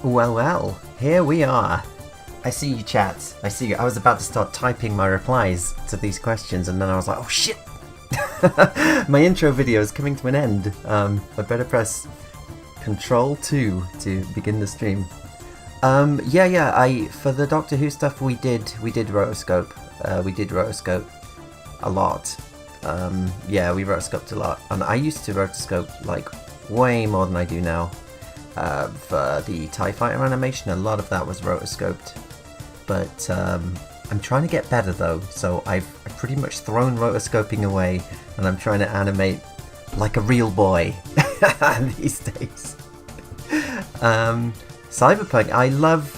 Well, here we are. I see you, chat. I see you. I was about to start typing my replies to these questions, and then I was like, oh shit! My intro video is coming to an end. I better press Control 2 to begin the stream. For the Doctor Who stuff we did rotoscope. We did rotoscope a lot. We rotoscoped a lot. And I used to rotoscope like way more than I do now. For the TIE Fighter animation, a lot of that was rotoscoped. But I'm trying to get better though, so I've pretty much thrown rotoscoping away, and I'm trying to animate like a real boy these days. Cyberpunk, I love,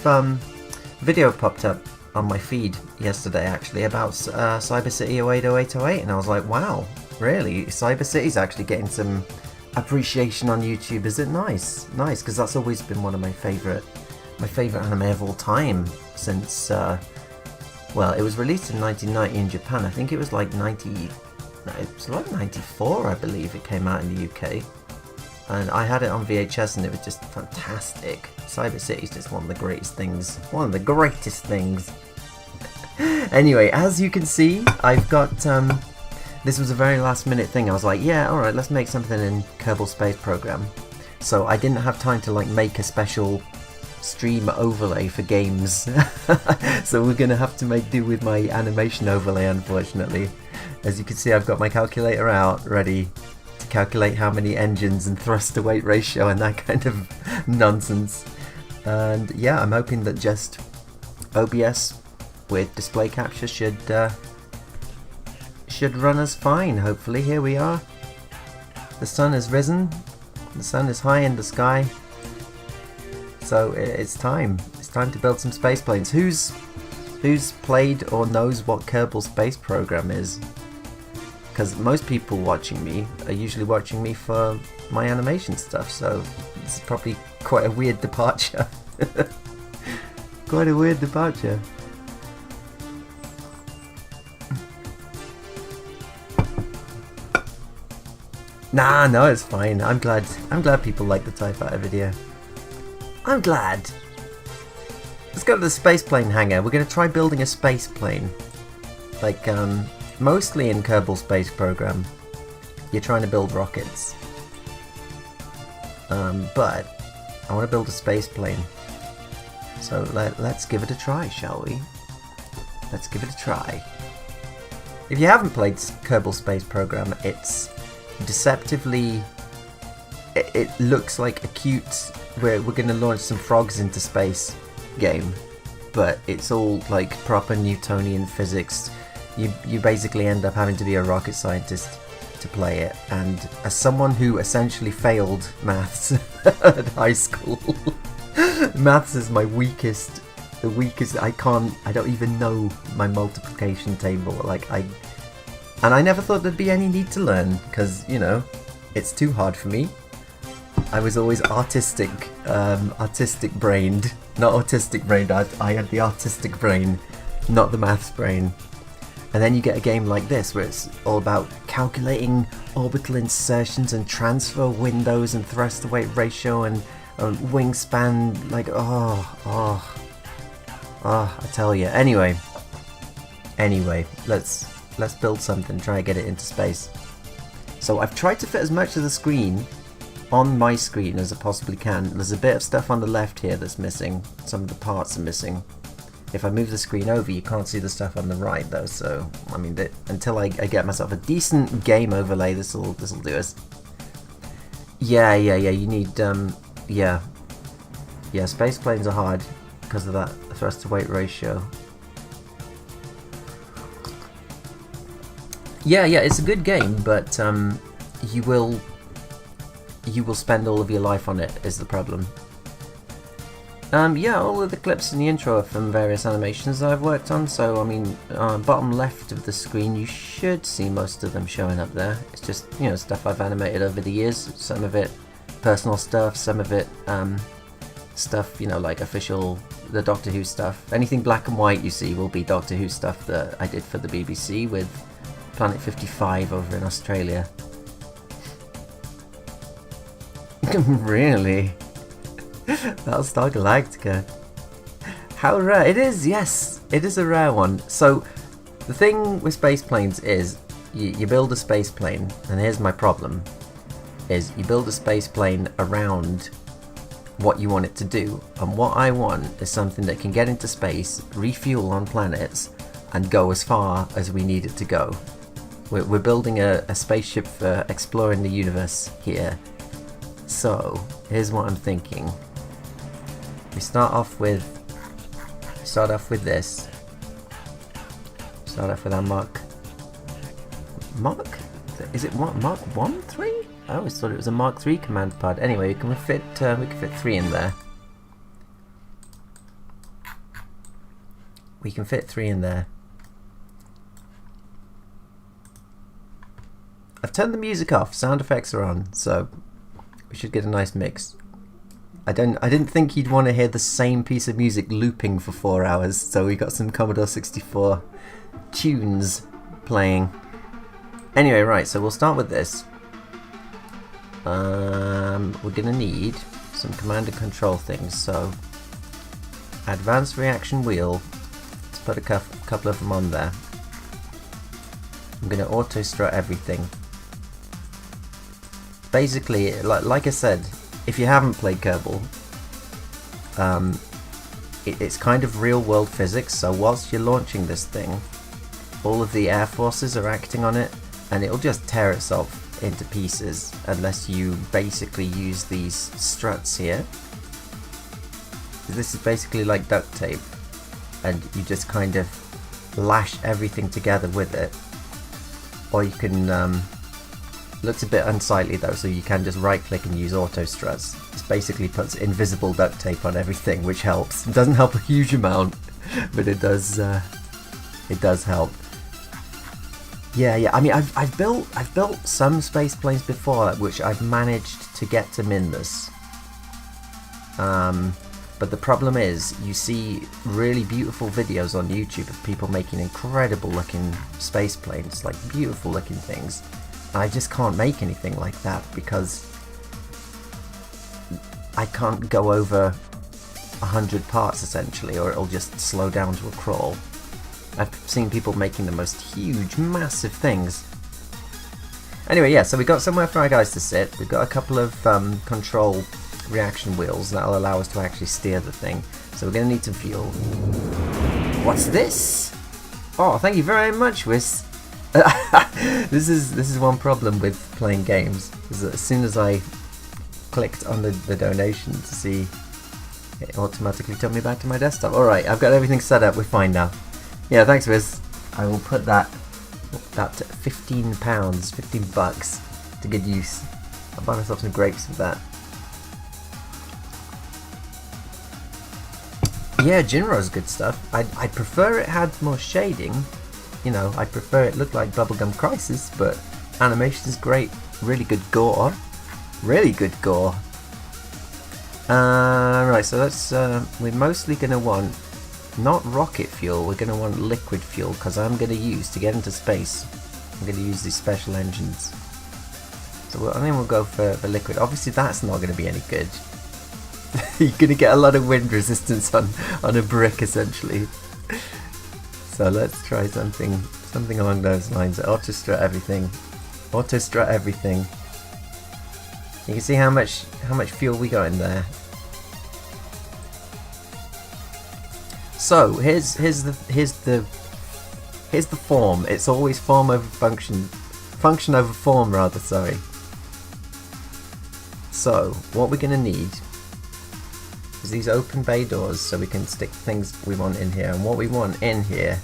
video popped up on my feed yesterday actually about Cyber City 080808, and I was like, wow, really? Cyber City's actually getting some appreciation on YouTube. Is it nice? Because that's always been one of my favourite anime of all time since, it was released in 1990 in Japan. I think it was like 94, I believe it came out in the UK. And I had it on VHS and it was just fantastic. Cyber City is just one of the greatest things. Anyway, as you can see, I've got, this was a very last minute thing. I was like, yeah, alright, let's make something in Kerbal Space Program. So I didn't have time to like make a special stream overlay for games. So we're going to have to make do with my animation overlay, unfortunately. As you can see, I've got my calculator out, ready to calculate how many engines and thrust to weight ratio and that kind of nonsense. And yeah, I'm hoping that just OBS with display capture should run us fine, hopefully. Here we are. The sun has risen. The sun is high in the sky. So it's time. It's time to build some space planes. Who's played or knows what Kerbal Space Program is? Because most people watching me are usually watching me for my animation stuff, so this is probably quite a weird departure. Nah, no, it's fine. I'm glad people like the TIE Fighter video. I'm glad. Let's go to the space plane hangar. We're gonna try building a space plane. Like, mostly in Kerbal Space Program, you're trying to build rockets. But I want to build a space plane. So let's give it a try, shall we? Let's give it a try. If you haven't played Kerbal Space Program, it's deceptively... It looks like a cute... We're going to launch some frogs into space game. But it's all like proper Newtonian physics. You basically end up having to be a rocket scientist to play it. And as someone who essentially failed maths at high school... Maths is my weakest, the weakest. I don't even know my multiplication table. And I never thought there'd be any need to learn, because, you know, it's too hard for me. I was always artistic brained, not autistic brained. I had the artistic brain, not the maths brain. And then you get a game like this where it's all about calculating orbital insertions and transfer windows and thrust to weight ratio and wingspan, like, I tell you. Anyway, let's build something, try and get it into space. So I've tried to fit as much of the screen on my screen as I possibly can. There's a bit of stuff on the left here that's missing. Some of the parts are missing. If I move the screen over, you can't see the stuff on the right though, so I mean, until I get myself a decent game overlay, this'll do us. Yeah, you need yeah, space planes are hard because of that thrust to weight ratio. Yeah, it's a good game, but you will spend all of your life on it, is the problem. Yeah, all of the clips in the intro are from various animations that I've worked on, so I mean, bottom left of the screen you should see most of them showing up there. It's just, you know, stuff I've animated over the years, some of it personal stuff, some of it stuff, you know, like the Doctor Who stuff. Anything black and white you see will be Doctor Who stuff that I did for the BBC with Planet 55 over in Australia. Really? Battlestar Galactica. How rare. It is, yes. It is a rare one. So, the thing with space planes is, you build a space plane, and here's my problem, is you build a space plane around what you want it to do. And what I want is something that can get into space, refuel on planets, and go as far as we need it to go. We're building a spaceship for exploring the universe here. So, here's what I'm thinking. We start off with this. Start off with our Mark? Is it what? Mark 1, 3? I always thought it was a Mark 3 command pod. Anyway, we can fit 3 in there. We can fit 3 in there. I've turned the music off. Sound effects are on, so we should get a nice mix. I didn't think you'd want to hear the same piece of music looping for 4 hours, so we got some Commodore 64 tunes playing. Anyway, right, so we'll start with this. We're gonna need some command and control things, so advanced reaction wheel, let's put a couple of them on there. I'm gonna auto strut everything. Basically, like I said, if you haven't played Kerbal, it's kind of real world physics, so whilst you're launching this thing, all of the air forces are acting on it, and it'll just tear itself into pieces unless you basically use these struts here. This is basically like duct tape, and you just kind of lash everything together with it. Or you can, looks a bit unsightly though, so you can just right click and use auto struts. This basically puts invisible duct tape on everything, which helps. It doesn't help a huge amount, but it does help. Yeah. I mean, I've built some space planes before, which I've managed to get to Minmus. But the problem is, you see really beautiful videos on YouTube of people making incredible looking space planes, like beautiful looking things. I just can't make anything like that because I can't go over 100 parts essentially, or it'll just slow down to a crawl. I've seen people making the most huge, massive things. Anyway, yeah, so we've got somewhere for our guys to sit. We've got a couple of control reaction wheels that'll allow us to actually steer the thing. So we're going to need some fuel. What's this? Oh, thank you very much, Whis. This is one problem with playing games, is that as soon as I clicked on the donation to see, it automatically took me back to my desktop. Alright, I've got everything set up, we're fine now. Yeah, thanks, Wiz. I will put that £15, 15 bucks to good use. I'll buy myself some grapes with that. Yeah, Jinro's good stuff. I'd prefer it had more shading. You know, I'd prefer it looked like Bubblegum Crisis, but animation is great. Really good gore. Really good gore. Right, so let's, we're mostly going to want, not rocket fuel, we're going to want liquid fuel, because I'm going to use, to get into space, I'm going to use these special engines. So I think we'll go for liquid. Obviously that's not going to be any good. You're going to get a lot of wind resistance on a brick, essentially. So let's try something along those lines. Auto-strut everything. Auto-strut everything. You can see how much fuel we got in there. So here's the form. It's always form over function. Function over form, rather, sorry. So what we're gonna need is these open bay doors so we can stick things we want in here. And what we want in here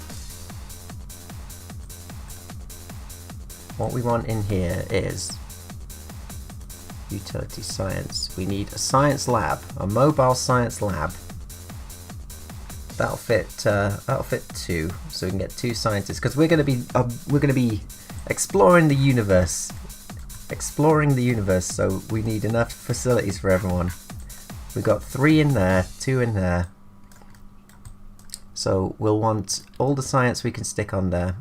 is utility science. We need a science lab, a mobile science lab. That'll fit 2, so we can get 2 scientists, because we're going to be exploring the universe. So we need enough facilities for everyone. We've got 3 in there, 2 in there. So we'll want all the science we can stick on there.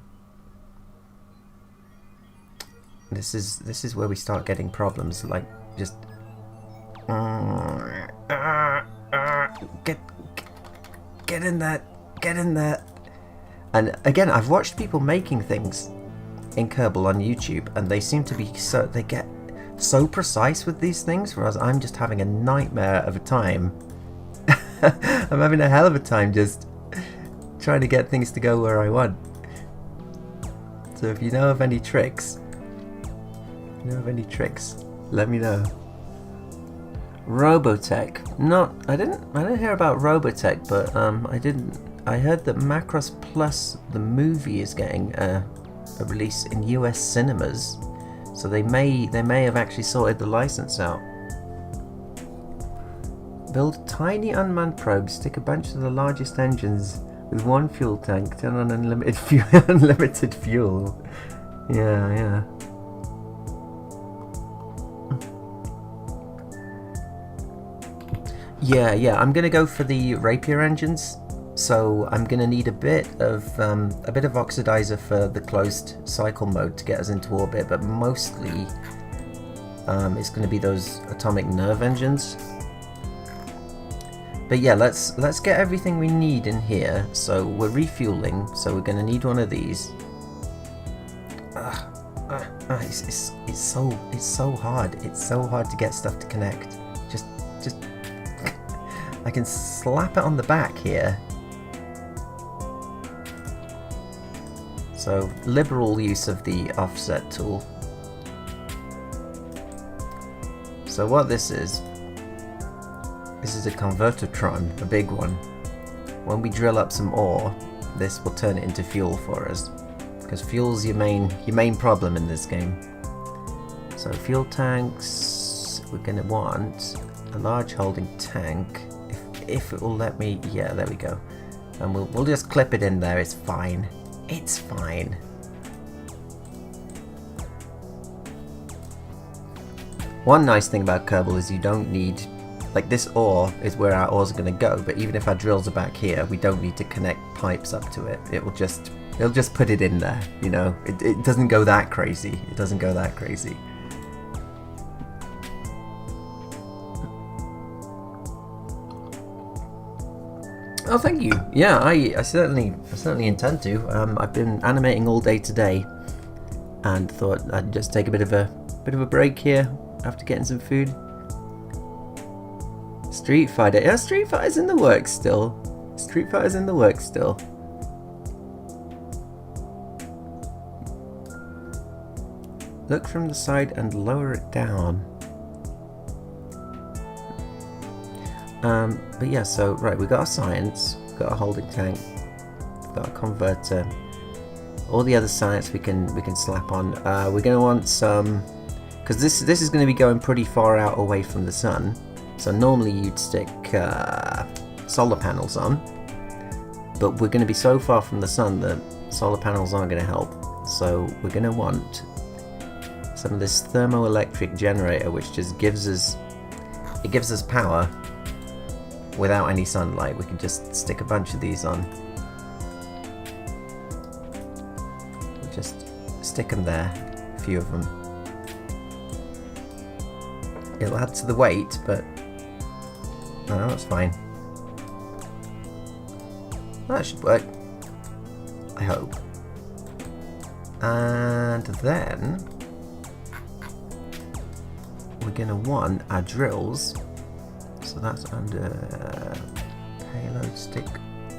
This is where we start getting problems, like just get in there. And again, I've watched people making things in Kerbal on YouTube, and they seem to be they get so precise with these things, whereas I'm just having a nightmare of a time. I'm having a hell of a time just trying to get things to go where I want. So if you know of any tricks, let me know. Robotech. I didn't hear about Robotech, but I heard that Macross Plus the movie is getting a release in US cinemas, so they may have actually sorted the license out. Build tiny unmanned probes, stick a bunch of the largest engines with 1 fuel tank, turn on unlimited fuel. Yeah. Yeah, I'm gonna go for the rapier engines. So I'm gonna need a bit of oxidizer for the closed cycle mode to get us into orbit, but mostly it's gonna be those atomic nerve engines. But yeah, let's get everything we need in here. So we're refueling, so we're gonna need one of these. It's so hard. It's so hard to get stuff to connect. Just I can slap it on the back here. So liberal use of the offset tool. So what this is a convertotron, a big one. When we drill up some ore, this will turn it into fuel for us, because fuel's your main problem in this game. So fuel tanks, we're gonna want a large holding tank. If it will let me, yeah, there we go. And we'll just clip it in there. It's fine. It's fine. One nice thing about Kerbal is you don't need, like, this ore is where our ores are going to go, but even if our drills are back here, we don't need to connect pipes up to it. It will just He'll just put it in there, you know. It doesn't go that crazy. It doesn't go that crazy. Oh, thank you. Yeah, I certainly intend to. I've been animating all day today, and thought I'd just take a bit of a break here after getting some food. Street Fighter. Yeah, Street Fighter's in the works still. Street Fighter's in the works still. Look from the side and lower it down. But yeah, so right, we got our science, we've got a holding tank, we've got a converter. All the other science we can slap on. We're going to want some, because this is going to be going pretty far out away from the sun. So normally you'd stick solar panels on, but we're going to be so far from the sun that solar panels aren't going to help. So we're going to want some of this thermoelectric generator, which just gives us power without any sunlight. We can just stick a bunch of these on. We'll just stick them there, a few of them. It'll add to the weight, but no, that's fine. That should work, I hope. And then we're gonna want our drills. So that's under payload, stick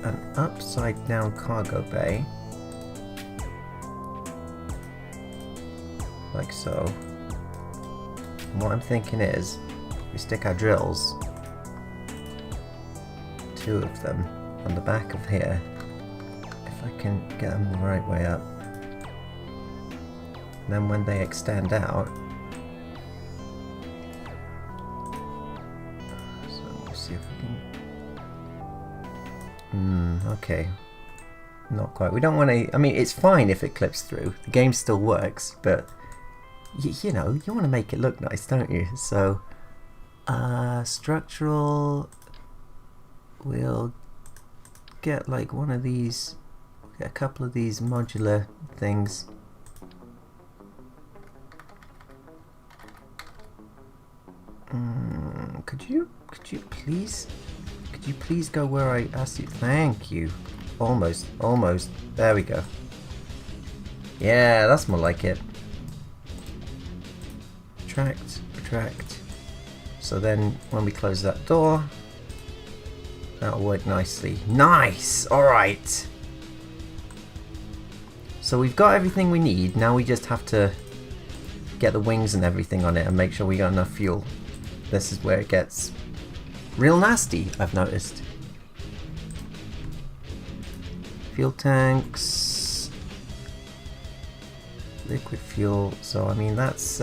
an upside down cargo bay, like so. And what I'm thinking is, we stick our drills, 2 of them, on the back of here, if I can get them the right way up. And then when they extend out, so we'll see if we can. Okay, not quite. We don't want to. I mean, it's fine if it clips through. The game still works, but you know, you want to make it look nice, don't you? So, structural. We'll get like one of these, get a couple of these modular things. Could you please go where I asked you? Thank you. Almost. There we go. Yeah, that's more like it. Retract. So then when we close that door, that'll work nicely. Nice! Alright. So we've got everything we need. Now we just have to get the wings and everything on it and make sure we got enough fuel. This is where it gets real nasty, I've noticed. Fuel tanks. Liquid fuel. So, I mean, that's...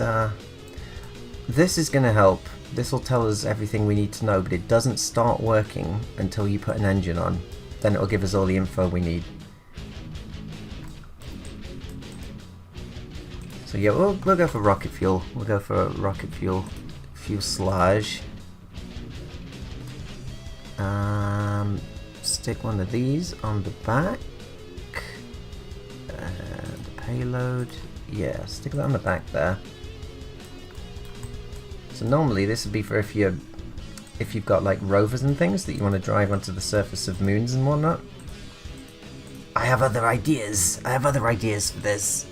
this is going to help. This will tell us everything we need to know, but it doesn't start working until you put an engine on. Then it'll give us all the info we need. So yeah, we'll go for rocket fuel. We'll go for rocket fuel. Fuselage. Stick one of these on the back. The payload. Yeah, stick that on the back there. So normally this would be for if you've got like rovers and things that you want to drive onto the surface of moons and whatnot. I have other ideas. For this.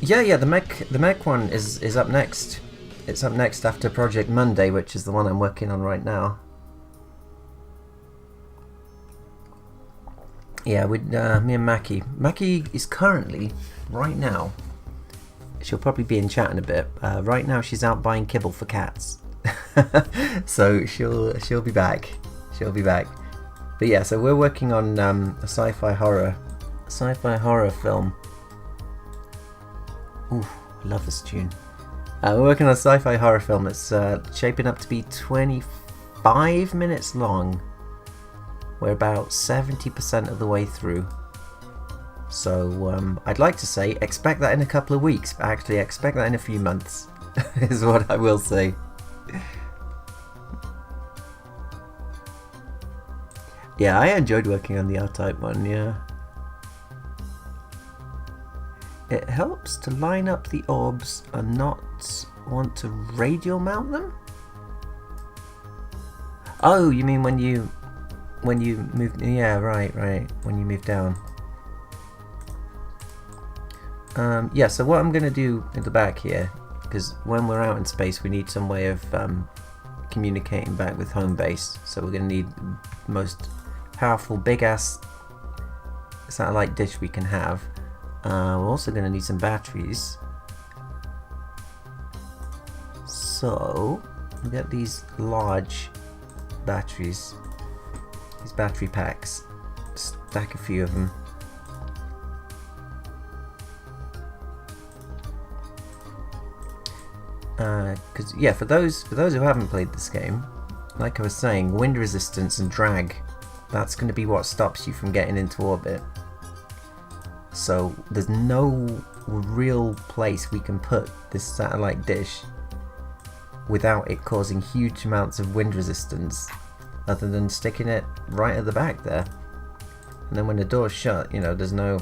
Yeah, the mech one is up next. It's up next after Project Monday, which is the one I'm working on right now. Yeah, with me and Mackie. Mackie is currently, right now, she'll probably be in chat in a bit. Right now she's out buying kibble for cats. So she'll be back. But yeah, so we're working on a sci-fi horror film. Ooh, I love this tune. We're working on a sci-fi horror film that's shaping up to be 25 minutes long. We're about 70% of the way through. So I'd like to say expect that in a couple of weeks, but actually expect that in a few months is what I will say. Yeah, I enjoyed working on the R-Type one, yeah. It helps to line up the orbs and not want to radial mount them? Oh, you mean when you move, yeah, right, when you move down. Yeah, so what I'm going to do in the back here, because when we're out in space we need some way of communicating back with home base, so we're going to need the most powerful big ass satellite dish we can have. We're also going to need some batteries, so we get these large batteries, these battery packs, stack a few of them. Because yeah, for those who haven't played this game, like I was saying, wind resistance and drag, that's going to be what stops you from getting into orbit. So there's no real place we can put this satellite dish without it causing huge amounts of wind resistance, other than sticking it right at the back there. And then when the door's shut, you know, there's no...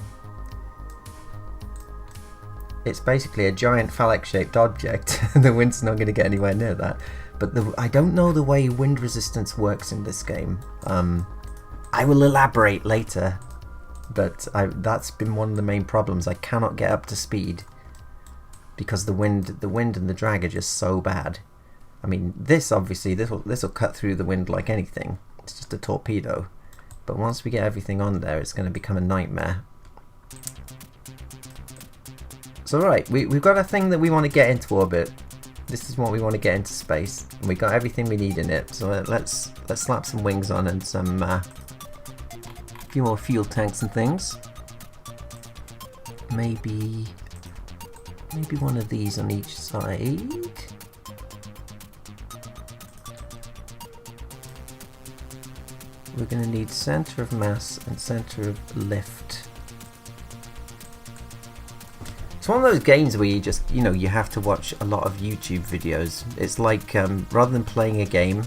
It's basically a giant phallic-shaped object. The wind's not going to get anywhere near that. But I don't know the way wind resistance works in this game. I will elaborate later. But that's been one of the main problems. I cannot get up to speed because the wind and the drag are just so bad. I mean, this obviously this will cut through the wind like anything. It's just a torpedo. But once we get everything on there, it's going to become a nightmare. So right, we've got a thing that we want to get into orbit. This is what we want to get into space, and we got everything we need in it. So let's slap some wings on and some few more fuel tanks and things. Maybe one of these on each side. We're going to need center of mass and center of lift. It's one of those games where you just, you know, you have to watch a lot of YouTube videos. It's like, rather than playing a game,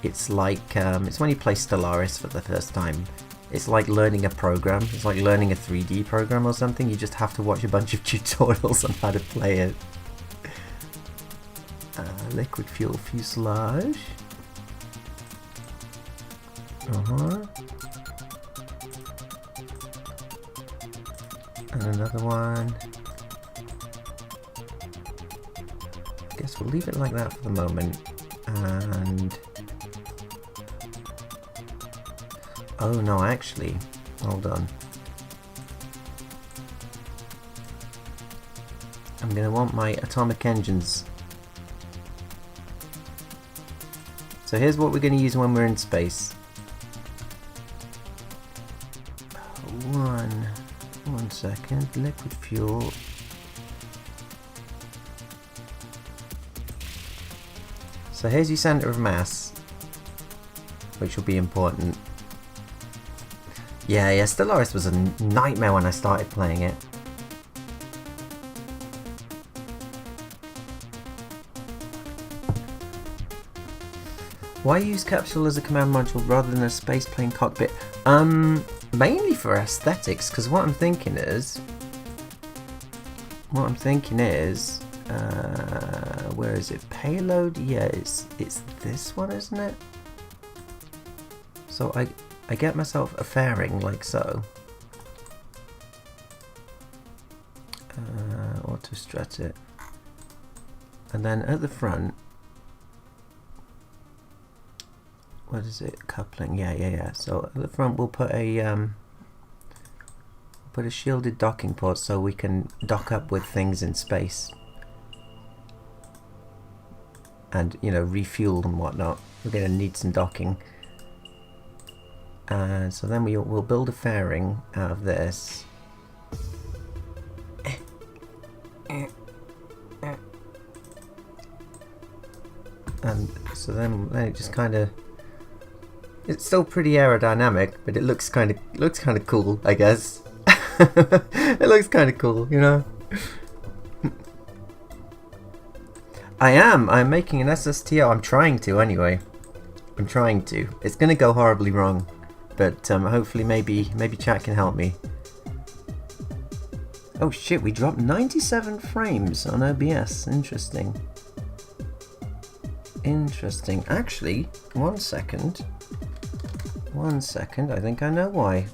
it's like, it's when you play Stellaris for the first time. It's like learning a program. It's like learning a 3D program or something. You just have to watch a bunch of tutorials on how to play it. Liquid fuel fuselage. And another one. Guess we'll leave it like that for the moment. And oh no, actually, hold on. I'm gonna want my atomic engines. So here's what we're gonna use when we're in space. One second, liquid fuel. So here's your center of mass, which will be important. Yeah, Stellaris was a nightmare when I started playing it. Why use capsule as a command module rather than a spaceplane cockpit? Mainly for aesthetics, because what I'm thinking is, where is it? Payload? Yeah, it's this one, isn't it? So I get myself a fairing like so. Auto strut it, and then at the front, what is it? Coupling. Yeah. So at the front we'll put a shielded docking port so we can dock up with things in space, and you know, refuel and whatnot. We're going to need some docking. And so then we'll build a fairing out of this. And so then it just kind of, it's still pretty aerodynamic, but it looks kind of cool, I guess. It looks kind of cool, you know. I'm making an SSTO. I'm trying to anyway. It's gonna go horribly wrong. but hopefully maybe chat can help me. Oh shit, we dropped 97 frames on OBS. Interesting. Interesting. Actually, one second. I think I know why.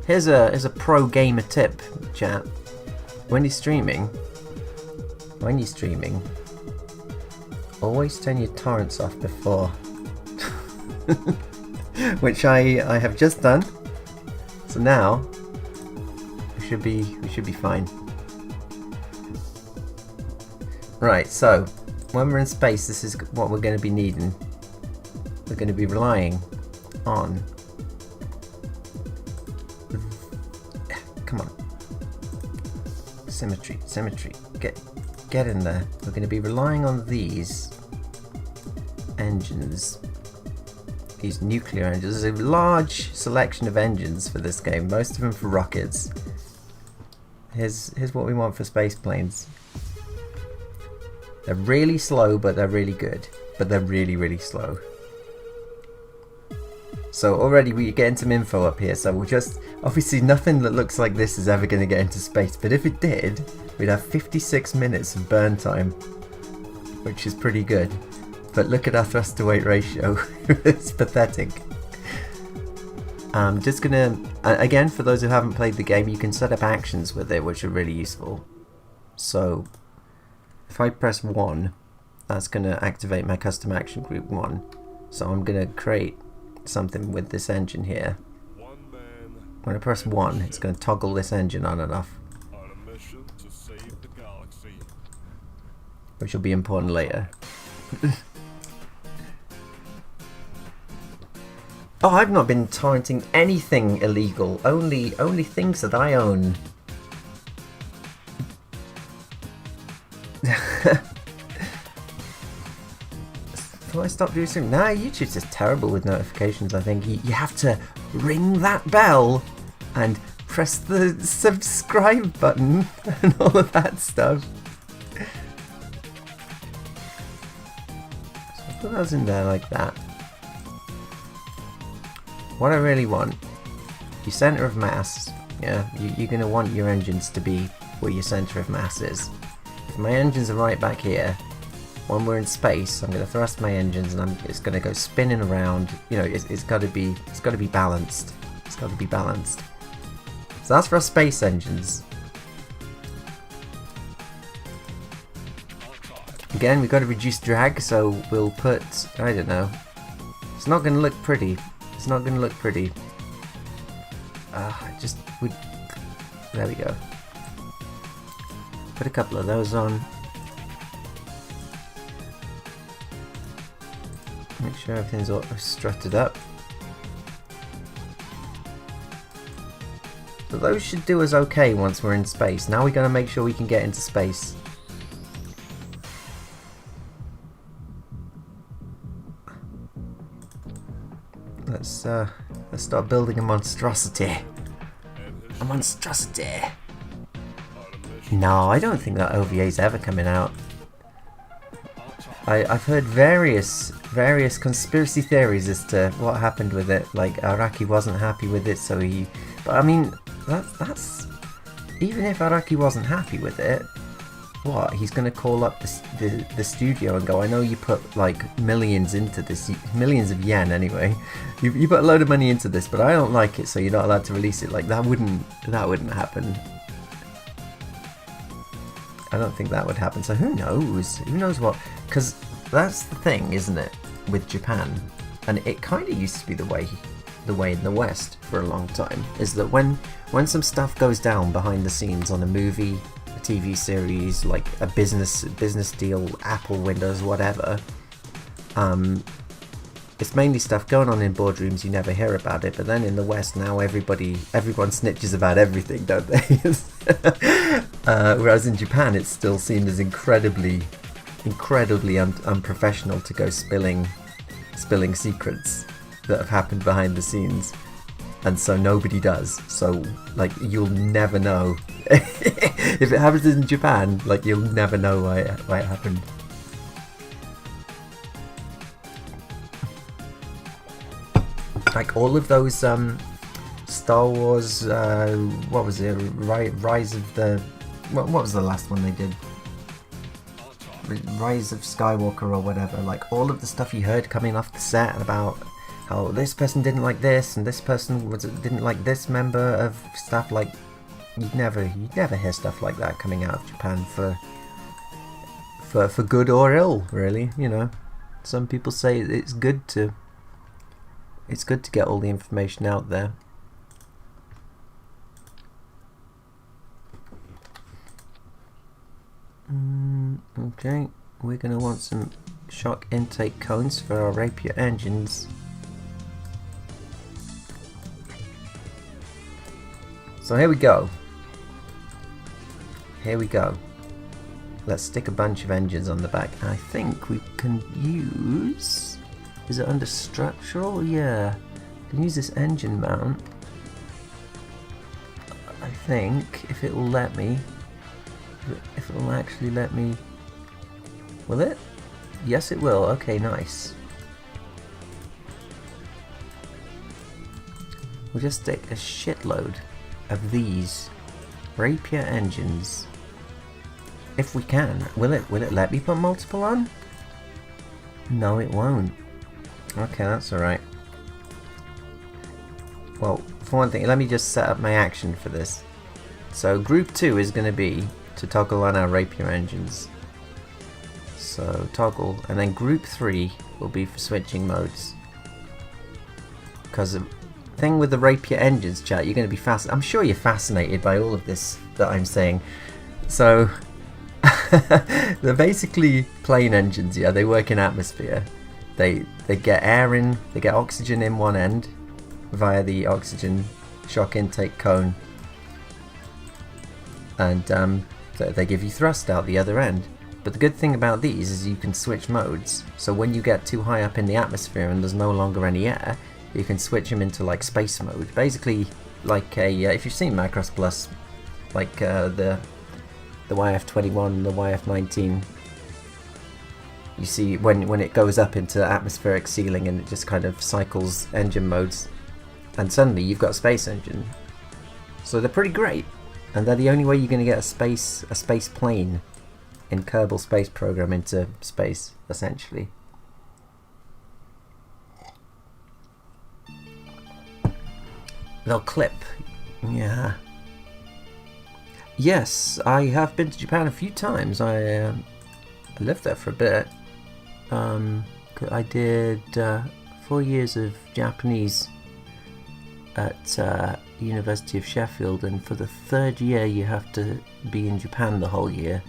Here's a pro gamer tip, chat. When you're streaming, always turn your torrents off before. Which I have just done. So now we should be fine. Right, so when we're in space, this is what we're going to be needing. We're going to be relying on. Come on. Symmetry. Get in there. We're going to be relying on these engines. These nuclear engines. There's a large selection of engines for this game. Most of them for rockets. Here's what we want for space planes. They're really slow, but they're really good. But they're really, really slow. So already we're getting some info up here. So we'll just... Obviously nothing that looks like this is ever going to get into space. But if it did, we'd have 56 minutes of burn time. Which is pretty good. But look at our thrust to weight ratio. It's pathetic. I'm just going to... Again, for those who haven't played the game, you can set up actions with it, which are really useful. So... if I press 1, that's going to activate my custom action group 1. So I'm going to create something with this engine here. When I press 1, it's going to toggle this engine on and off. Which will be important later. Oh, I've not been torrenting anything illegal. Only things that I own. Do I stop doing something? Nah, YouTube's just terrible with notifications, I think. You have to ring that bell and press the subscribe button and all of that stuff. So I'll put those in there like that. What I really want, your center of mass, yeah, you're going to want your engines to be where your center of mass is. If my engines are right back here, when we're in space, I'm going to thrust my engines and it's going to go spinning around. You know, it's got to be balanced. It's got to be balanced. So that's for our space engines. Again, we've got to reduce drag, so we'll put, I don't know. It's not going to look pretty. It's not going to look pretty. Just would. There we go. Put a couple of those on. Make sure everything's all strutted up. So those should do us okay once we're in space. Now we're going to make sure we can get into space. Let's start building a monstrosity. A monstrosity. No, I don't think that OVA is ever coming out. I've heard various conspiracy theories as to what happened with it. Like Araki wasn't happy with it, so he. But I mean, that's even if Araki wasn't happy with it, what? He's gonna call up the studio and go, I know you put like millions into this, millions of yen anyway. You put a load of money into this, but I don't like it, so you're not allowed to release it. Like that wouldn't happen. I don't think that would happen. So who knows? Who knows what? Because that's the thing, isn't it, with Japan? And it kind of used to be the way in the West for a long time. Is that when some stuff goes down behind the scenes on a movie, a TV series, like a business deal, Apple, Windows, whatever. It's mainly stuff going on in boardrooms. You never hear about it. But then in the West now, everyone snitches about everything, don't they? Whereas in Japan, it's still seen as incredibly unprofessional to go spilling secrets that have happened behind the scenes, and so nobody does. So like you'll never know if it happens in Japan. Like you'll never know why it happened. Like all of those Star Wars, what was it? Rise of the... What was the last one they did? Rise of Skywalker or whatever. Like all of the stuff you heard coming off the set about how this person didn't like this and this person didn't like this member of staff. Like you'd never hear stuff like that coming out of Japan for good or ill, really. You know, some people say it's good to get all the information out there. Okay, we're going to want some shock intake cones for our Rapier engines. So here we go. Here we go. Let's stick a bunch of engines on the back. I think we can use... Is it under structural? Yeah. We can use this engine mount. I think, if it will let me. If it will actually let me. Will it? Yes, it will. Okay, nice. We'll just stick a shitload of these Rapier engines. If we can. Will it let me put multiple on? No, it won't. Okay, that's alright. Well, for one thing, let me just set up my action for this. So group 2 is going to be to toggle on our Rapier engines. So toggle, and then group 3 will be for switching modes. Because the thing with the Rapier engines, chat, you're going to be I'm sure you're fascinated by all of this that I'm saying. So they're basically plane engines, yeah. They work in atmosphere. They get air in, they get oxygen in one end via the oxygen shock intake cone, and they give you thrust out the other end. But the good thing about these is you can switch modes. So when you get too high up in the atmosphere and there's no longer any air, you can switch them into like space mode. Basically, like a if you've seen Macross Plus, like the YF-21, the YF-19. You see when it goes up into atmospheric ceiling and it just kind of cycles engine modes, and suddenly you've got a space engine. So they're pretty great, and they're the only way you're going to get a space plane in Kerbal Space Program into space, essentially. They'll clip, yeah. Yes, I have been to Japan a few times. I lived there for a bit. I did 4 years of Japanese at University of Sheffield, and for the 3rd year you have to be in Japan the whole year.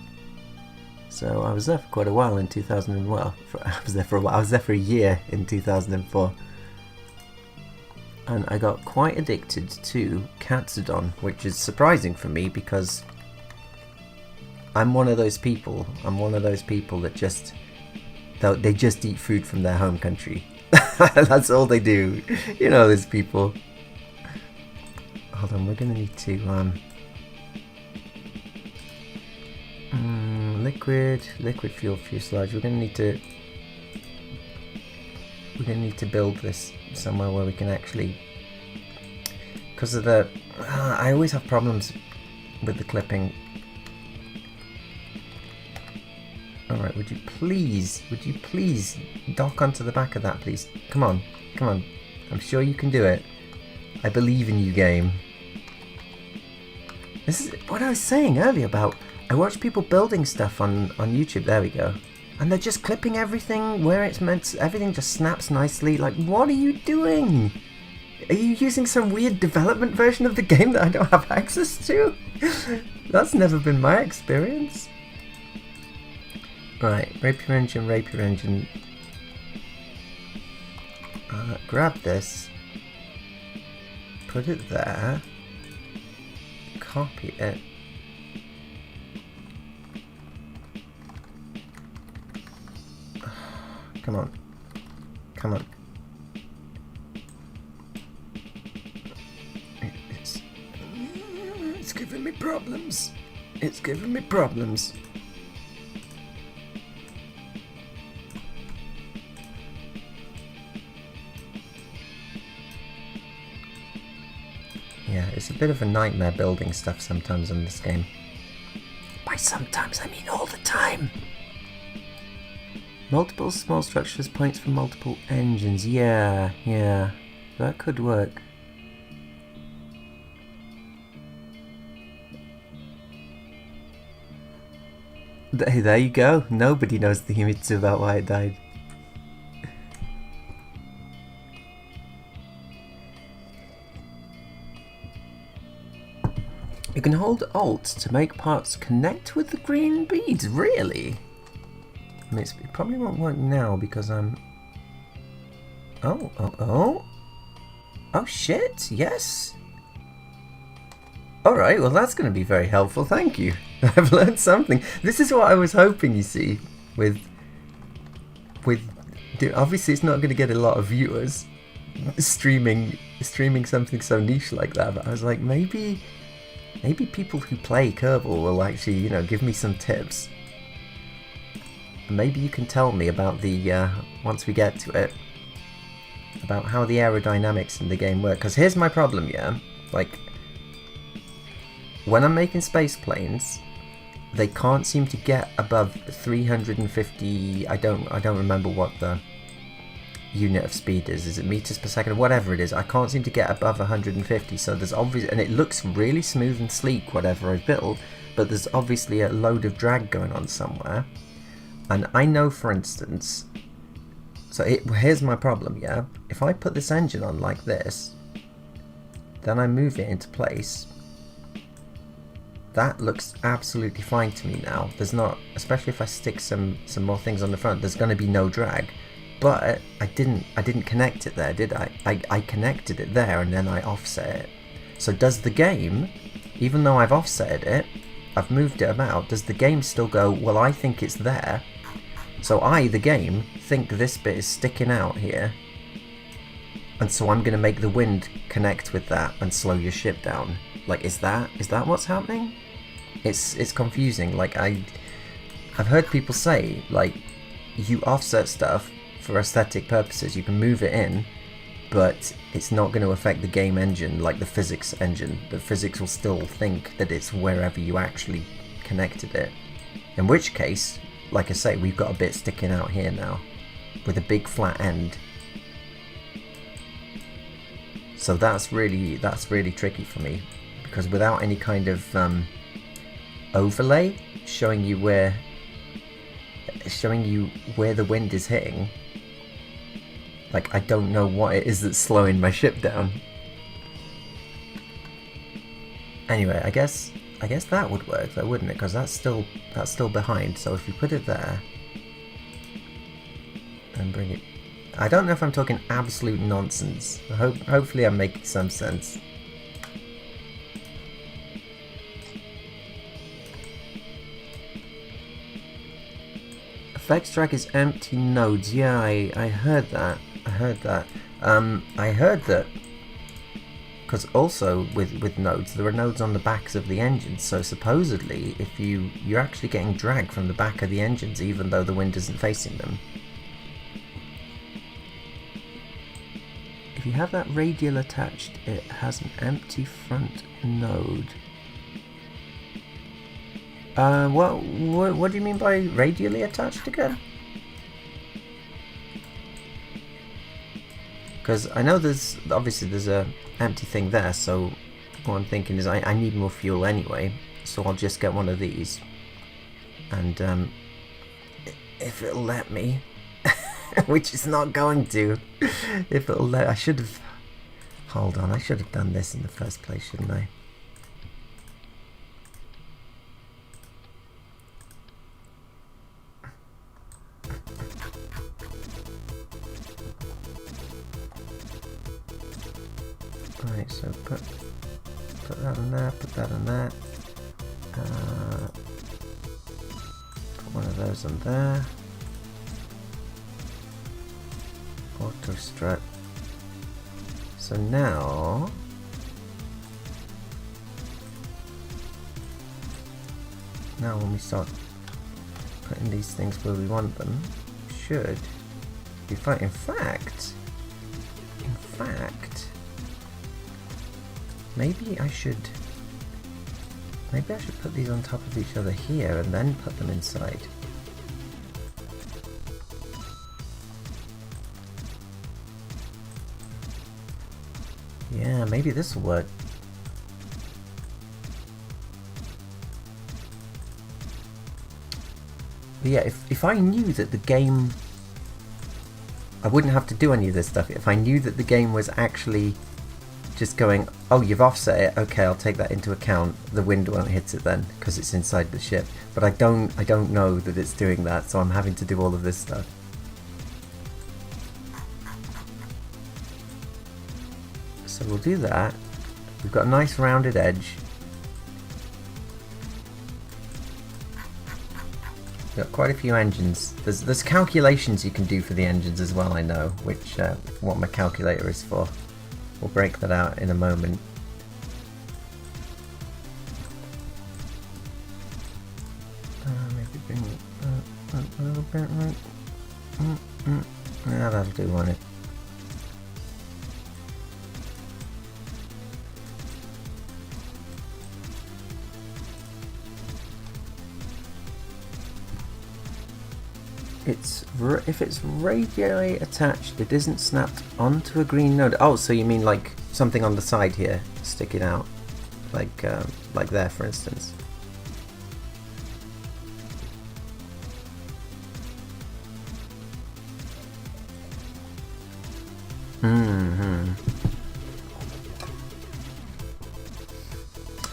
So I was there for quite a while in 2000. Well, I was there for a while. I was there for a year in 2004, and I got quite addicted to katsudon, which is surprising for me because I'm one of those people. That just they just eat food from their home country. That's all they do. You know, those people. Hold on, we're gonna need to liquid fuel fuselage. We're gonna need to build this somewhere where we can actually, because of the I always have problems with the clipping. Alright, would you please dock onto the back of that, please? Come on. I'm sure you can do it. I believe in you, game. This is what I was saying earlier about, I watch people building stuff on YouTube, there we go. And they're just clipping everything where it's meant to, everything just snaps nicely. Like, what are you doing? Are you using some weird development version of the game that I don't have access to? That's never been my experience. Right, Rapier engine. Grab this, put it there, copy it, come on, it's giving me problems, it's a bit of a nightmare building stuff sometimes in this game. By sometimes, I mean all the time. Multiple small structures, points for multiple engines. Yeah, that could work. There you go. Nobody knows the Himitsu about why it died. You can hold Alt to make parts connect with the green beads. Really? I mean, it probably won't work now because I'm... Oh shit, yes. Alright, well that's going to be very helpful, thank you. I've learned something. This is what I was hoping, you see, with obviously it's not going to get a lot of viewers streaming something so niche like that, but I was like, maybe people who play Kerbal will actually, you know, give me some tips. Maybe you can tell me about the, once we get to it, about how the aerodynamics in the game work. Because here's my problem, yeah? Like, when I'm making space planes, they can't seem to get above 350, I don't remember what the unit of speed is it meters per second, whatever it is, I can't seem to get above 150, so there's obviously, and it looks really smooth and sleek, whatever I build, but there's obviously a load of drag going on somewhere. And I know, for instance, so here's my problem, yeah? If I put this engine on like this, then I move it into place, that looks absolutely fine to me now. There's not, especially if I stick some more things on the front, there's going to be no drag. But I didn't connect it there, did I? I connected it there and then I offset it. So does the game, even though I've offset it, I've moved it about, does the game still go, well, I think it's there, so the game, think this bit is sticking out here, and so I'm going to make the wind connect with that and slow your ship down? Like, is that what's happening? It's confusing. Like, I've heard people say, like, you offset stuff for aesthetic purposes, you can move it in, but it's not going to affect the game engine, like the physics engine. The physics will still think that it's wherever you actually connected it. In which case, like I say, we've got a bit sticking out here now, with a big flat end. So that's really tricky for me, because without any kind of overlay showing you where the wind is hitting, like, I don't know what it is that's slowing my ship down. Anyway, I guess that would work though, wouldn't it? Because that's still behind. So if you put it there and bring it, I don't know if I'm talking absolute nonsense. Hopefully I'm making some sense. Effects track is empty nodes. Yeah, I heard that. I heard that because also with nodes, there are nodes on the backs of the engines, so supposedly if you're actually getting drag from the back of the engines even though the wind isn't facing them. If you have that radial attached, it has an empty front node. What do you mean by radially attached again? Because I know there's a empty thing there, so what I'm thinking is I need more fuel anyway, so I'll just get one of these, and if it'll let me, which it's not going to, if it'll let, I should have done this in the first place, shouldn't I? Right, so put that on there, put that on there, put one of those on there, auto strut. So now when we start putting these things where we want them, should be fine. In fact, Maybe I should put these on top of each other here and then put them inside. Yeah, maybe this will work. But yeah, if I knew that the game... I wouldn't have to do any of this stuff. If I knew that the game was actually just going, oh, you've offset it, okay, I'll take that into account, the wind won't hit it then, because it's inside the ship. But I don't know that it's doing that, so I'm having to do all of this stuff. So we'll do that. We've got a nice rounded edge. We've got quite a few engines. There's calculations you can do for the engines as well, I know, which what my calculator is for. We'll break that out in a moment. Maybe bring it a little bit right. Yeah, that'll do, won't it? If it's radially attached, it isn't snapped onto a green node. Oh, so you mean like something on the side here, sticking out, like there, for instance.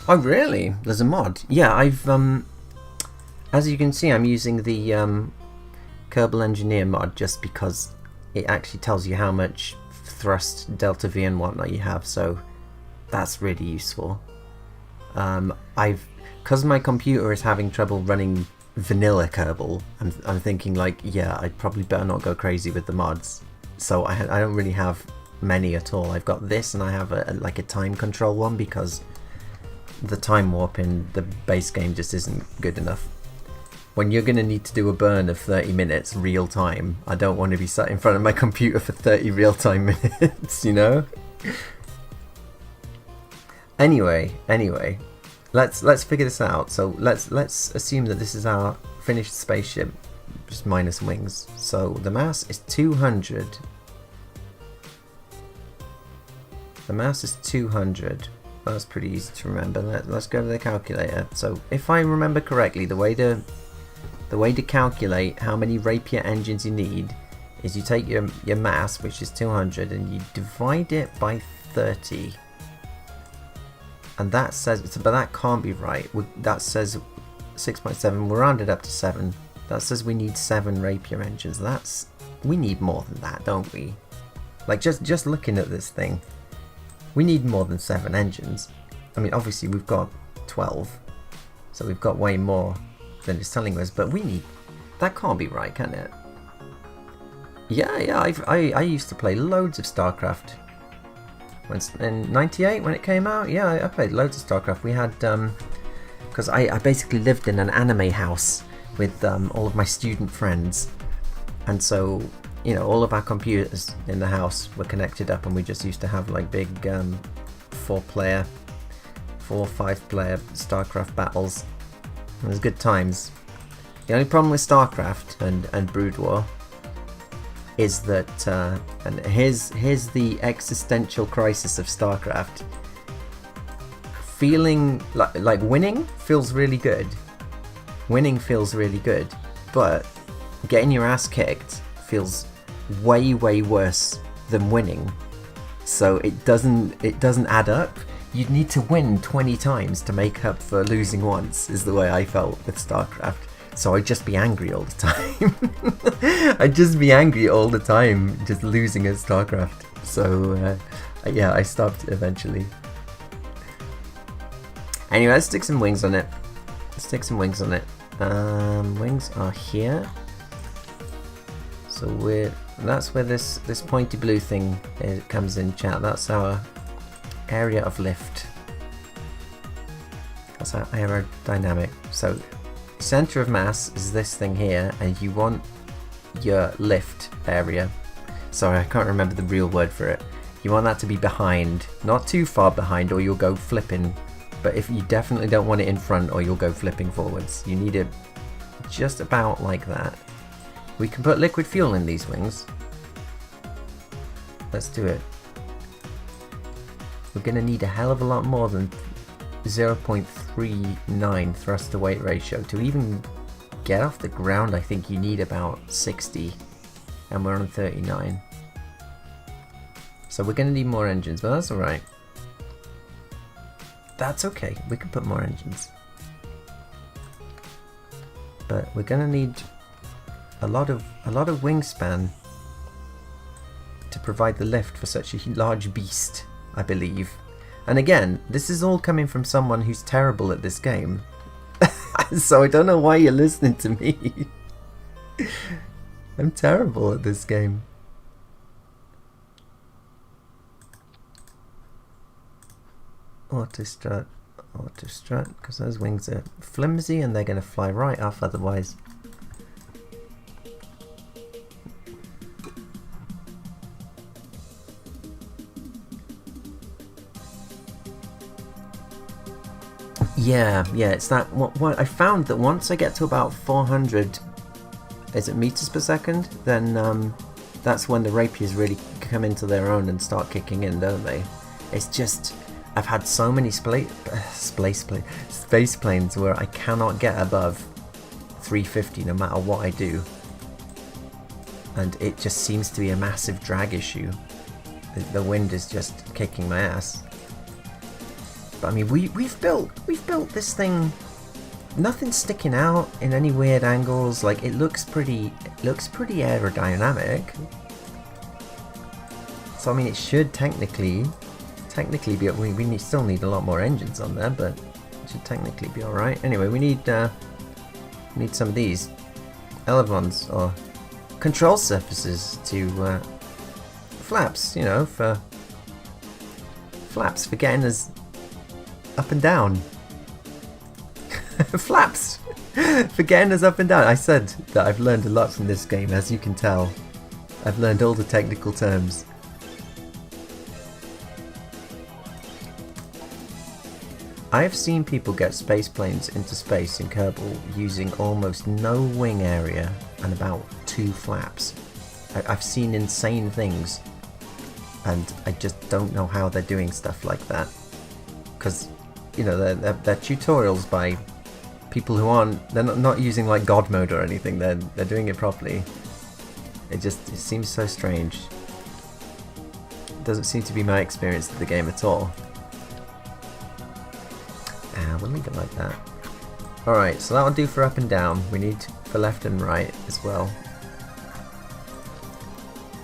Oh, really? There's a mod. Yeah, I've as you can see, I'm using the Kerbal Engineer mod just because it actually tells you how much thrust, delta V and whatnot you have, so that's really useful. Because my computer is having trouble running vanilla Kerbal, I'm thinking like, yeah, I'd probably better not go crazy with the mods. So I don't really have many at all. I've got this, and I have like a time control one because the time warp in the base game just isn't good enough. When you're going to need to do a burn of 30 minutes real time, I don't want to be sat in front of my computer for 30 real time minutes, you know? Anyway, let's figure this out. So let's assume that this is our finished spaceship, just minus wings. So the mass is 200. The mass is 200. That's pretty easy to remember. Let's go to the calculator. So if I remember correctly, the way to calculate how many Rapier engines you need is you take your mass, which is 200, and you divide it by 30. And that says, but that can't be right. That says 6.7, we'll round it up to 7. That says we need 7 Rapier engines. We need more than that, don't we? Like, just looking at this thing, we need more than 7 engines. I mean, obviously we've got 12, so we've got way more than it's telling us, but we need... That can't be right, can it? Yeah, I used to play loads of StarCraft. In 98 when it came out, yeah, I played loads of StarCraft. We had... because I basically lived in an anime house with all of my student friends, and so, you know, all of our computers in the house were connected up, and we just used to have like big 4 or 5 player StarCraft battles. It was good times. The only problem with StarCraft and Brood War is that, and here's the existential crisis of StarCraft. Feeling like winning feels really good. Winning feels really good, but getting your ass kicked feels way worse than winning. So it doesn't add up. You'd need to win 20 times to make up for losing once, is the way I felt with StarCraft. So I'd just be angry all the time. I'd just be angry all the time, just losing at StarCraft. So yeah, I stopped eventually. Anyway, let's stick some wings on it. Wings are here. So that's where this pointy blue thing comes in, chat. That's our area of lift. That's our aerodynamic. So center of mass is this thing here, and you want your lift area. Sorry, I can't remember the real word for it. You want that to be behind, not too far behind or you'll go flipping. But if you definitely don't want it in front or you'll go flipping forwards. You need it just about like that. We can put liquid fuel in these wings. Let's do it. We're going to need a hell of a lot more than 0.39 thrust to weight ratio. To even get off the ground, I think you need about 60. And we're on 39. So we're going to need more engines, but that's alright. That's okay, we can put more engines. But we're going to need a lot of wingspan to provide the lift for such a large beast, I believe. And again, this is all coming from someone who's terrible at this game. So I don't know why you're listening to me. I'm terrible at this game. Auto strut, because those wings are flimsy and they're going to fly right off otherwise. Yeah, it's that. What I found that once I get to about 400, is it meters per second? Then that's when the rapiers really come into their own and start kicking in, don't they? It's just. I've had so many space planes where I cannot get above 350 no matter what I do, and it just seems to be a massive drag issue. The wind is just kicking my ass. But I mean, we've built this thing. Nothing's sticking out in any weird angles. Like it looks pretty aerodynamic. So I mean, it should technically be. We still need a lot more engines on there, but it should technically be all right. Anyway, we need some of these elevons or control surfaces to flaps. You know, for flaps for getting us up and down. Flaps for getting us up and down. I said that I've learned a lot from this game, as you can tell. I've learned all the technical terms. I have seen people get space planes into space in Kerbal using almost no wing area and about 2 flaps. I've seen insane things, and I just don't know how they're doing stuff like that. Because, you know, they're tutorials by people who they're not using like God mode or anything. They're doing it properly. It seems so strange. It doesn't seem to be my experience of the game at all. We'll leave it like that. Alright, so that'll do for up and down. We need for left and right as well.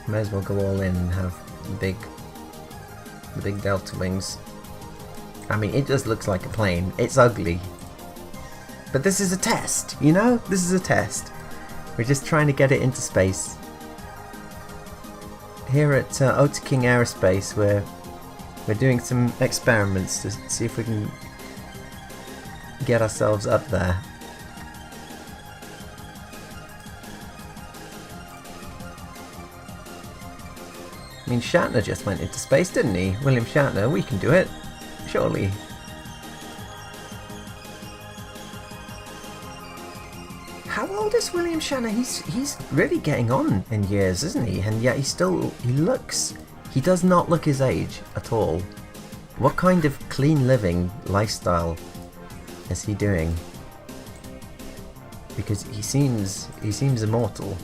May as well go all in and have the big delta wings. I mean, it just looks like a plane. It's ugly. But this is a test, you know? This is a test. We're just trying to get it into space. Here at Ota King Aerospace, we're doing some experiments to see if we can get ourselves up there. I mean, Shatner just went into space, didn't he? William Shatner, we can do it. Surely. How old is William Shatner? He's really getting on in years, isn't he? And yet he does not look his age at all. What kind of clean living lifestyle is he doing? Because he seems immortal.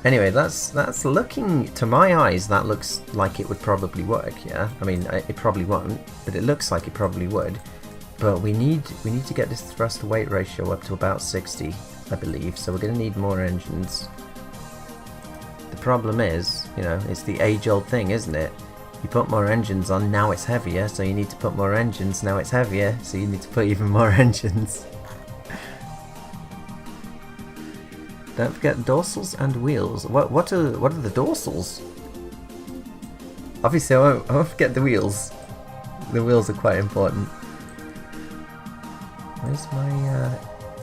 Anyway, that's looking, to my eyes, that looks like it would probably work. Yeah, I mean, it probably won't, but it looks like it probably would. But we need to get this thrust to weight ratio up to about 60, I believe. So we're going to need more engines. The problem is, you know, it's the age-old thing, isn't it? You put more engines on, now it's heavier, so you need to put more engines, now it's heavier, so you need to put even more engines. Don't forget dorsals and wheels. What are the dorsals? Obviously, I won't forget the wheels. The wheels are quite important. Where's my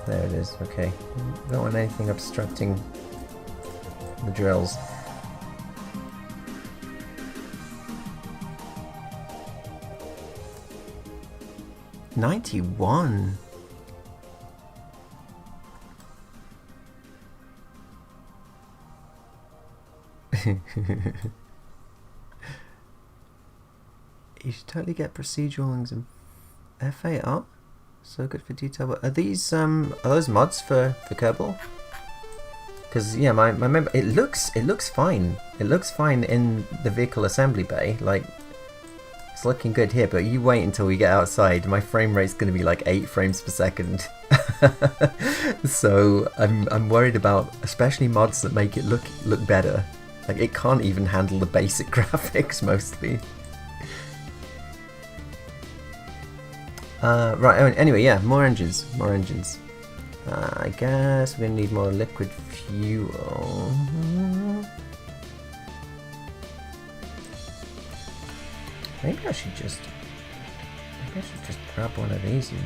There it is, okay. Don't want anything obstructing the drills. $91. You should totally get procedurals and FAR. So good for detail. But are those mods for Kerbal? Because yeah, my member, it looks fine. It looks fine in the vehicle assembly bay. Like, it's looking good here. But you wait until we get outside. My frame rate's going to be like 8 frames per second. So I'm worried about especially mods that make it look better. Like, it can't even handle the basic graphics mostly. Right, anyway, yeah, more engines. I guess we're going to need more liquid fuel. Maybe I should just grab one of these and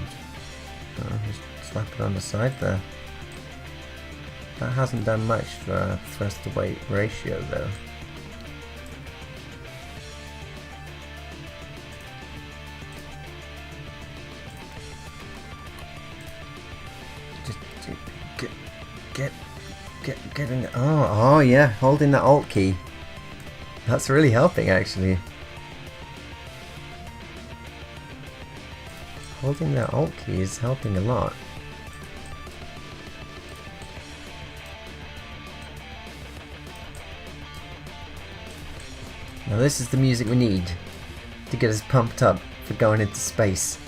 just slap it on the side there. That hasn't done much for thrust to weight ratio though. Get in. Oh yeah, holding the Alt key. That's really helping actually. Holding the Alt key is helping a lot. Now this is the music we need to get us pumped up for going into space.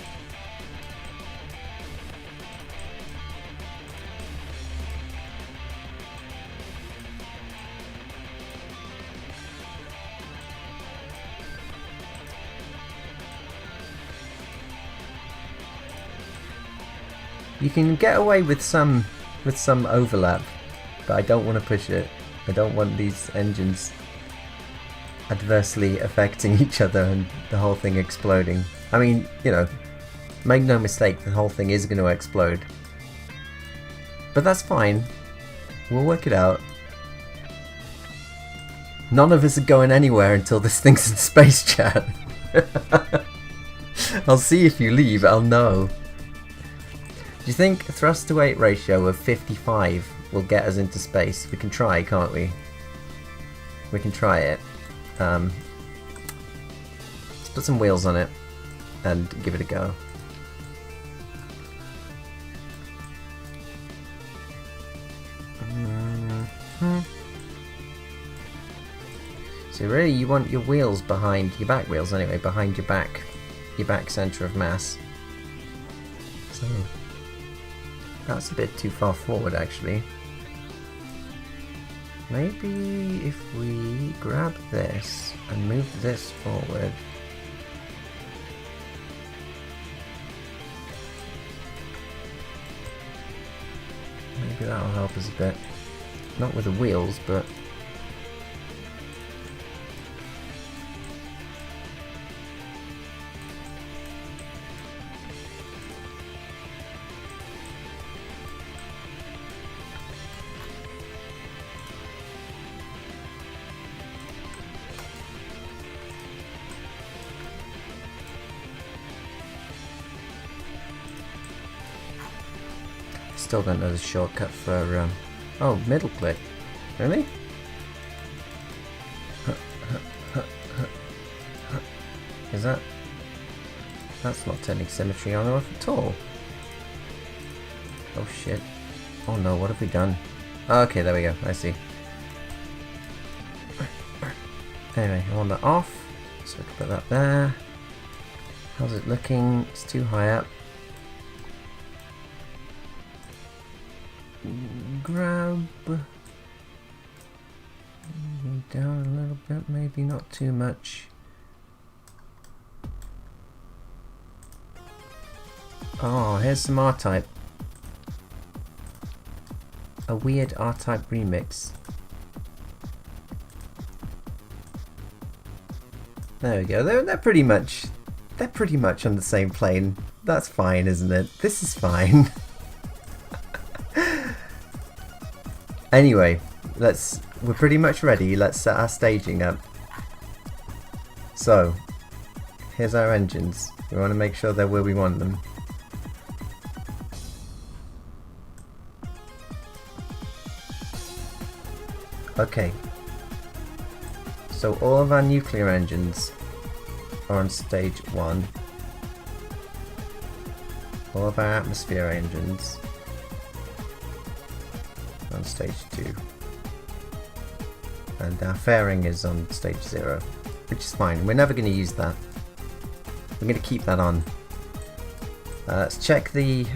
You can get away with some overlap, but I don't want to push it. I don't want these engines adversely affecting each other and the whole thing exploding. I mean, you know, make no mistake, the whole thing is going to explode. But that's fine. We'll work it out. None of us are going anywhere until this thing's in space, chat. I'll see if you leave, I'll know. Do you think a thrust to weight ratio of 55 will get us into space? We can try, can't we? We can try it. Let's put some wheels on it and give it a go. So really you want your wheels behind, your back wheels anyway, behind your back centre of mass. So that's a bit too far forward actually. Maybe if we grab this and move this forward. Maybe that'll help us a bit. Not with the wheels, but still don't know the shortcut for oh, middle click. Really? Is that's not turning symmetry on or off at all. Oh shit. Oh no, what have we done? Okay, there we go, I see. Anyway, I want that off, so I can put that there. How's it looking? It's too high up. Grab down a little bit, maybe not too much. Oh, here's some R-Type. A weird R-Type remix. There we go. They're pretty much on the same plane. That's fine, isn't it? This is fine. Anyway, we're pretty much ready. Let's set our staging up. So, here's our engines. We want to make sure they're where we want them. Okay. So all of our nuclear engines are on stage 1. All of our atmosphere engines are on stage 2. And our fairing is on stage 0, which is fine. We're never going to use that. We're going to keep that on. Let's check the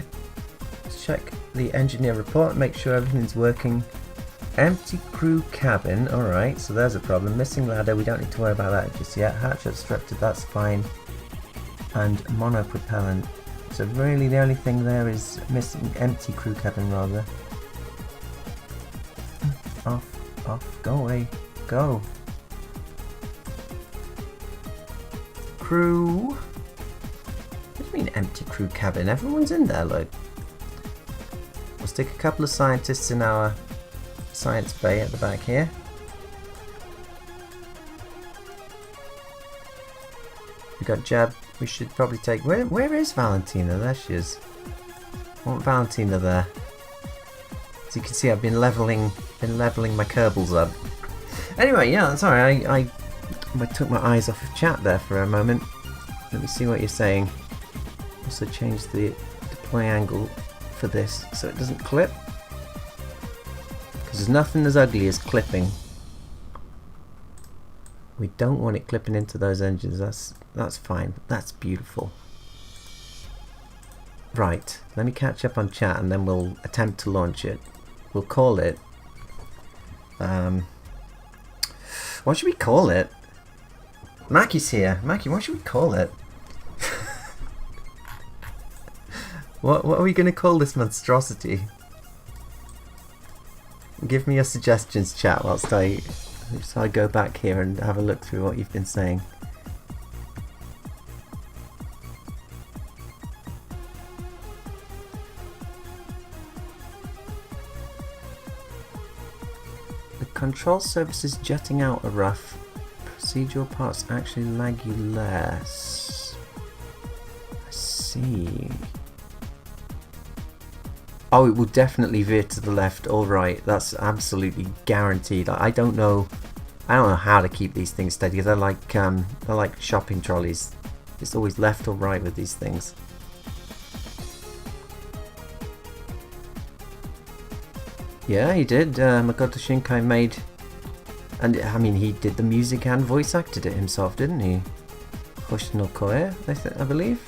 engineer report, make sure everything's working. Empty crew cabin, alright, so there's a problem. Missing ladder, we don't need to worry about that just yet. Hatch obstructed, that's fine. And monopropellant. So really the only thing there is missing empty crew cabin rather. Off, go away, go. Crew. What do you mean empty crew cabin? Everyone's in there, look. We'll stick a couple of scientists in our science bay at the back here. We got Jab. We should probably take. Where is Valentina? There she is. I want Valentina there. As you can see, I've been leveling my Kerbals up. Anyway, yeah, sorry. I took my eyes off of chat there for a moment. Let me see what you're saying. Also change the display angle for this so it doesn't clip. There's nothing as ugly as clipping. We don't want it clipping into those engines. That's fine. But that's beautiful. Right. Let me catch up on chat and then we'll attempt to launch it. We'll call it. What should we call it? Mackie's here. Mackie, what should we call it? What are we going to call this monstrosity? Give me your suggestions, chat, whilst I go back here and have a look through what you've been saying. The control surface is jutting out a rough. Procedural parts actually lag you less. I see. Oh, it will definitely veer to the left or right. That's absolutely guaranteed. I don't know how to keep these things steady. They're like shopping trolleys. It's always left or right with these things. Yeah, he did. Makoto Shinkai made, and I mean, he did the music and voice acted it himself, didn't he? Hoshino Koe, I believe.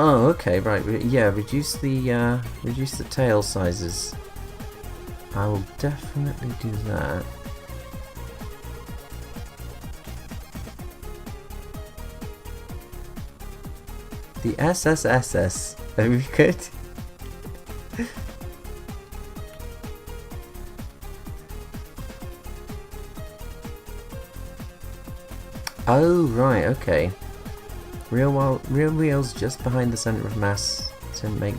Oh, okay, right. Yeah, reduce the tail sizes. I will definitely do that. The SSSS. Are we good? Oh, right, okay. Rear wheels just behind the center of mass to make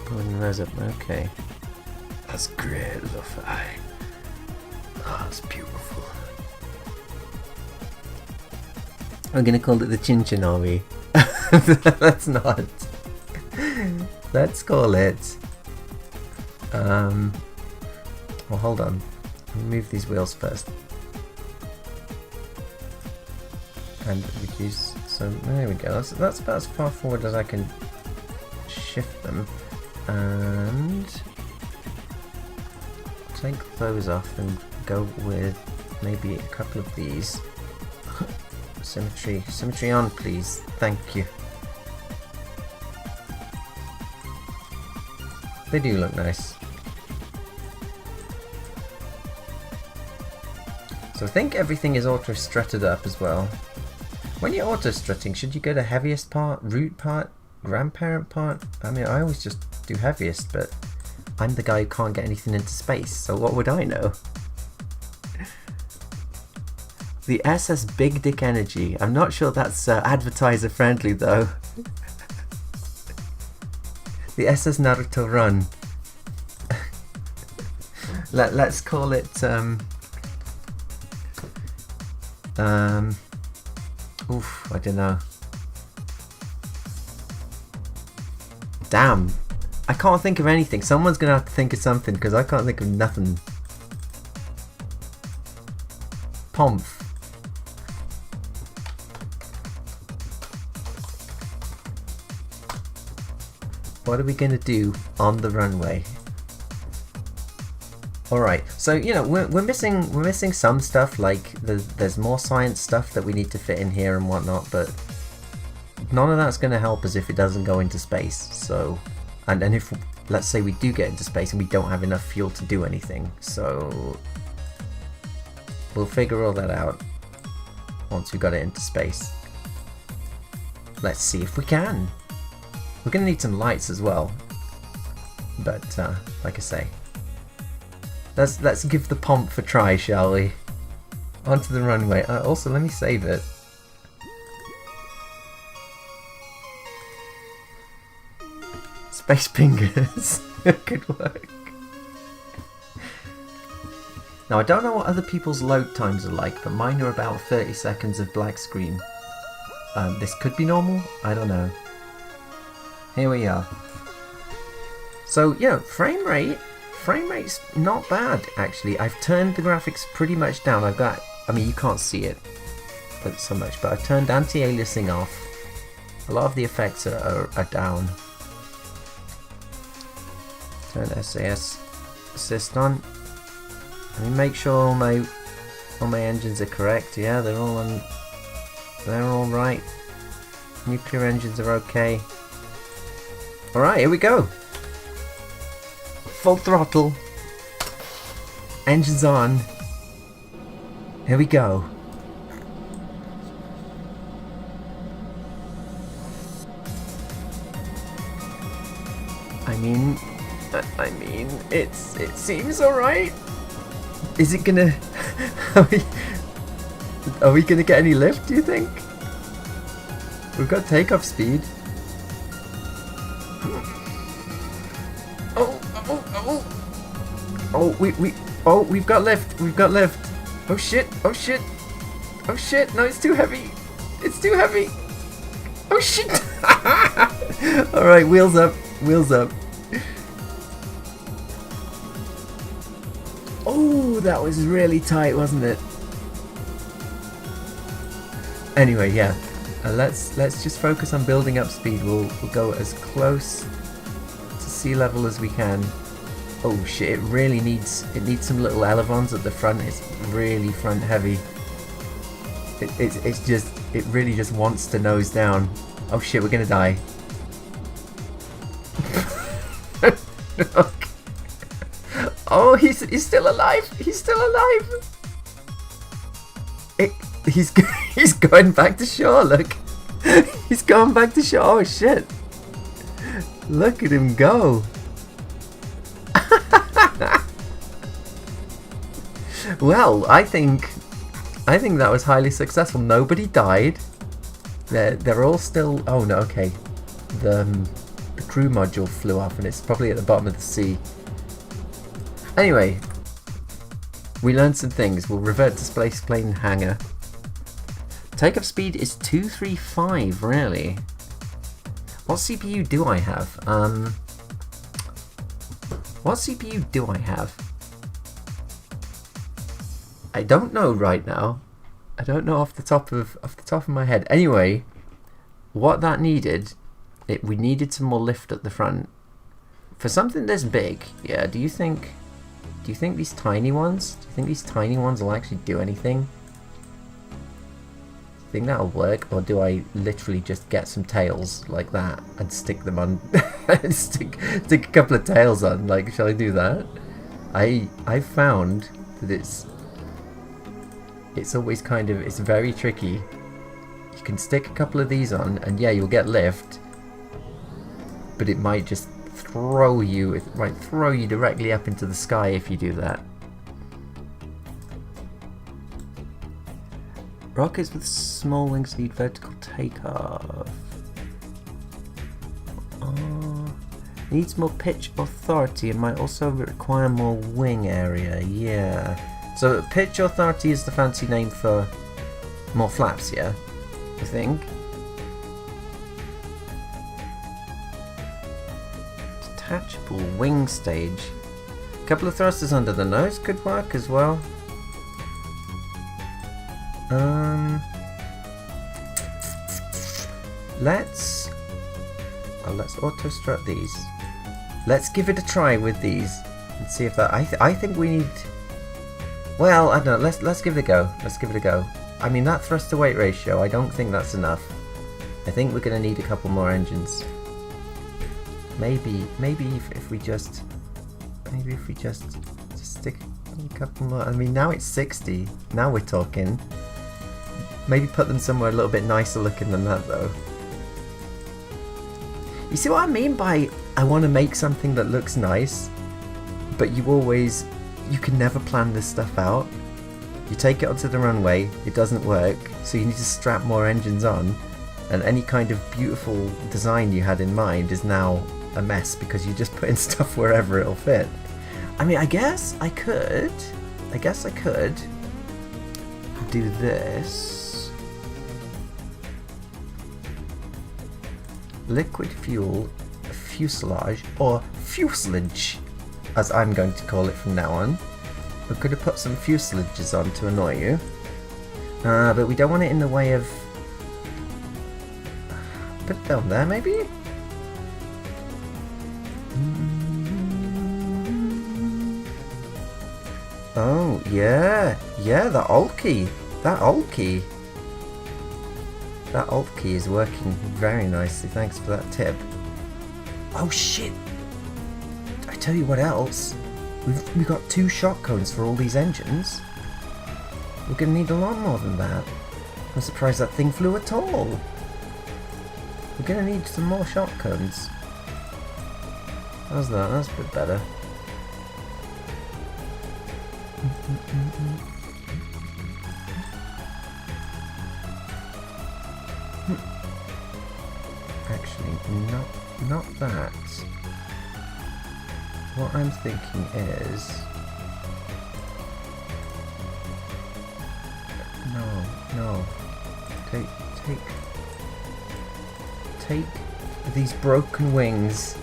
pulling those up. Okay. That's great, Lo-Fi. Oh, that's beautiful. I'm gonna call it the Chin Chin, are we? Let's not. Let's call it. Well, hold on. Move these wheels first. And reduce. So there we go. That's about as far forward as I can shift them. And take those off and go with maybe a couple of these. Symmetry on, please. Thank you. They do look nice. So I think everything is auto strutted up as well. When you're auto strutting, should you go to heaviest part, root part, grandparent part? I mean, I always just do heaviest, but I'm the guy who can't get anything into space, so what would I know? The SS Big Dick Energy. I'm not sure that's advertiser friendly though. The SS Naruto run. Let's call it oof, I don't know. Damn, I can't think of anything. Someone's gonna have to think of something because I can't think of nothing. Pomp. What are we gonna do on the runway? Alright, so you know we're missing some stuff, like there's more science stuff that we need to fit in here and whatnot, but none of that's gonna help us if it doesn't go into space. So, and if let's say we do get into space and we don't have enough fuel to do anything, so we'll figure all that out once we got it into space. Let's see if we can. We're gonna need some lights as well, but like I say, let's give the pomp a try, shall we? Onto the runway. Also, let me save it. Space fingers. Good work. Now I don't know what other people's load times are like, but mine are about 30 seconds of black screen. This could be normal, I don't know. Here we are. So yeah, frame rate's not bad actually. I've turned the graphics pretty much down. I mean you can't see it but so much, but I've turned anti-aliasing off. A lot of the effects are down. Turn SAS assist on. Let me make sure all my engines are correct. Yeah, they're all on. They're all right. Nuclear engines are okay. All right, here we go. Full throttle. Engines on. Here we go. I mean, it seems alright. Is it gonna? Are we gonna get any lift? Do you think? We've got takeoff speed. We've got lift. We've got lift. Oh shit! Oh shit! Oh shit! No, it's too heavy. It's too heavy. Oh shit! All right, wheels up. Wheels up. Oh, that was really tight, wasn't it? Anyway, yeah. Let's just focus on building up speed. We'll go as close to sea level as we can. Oh shit! It really needs some little elevons at the front. It's really front heavy. It really just wants to nose down. Oh shit! We're gonna die. Oh, he's still alive. He's still alive. He's going back to shore. Look, he's going back to shore. Oh shit! Look at him go. Well, I think that was highly successful. Nobody died. They're all still. Oh no, okay. The crew module flew off, and it's probably at the bottom of the sea. Anyway, we learned some things. We'll revert to space plane hangar. Takeoff speed is 235. Really? What CPU do I have? What CPU do I have? I don't know right now. I don't know off the top of my head. Anyway, what that needed, we needed some more lift at the front for something this big. Yeah. Do you think these tiny ones? Do you think these tiny ones will actually do anything? Think that'll work, or do I literally just get some tails like that and stick them on? stick a couple of tails on. Like, shall I do that? I found that it's always kind of, it's very tricky. You can stick a couple of these on, and yeah, you'll get lift, but it might just throw you directly up into the sky if you do that. Rockets with small wings need vertical takeoff. Needs more pitch authority and might also require more wing area. Yeah. So pitch authority is the fancy name for more flaps, yeah? I think. Detachable wing stage. A couple of thrusters under the nose could work as well. Let's auto strut these. Let's give it a try with these and see if that. I think we need. Well, I don't know. Let's give it a go. Let's give it a go. I mean, that thrust to weight ratio, I don't think that's enough. I think we're gonna need a couple more engines. Maybe if we just stick a couple more. I mean, now it's 60. Now we're talking. Maybe put them somewhere a little bit nicer looking than that, though. You see what I mean by I want to make something that looks nice, but you can never plan this stuff out. You take it onto the runway, it doesn't work, so you need to strap more engines on, and any kind of beautiful design you had in mind is now a mess because you just put in stuff wherever it'll fit. I mean, I guess I could do this. Liquid fuel fuselage, or fuselage as I'm going to call it from now on. We could have put some fuselages on to annoy you, but we don't want it in the way of. Put it down there, maybe. Oh yeah, that alt key. That alt key is working very nicely. Thanks for that tip. Oh shit! I tell you what else. We've got 2 shock cones for all these engines. We're gonna need a lot more than that. I'm surprised that thing flew at all. We're gonna need some more shock cones. How's that? That's a bit better. Actually, not that. What I'm thinking is... No. Take these broken wings.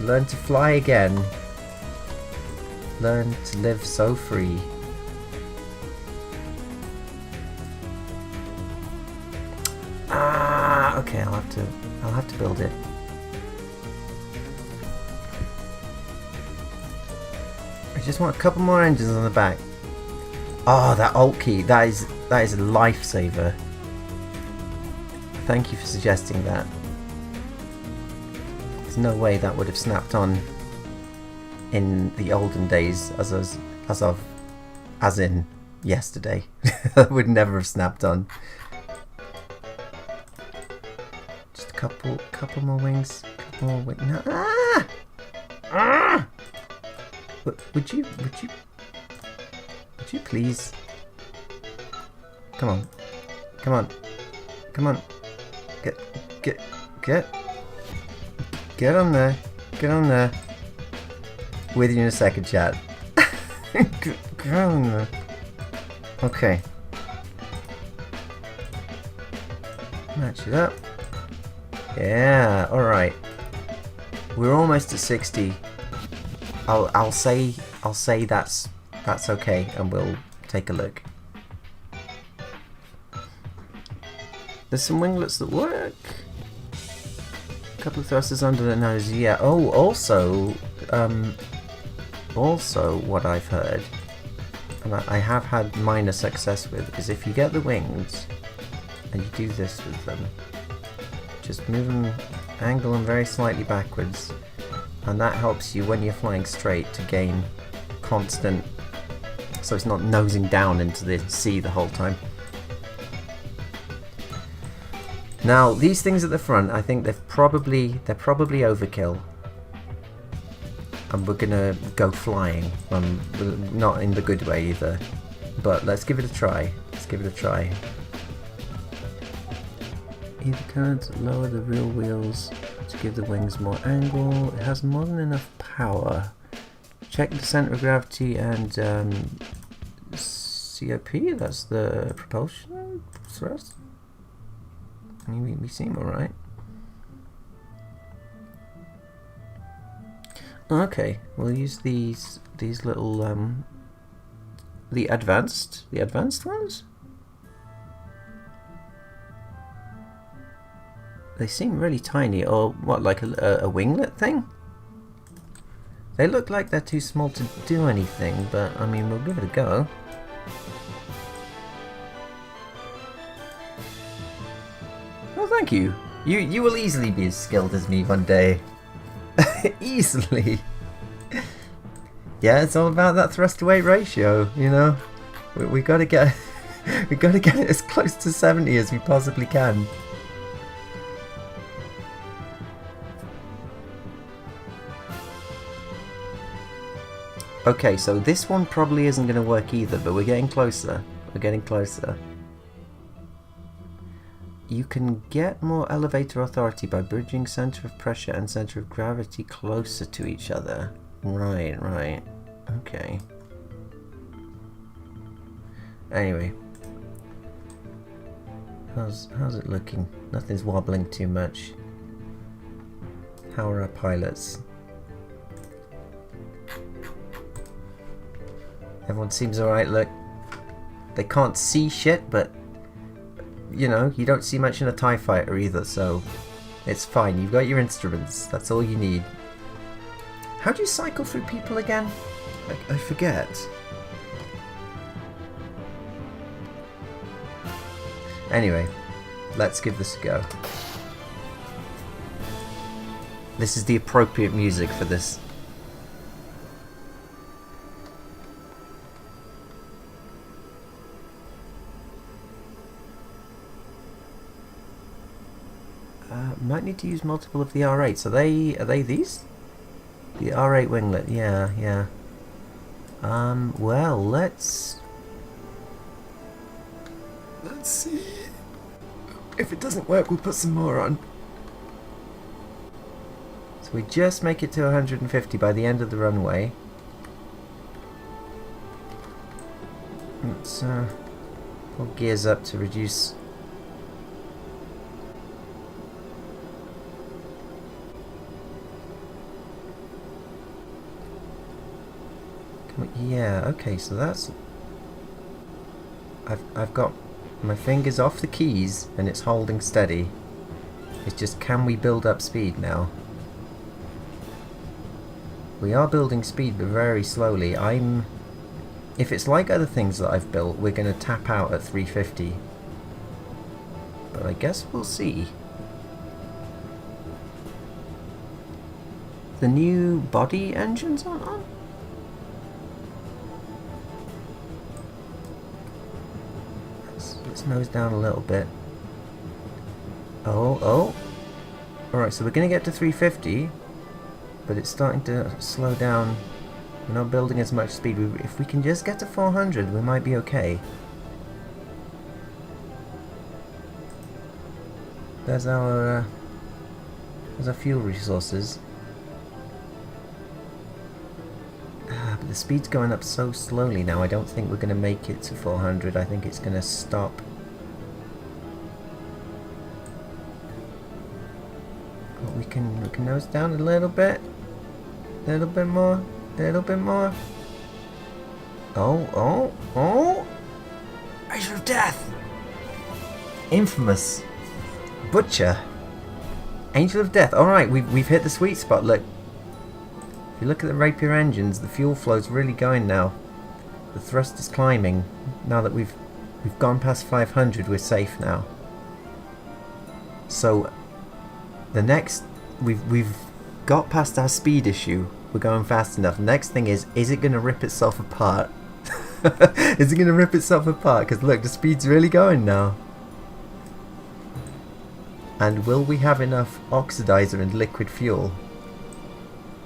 Learn to fly again. Learn to live so free. Okay, I'll have to build it. I just want a couple more engines on the back. Oh, that alt key, that is a lifesaver. Thank you for suggesting that. There's no way that would have snapped on in the olden days as in yesterday. That would never have snapped on. Just a couple more wings. No. Would you please? Come on. Get on there. Get on there. With you in a second, chat. Get on there. Okay. Match it up. Yeah. All right. We're almost at 60. I'll say that's okay, and we'll take a look. There's some winglets that work. A couple of thrusters under the nose. Yeah. Oh, also what I've heard, and I have had minor success with, is if you get the wings and you do this with them, just move them, angle them very slightly backwards, and that helps you when you're flying straight to gain constant, so it's not nosing down into the sea the whole time. Now these things at the front, I think they're probably overkill, and we're gonna go flying. Not in the good way either, but let's give it a try. Either can't lower the real wheels to give the wings more angle. It has more than enough power. Check the center of gravity and COP, that's the propulsion thrust. We seem alright. Okay, we'll use these little the advanced ones. They seem really tiny, or what, like a winglet thing? They look like they're too small to do anything, but I mean, we'll give it a go. Oh, thank you. You will easily be as skilled as me one day. Easily. Yeah, it's all about that thrust to weight ratio, you know. We gotta get we gotta get it as close to 70 as we possibly can. Okay, so this one probably isn't going to work either, but we're getting closer. We're getting closer. You can get more elevator authority by bridging center of pressure and center of gravity closer to each other. Right, right. Okay. Anyway. How's it looking? Nothing's wobbling too much. How are our pilots? Everyone seems alright, look. They can't see shit, but you know, you don't see much in a TIE fighter either, so it's fine. You've got your instruments. That's all you need. How do you cycle through people again? I forget. Anyway, let's give this a go. This is the appropriate music for this. Might need to use multiple of the R8s. Are they these? The R8 winglet, yeah. Well, let's see. If it doesn't work, we'll put some more on. So we just make it to 150 by the end of the runway. Let's pull gears up to reduce. Yeah, okay, so that's... I've got my fingers off the keys and it's holding steady. It's just, can we build up speed now? We are building speed, but very slowly. If it's like other things that I've built, we're going to tap out at 350. But I guess we'll see. The new body engines aren't on? Let's nose down a little bit. Oh. Alright, so we're going to get to 350, but it's starting to slow down. We're not building as much speed. If we can just get to 400, we might be okay. There's our fuel resources. But the speed's going up so slowly now, I don't think we're going to make it to 400. I think it's going to stop. But we can nose down a little bit. A little bit more. A little bit more. Oh. Angel of Death! Infamous. Butcher. Angel of Death. Alright, we've hit the sweet spot. Look. If you look at the Rapier engines, the fuel flow's really going now. The thrust is climbing. Now that we've gone past 500, we're safe now. So the next, we've got past our speed issue. We're going fast enough. The next thing is it going to rip itself apart? Is it going to rip itself apart? Because look, the speed's really going now. And will we have enough oxidizer and liquid fuel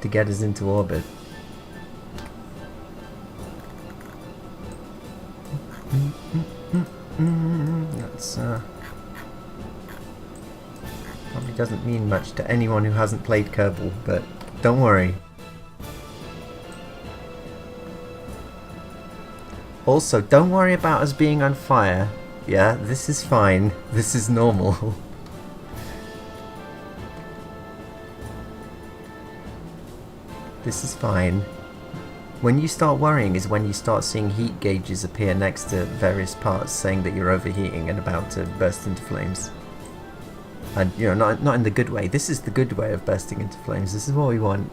to get us into orbit? Let's not Probably doesn't mean much to anyone who hasn't played Kerbal, but don't worry. Also, don't worry about us being on fire. Yeah, this is fine. This is normal. This is fine. When you start worrying is when you start seeing heat gauges appear next to various parts saying that you're overheating and about to burst into flames. And, you know, not in the good way. This is the good way of bursting into flames. This is what we want.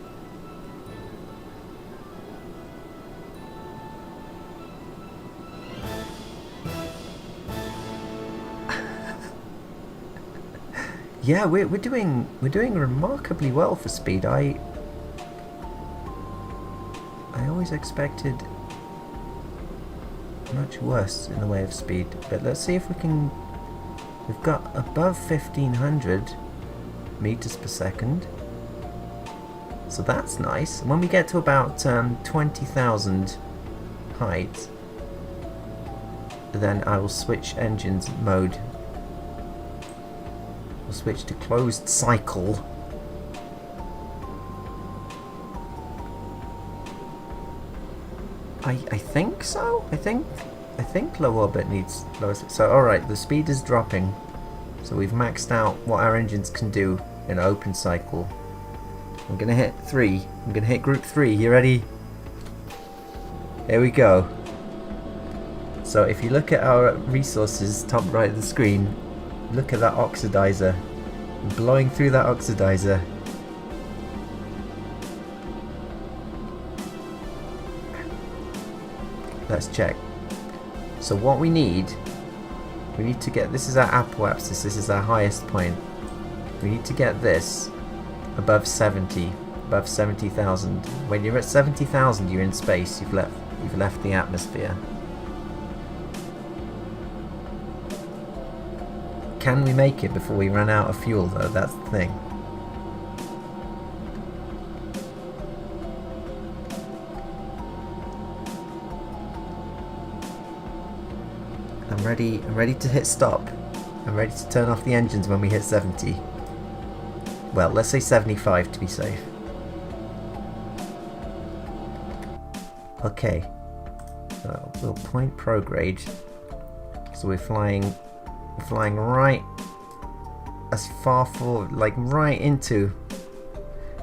Yeah, we're doing remarkably well for speed. I always expected much worse in the way of speed, but let's see if we can. We've got above 1500 meters per second, so that's nice. And when we get to about 20,000 height, then I will switch engines mode. We'll switch to closed cycle. I think so. I think low orbit needs lower. So alright, the speed is dropping. So we've maxed out what our engines can do in open cycle. I'm gonna hit 3. I'm gonna hit group 3. You ready? Here we go. So if you look at our resources, top right of the screen, look at that oxidizer. I'm blowing through that oxidizer. Let's check. So what we need to get, this is our apoapsis, this is our highest point. We need to get this above 70, above 70,000. When you're at 70,000, you're in space. You've left the atmosphere. Can we make it before we run out of fuel though? That's the thing. I'm ready to hit stop. I'm ready to turn off the engines when we hit 70. Well, let's say 75 to be safe. Okay. So we'll point prograde. So we're flying right as far forward, like right into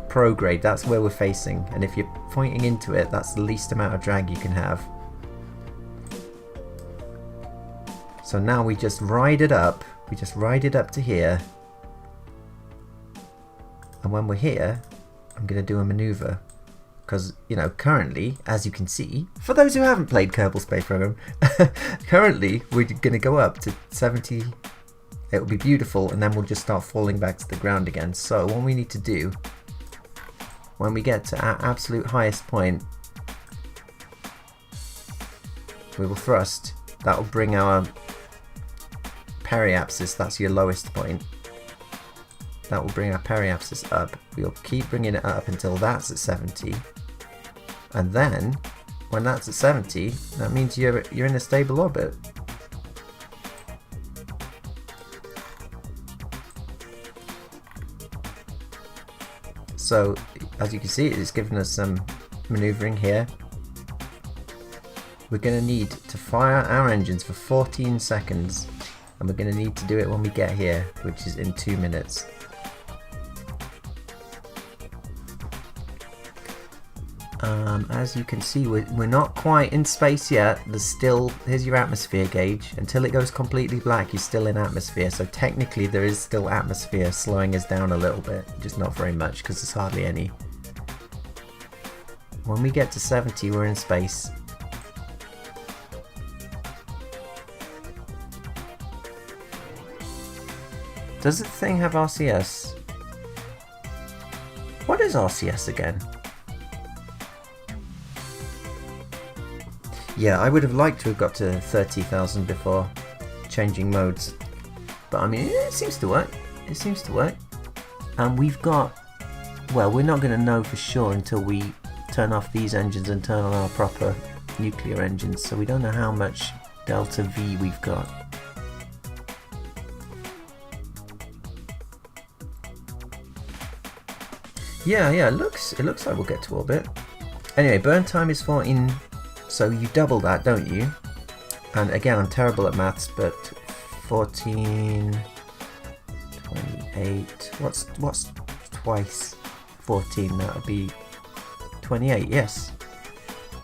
prograde. That's where we're facing, and if you're pointing into it, that's the least amount of drag you can have. So now we just ride it up. We just ride it up to here, and when we're here, I'm gonna do a maneuver. Because, you know, currently, as you can see, for those who haven't played Kerbal Space Program, currently we're going to go up to 70, it will be beautiful, and then we'll just start falling back to the ground again. So what we need to do, when we get to our absolute highest point, we will thrust. That will bring our periapsis, that's your lowest point. That will bring our periapsis up. We'll keep bringing it up until that's at 70. And then, when that's at 70, that means you're in a stable orbit. So, as you can see, it's given us some maneuvering here. We're going to need to fire our engines for 14 seconds. And we're going to need to do it when we get here, which is in 2 minutes. As you can see, we're not quite in space yet. There's still, here's your atmosphere gauge. Until it goes completely black, you're still in atmosphere. So technically there is still atmosphere slowing us down a little bit, just not very much because there's hardly any. When we get to 70, we're in space. Does the thing have RCS? What is RCS again? Yeah, I would have liked to have got to 30,000 before changing modes. But I mean, it seems to work. It seems to work. And we've got, well, we're not going to know for sure until we turn off these engines and turn on our proper nuclear engines. So we don't know how much delta V we've got. Yeah, it looks like we'll get to orbit. Anyway, burn time is 14, so you double that, don't you? And again, I'm terrible at maths, but 14, 28, what's twice 14? That would be 28, yes.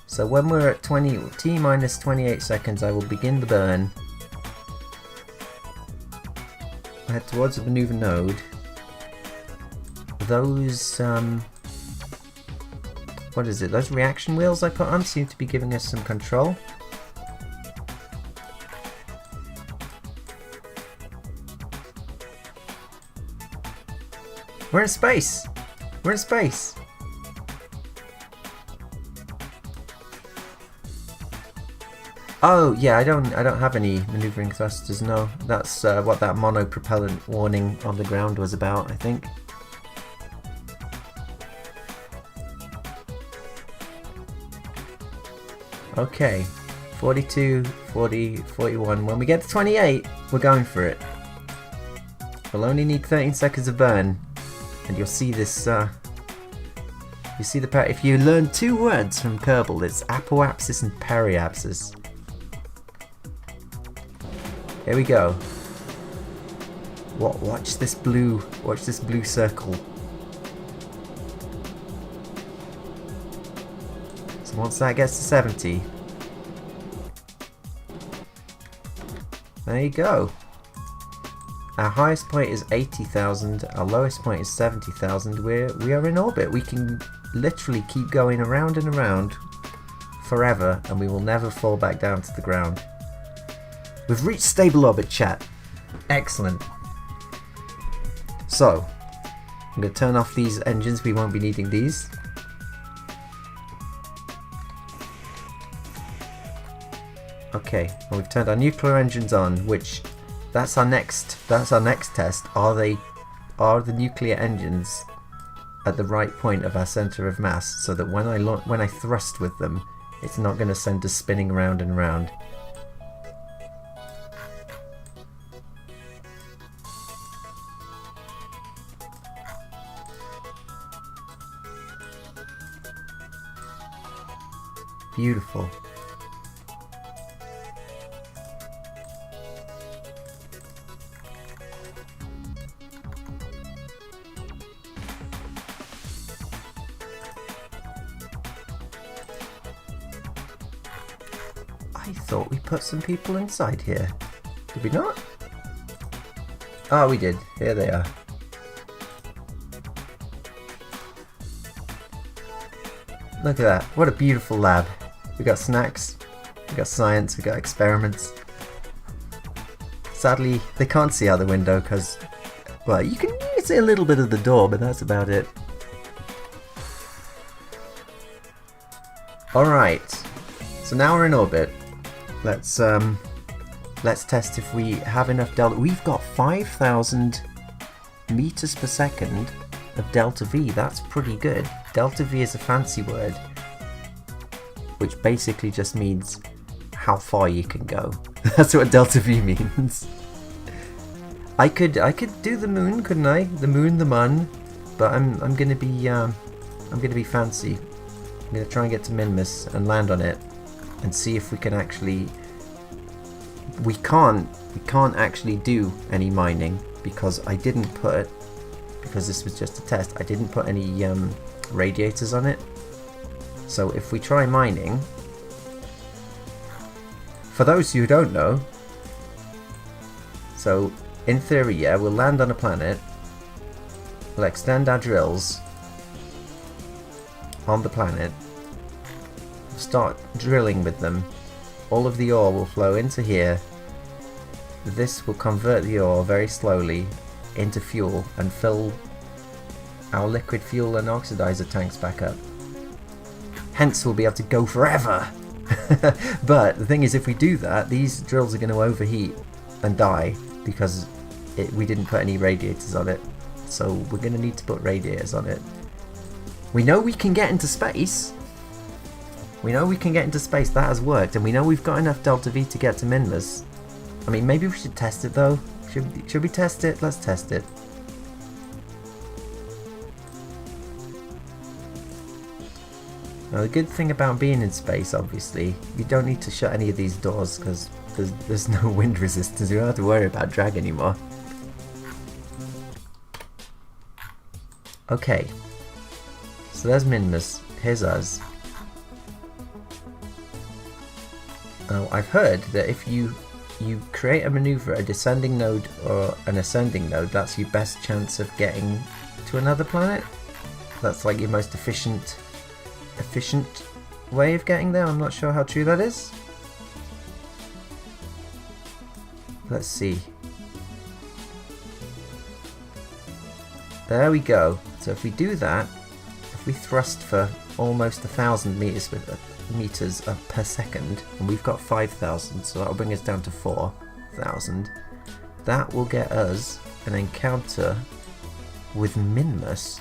So when we're at t minus 28 seconds, I will begin the burn. Head towards the maneuver node. Those, what is it? Those reaction wheels I put on seem to be giving us some control. We're in space! We're in space! Oh yeah, I don't have any maneuvering thrusters. No, that's what that monopropellant warning on the ground was about, I think. Okay, 42, 40, 41. When we get to 28, we're going for it. We'll only need 13 seconds of burn, and you'll see this. You see the if you learn 2 words from Kerbal, it's apoapsis and periapsis. Here we go. Watch this blue circle. So once that gets to 70, there you go. Our highest point is 80,000. Our lowest point is 70,000. We are in orbit. We can literally keep going around and around forever, and we will never fall back down to the ground. We've reached stable orbit, chat. Excellent. So, I'm going to turn off these engines. We won't be needing these. Okay, well, we've turned our nuclear engines on, which that's our next test. Are the nuclear engines at the right point of our center of mass, so that when I thrust with them, it's not going to send us spinning around and around. Beautiful. I thought we put some people inside here. Did we not? Oh, we did. Here they are. Look at that. What a beautiful lab. We got snacks, we got science, we got experiments. Sadly, they can't see out the window because, well, you can see a little bit of the door, but that's about it. Alright, so now we're in orbit. Let's test if we have enough delta. We've got 5,000 meters per second of delta V. That's pretty good. Delta V is a fancy word, which basically just means how far you can go. That's what delta V means. I could do the moon, couldn't I? The moon, the mun, but I'm gonna be fancy. I'm gonna try and get to Minmus and land on it and see if we can actually. We can't actually do any mining because I didn't put, because this was just a test, I didn't put any radiators on it. So if we try mining, for those who don't know, so in theory, yeah, we'll land on a planet, we'll extend our drills on the planet, start drilling with them, all of the ore will flow into here, this will convert the ore very slowly into fuel and fill our liquid fuel and oxidizer tanks back up. Hence we'll be able to go forever. But the thing is, if we do that, these drills are going to overheat and die because we didn't put any radiators on it. So we're going to need to put radiators on it. We know we can get into space. We know we can get into space. That has worked. And we know we've got enough delta V to get to Minmus. I mean, maybe we should test it though. Should we test it? Let's test it. Now the good thing about being in space, obviously, you don't need to shut any of these doors because there's no wind resistance. You don't have to worry about drag anymore. Okay, so there's Minmus. Here's us. Now I've heard that if you create a maneuver, a descending node or an ascending node, that's your best chance of getting to another planet. That's like your most efficient way of getting there. I'm not sure how true that is. Let's see. There we go. So if we do that, if we thrust for almost 1,000 meters per second, and we've got 5,000, so that'll bring us down to 4,000. That will get us an encounter with Minmus.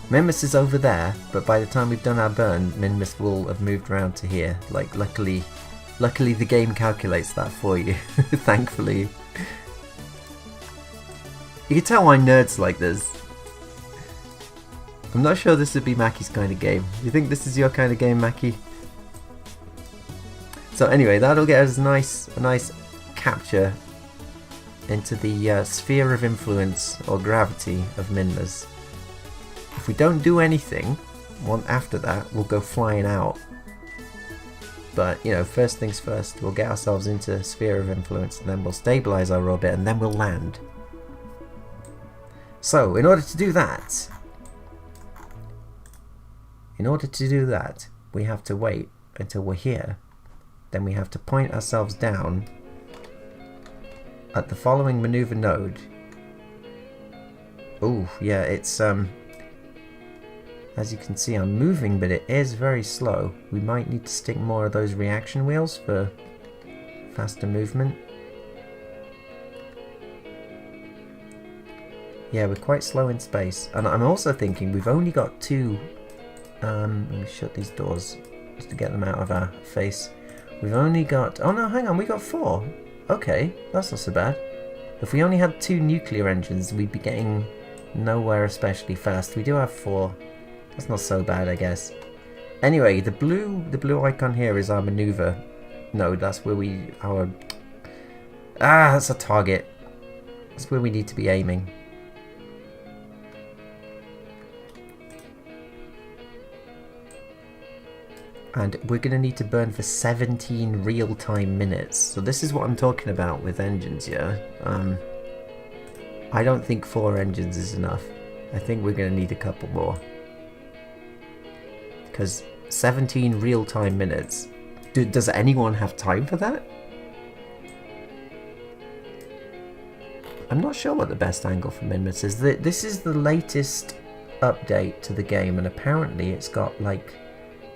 Minmus is over there, but by the time we've done our burn, Minmus will have moved around to here. Like, luckily the game calculates that for you. Thankfully. You can tell why nerds like this. I'm not sure this would be Mackie's kind of game. You think this is your kind of game, Mackie? So anyway, that'll get us a nice capture into the sphere of influence or gravity of Minmus. If we don't do anything, after that, we'll go flying out. But, you know, first things first, we'll get ourselves into sphere of influence, and then we'll stabilize our orbit, and then we'll land. So, in order to do that, we have to wait until we're here. Then we have to point ourselves down at the following maneuver node. Oh, yeah, it's, as you can see, I'm moving, but it is very slow. We might need to stick more of those reaction wheels for faster movement. Yeah, we're quite slow in space. And I'm also thinking we've only got 2... let me shut these doors just to get them out of our face. We've only got... Oh no, hang on, we got 4. Okay, that's not so bad. If we only had 2 nuclear engines, we'd be getting nowhere especially fast. We do have 4. That's not so bad, I guess. Anyway, the blue icon here is our maneuver node. That's where that's a target. That's where we need to be aiming. And we're going to need to burn for 17 real-time minutes. So this is what I'm talking about with engines, yeah. I don't think 4 engines is enough. I think we're going to need a couple more. Because 17 real-time minutes. Does anyone have time for that? I'm not sure what the best angle for Minmus is. This is the latest update to the game, and apparently it's got like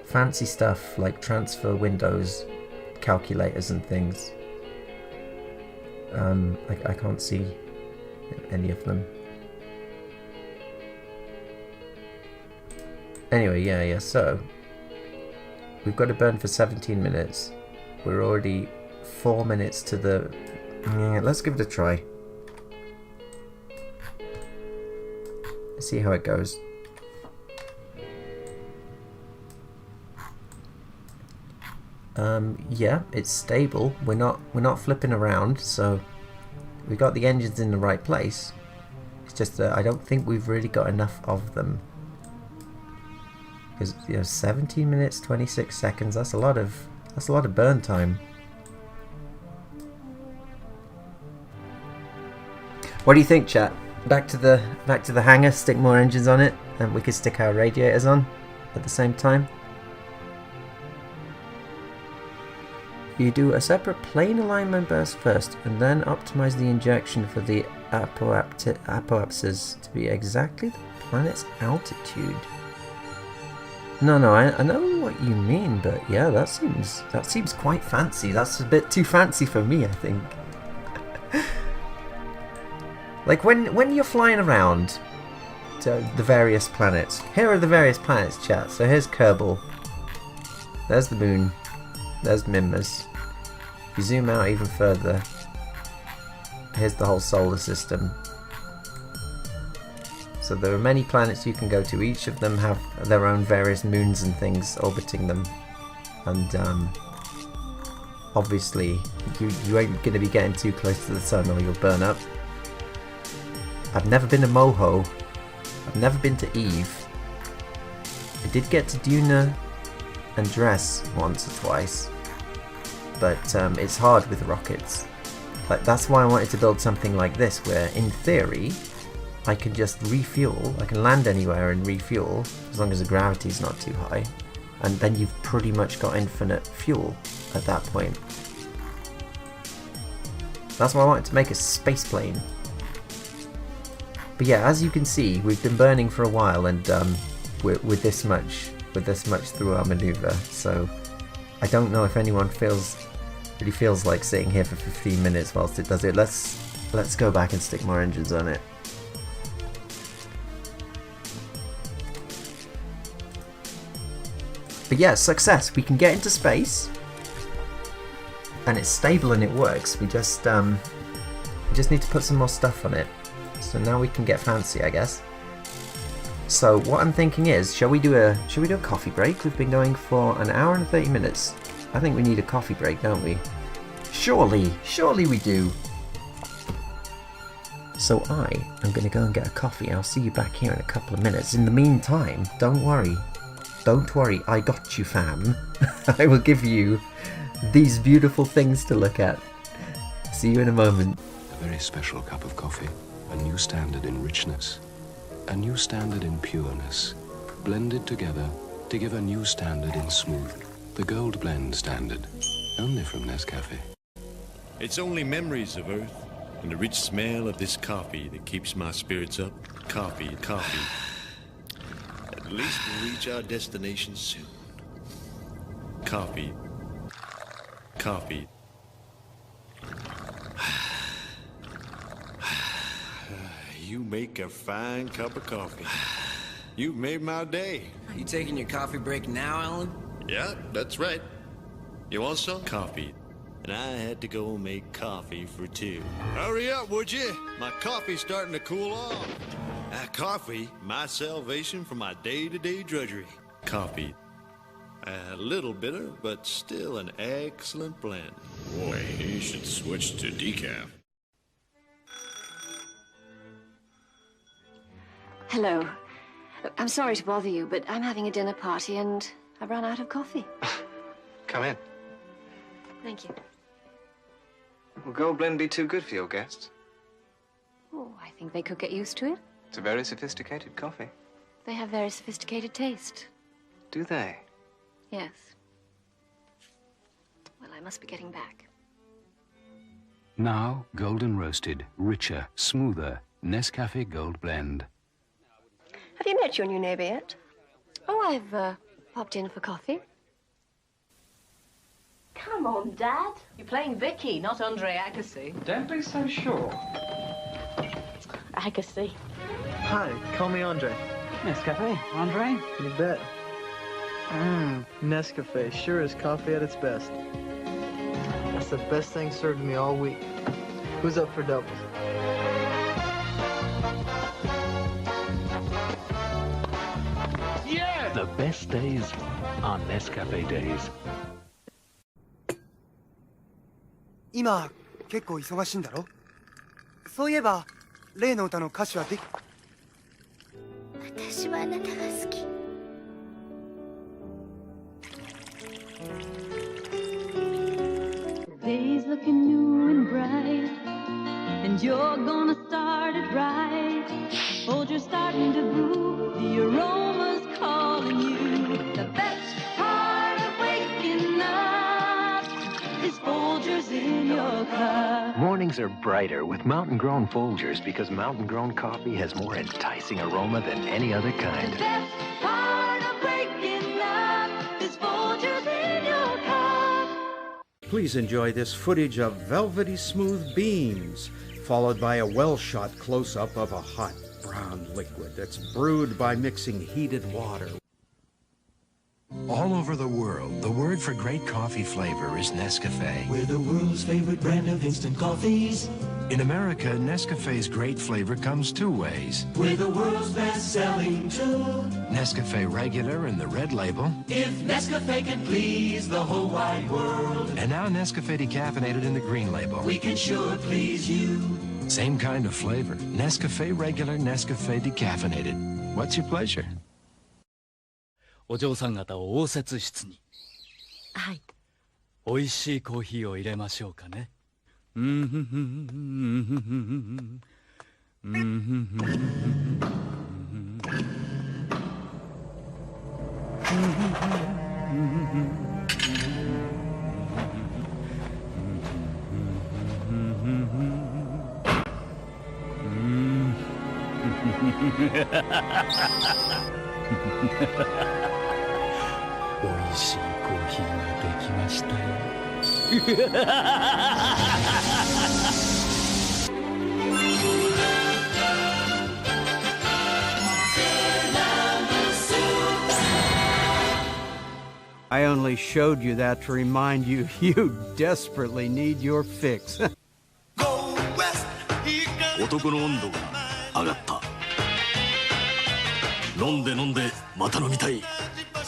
fancy stuff like transfer windows, calculators and things. I can't see any of them. Anyway, yeah, so we've got to burn for 17 minutes. We're already 4 minutes to the... Yeah, let's give it a try. See how it goes. Yeah, it's stable. We're not flipping around, so we got the engines in the right place. It's just that I don't think we've really got enough of them. Because, you know, 17 minutes 26 seconds. That's a lot of burn time. What do you think, chat? Back to the hangar. Stick more engines on it, and we could stick our radiators on at the same time. You do a separate plane alignment burst first, and then optimize the injection for the apoapses to be exactly the planet's altitude. No, I know what you mean, but yeah, that seems quite fancy. That's a bit too fancy for me, I think. Like when you're flying around to the various planets. Here are the various planets, chat. So here's Kerbal. There's the moon. There's Minmus. If you zoom out even further, here's the whole solar system. So there are many planets you can go to. Each of them have their own various moons and things orbiting them. And obviously you ain't going to be getting too close to the sun or you'll burn up. I've never been to Moho. I've never been to Eve. I did get to Duna and Dress once or twice. But it's hard with rockets. Like, that's why I wanted to build something like this, where in theory I can just refuel. I can land anywhere and refuel as long as the gravity's not too high, and then you've pretty much got infinite fuel at that point. That's why I wanted to make a space plane. But yeah, as you can see, we've been burning for a while, and with this much through our maneuver. So I don't know if anyone really feels like sitting here for 15 minutes whilst it does it. Let's go back and stick more engines on it. But yeah, success. We can get into space, and it's stable and it works. We just need to put some more stuff on it. So now we can get fancy, I guess. So what I'm thinking is, shall we do a coffee break? We've been going for an hour and 30 minutes. I think we need a coffee break, don't we? Surely we do. So I am going to go and get a coffee. I'll see you back here in a couple of minutes. In the meantime, don't worry, I got you, fam. I will give you these beautiful things to look at. See you in a moment. A very special cup of coffee. A new standard in richness. A new standard in pureness. Blended together to give a new standard in smooth. The Gold Blend standard. Only from Nescafe. It's only memories of Earth and the rich smell of this coffee that keeps my spirits up. Coffee. At least we'll reach our destination soon. Coffee. You make a fine cup of coffee. You've made my day. Are you taking your coffee break now, Alan? Yeah, that's right. You want some? Coffee. And I had to go make coffee for two. Hurry up, would you? My coffee's starting to cool off. Coffee, my salvation from my day-to-day drudgery. Coffee. A little bitter, but still an excellent blend. Boy, you should switch to decaf. Hello. I'm sorry to bother you, but I'm having a dinner party and I've run out of coffee. Come in. Thank you. Will Gold Blend be too good for your guests? Oh, I think they could get used to it. It's a very sophisticated coffee. They have very sophisticated taste. Do they? Yes. Well, I must be getting back. Now, golden roasted, richer, smoother, Nescafe Gold Blend. Have you met your new neighbor yet? Oh, I've popped in for coffee. Come on, Dad. You're playing Vicky, not Andre Agassi. Don't be so sure. Agassi. Hi, call me Andre. Nescafe, Andre? You bet. Nescafe sure is coffee at its best. That's the best thing served to me all week. Who's up for doubles? Yeah! The best days are Nescafe days. 今結構忙しいんだろ？そういえば例の歌の歌詞はで私はあなたが好き。Days looking new and bright, and you're gonna start it right. Folger's starting to brew, the aroma's calling you. The best part of waking up is Folgers in your cup. Mornings are brighter with mountain-grown Folgers because mountain-grown coffee has more enticing aroma than any other kind. The best part of waking up is Folgers in your cup. Please enjoy this footage of velvety smooth beans, followed by a well-shot close-up of a hot brown liquid that's brewed by mixing heated water. All over the world, the word for great coffee flavor is Nescafe. We're the world's favorite brand of instant coffees. In America, Nescafe's great flavor comes two ways. We're the world's best-selling too. Nescafe Regular in the red label. If Nescafe can please the whole wide world. And now Nescafe Decaffeinated in the green label. We can sure please you. Same kind of flavor. Nescafe Regular, Nescafe Decaffeinated. What's your pleasure? お嬢さん方を応接室に。はい。美味しいコーヒーを入れましょうかね。美味しいコーヒーができましたよ。I only showed you that to remind you you desperately need your fix. 男の温度が上がった。飲んで飲んでまた飲みたい。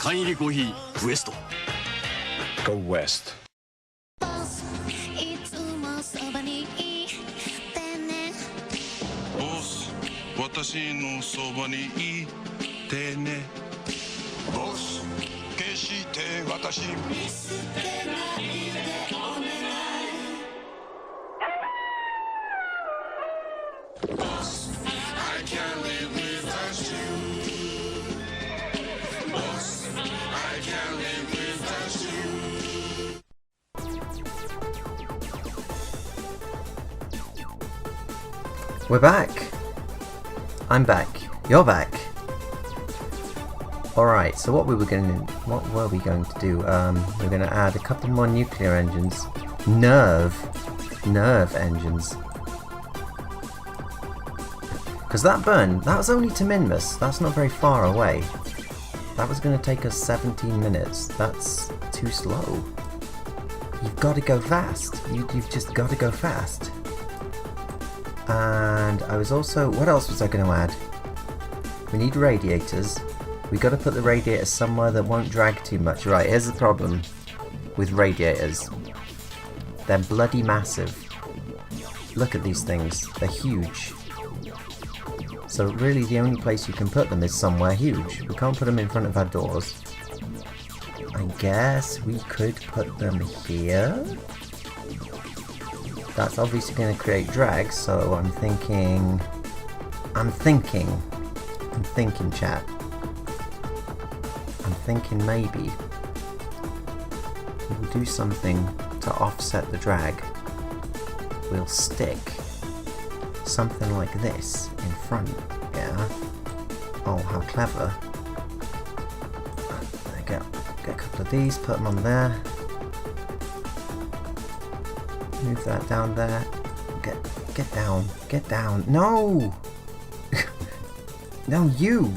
缶入りコーヒーウエスト。 Go west. ボス、私のそばにいてね。ボス、決して私見捨てないでお願い。ボス、I can't live without you. ボス、I can't live without you. We're back. I'm back. You're back. Alright, so what were we going to do? We're going to add a couple more nuclear engines. Nerve engines. Because that burn, that was only to Minmus. That's not very far away. That was going to take us 17 minutes. That's too slow. You've got to go fast. You've just got to go fast. And I was also... What else was I going to add? We need radiators. We got to put the radiators somewhere that won't drag too much. Right, here's the problem with radiators. They're bloody massive. Look at these things. They're huge. So really the only place you can put them is somewhere huge. We can't put them in front of our doors. I guess we could put them here. That's obviously going to create drag, so I'm thinking, chat. I'm thinking maybe we'll do something to offset the drag. We'll stick something like this in front, yeah? Oh, how clever. There we go. Get a couple of these, put them on there. Move that down there. Get down. No! No, you!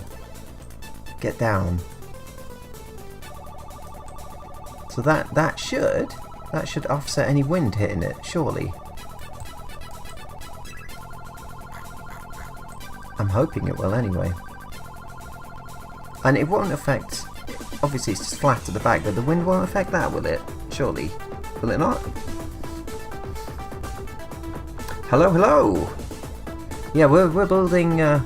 Get down. So that should offset any wind hitting it, surely. I'm hoping it will anyway. And it won't affect... Obviously it's just flat at the back, but the wind won't affect that, will it? Surely. Will it not? Hello! Yeah, we're building a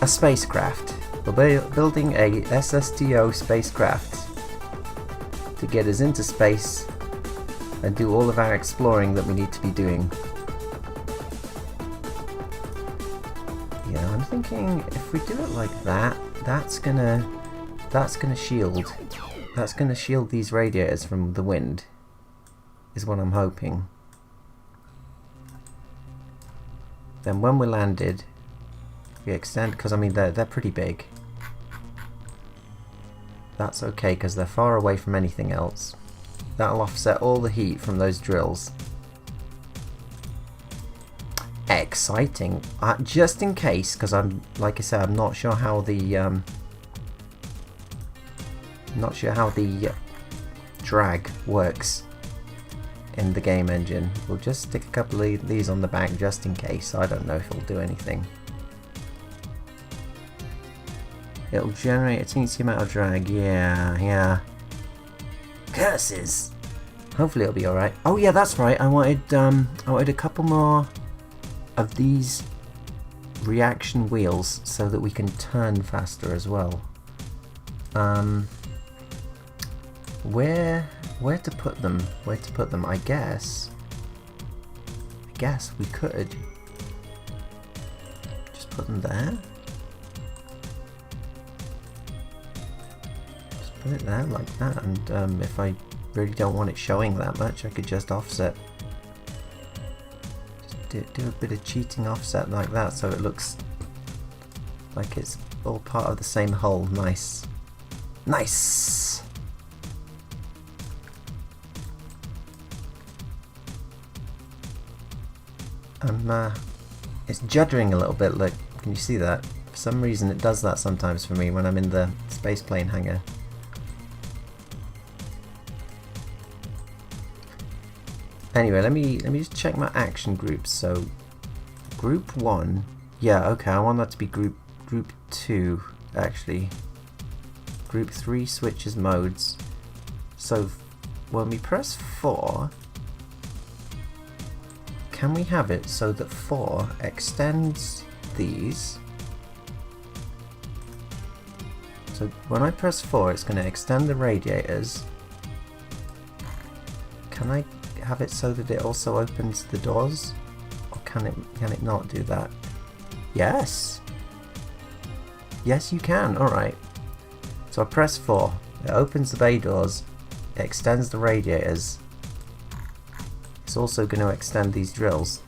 spacecraft. We're building a SSTO spacecraft to get us into space and do all of our exploring that we need to be doing. Yeah, I'm thinking if we do it like that, that's gonna shield these radiators from the wind, is what I'm hoping. Then when we're landed, we extend, because I mean they're pretty big. That's okay because they're far away from anything else. That'll offset all the heat from those drills. Exciting. Just in case, because I'm, like I said, I'm not sure how the Not sure how the drag works in the game engine. We'll just stick a couple of these on the back just in case. I don't know if it'll do anything. It'll generate a teensy amount of drag. Yeah. Curses! Hopefully it'll be alright. Oh yeah, that's right. I wanted a couple more of these reaction wheels so that we can turn faster as well. Where to put them? I guess we could just put them there. Just put it there like that, and if I really don't want it showing that much, I could just offset. Just do a bit of cheating offset like that, so it looks like it's all part of the same whole. Nice. It's juddering a little bit. Look, can you see that? For some reason it does that sometimes for me when I'm in the space plane hangar. Anyway, let me just check my action groups. So group 1, yeah, okay, I want that to be group 2 actually. Group 3 switches modes. So when we press 4, can we have it so that 4 extends these? So when I press 4, it's going to extend the radiators. Can I have it so that it also opens the doors? Or can it not do that? Yes! Yes, you can. Alright. So I press 4. It opens the bay doors. It extends the radiators. It's also going to extend these drills.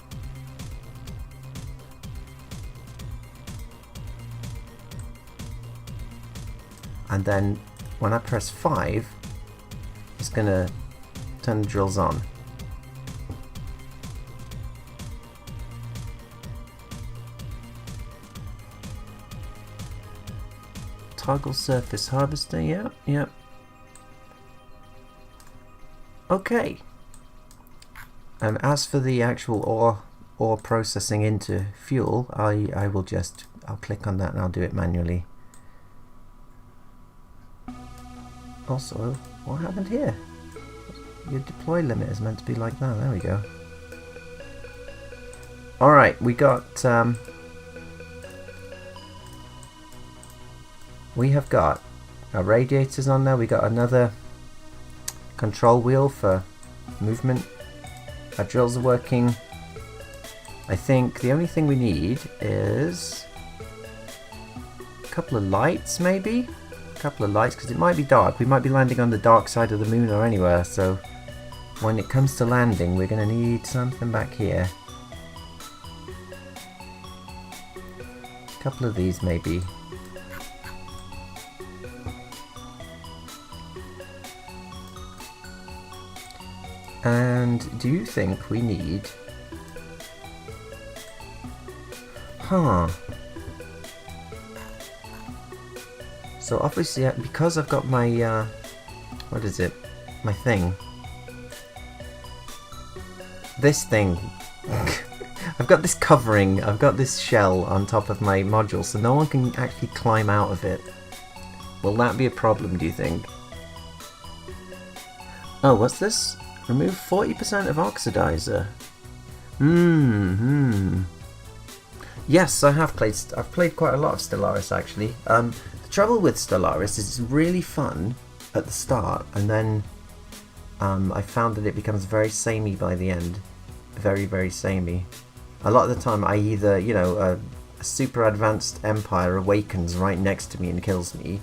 And then when I press 5, it's going to turn the drills on. Toggle surface harvester, yeah. Okay. And as for the actual ore processing into fuel, I'll click on that and I'll do it manually. Also, what happened here? Your deploy limit is meant to be like that. There we go. Alright, we have got our radiators on there. We got another control wheel for movement. Our drills are working. I think the only thing we need is a couple of lights, maybe? A couple of lights, because it might be dark. We might be landing on the dark side of the moon or anywhere, so when it comes to landing, we're going to need something back here. A couple of these, maybe. And do you think we need... So obviously, because I've got my, what is it? My thing. This thing. I've got this covering, I've got this shell on top of my module, so no one can actually climb out of it. Will that be a problem, do you think? Oh, what's this? Remove 40% of oxidizer. Yes, I've played quite a lot of Stellaris actually. The trouble with Stellaris is it's really fun at the start, and then I found that it becomes very samey by the end. Very, very samey. A lot of the time I either, you know, a super advanced empire awakens right next to me and kills me,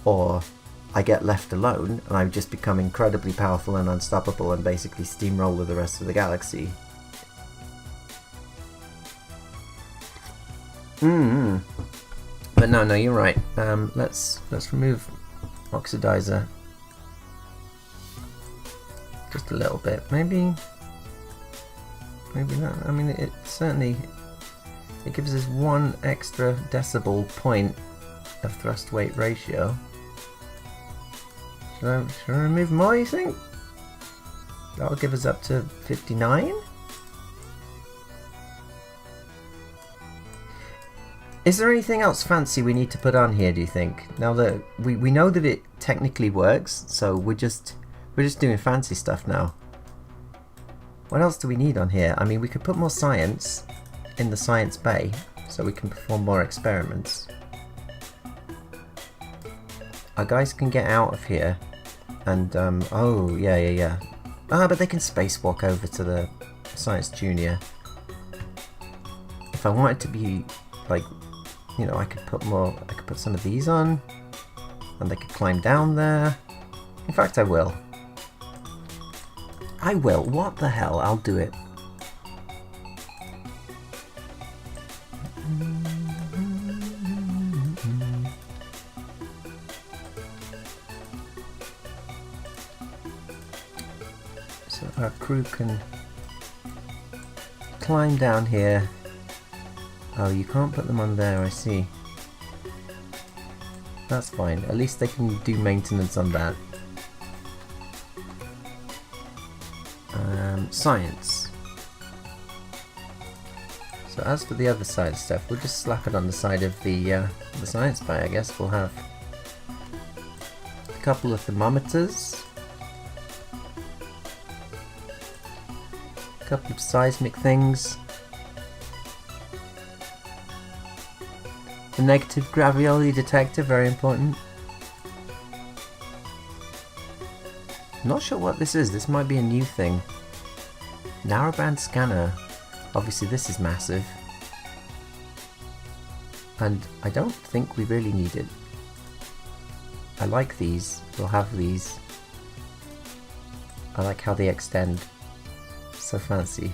or I get left alone and I just become incredibly powerful and unstoppable and basically steamroller the rest of the galaxy. But no, you're right. Let's remove oxidizer just a little bit. Maybe not. I mean, it certainly gives us 1 extra decibel point of thrust weight ratio. Should I remove more, you think? That'll give us up to 59? Is there anything else fancy we need to put on here, do you think? Now that we know that it technically works, so we're just doing fancy stuff now. What else do we need on here? I mean, we could put more science in the science bay so we can perform more experiments. Our guys can get out of here and oh yeah. Ah, but they can spacewalk over to the Science Junior. If I want it to be like, you know, I could put some of these on and they could climb down there. In fact, I will. What the hell? I'll do it. So our crew can climb down here. Oh, you can't put them on there, I see. That's fine. At least they can do maintenance on that. Science. So as for the other side stuff, we'll just slap it on the side of the science bay, I guess. We'll have a couple of thermometers, a couple of seismic things, the negative gravity detector, very important. Not sure what this is. This might be a new thing. Narrowband scanner. Obviously this is massive. And I don't think we really need it. I like these. We'll have these. I like how they extend. So fancy.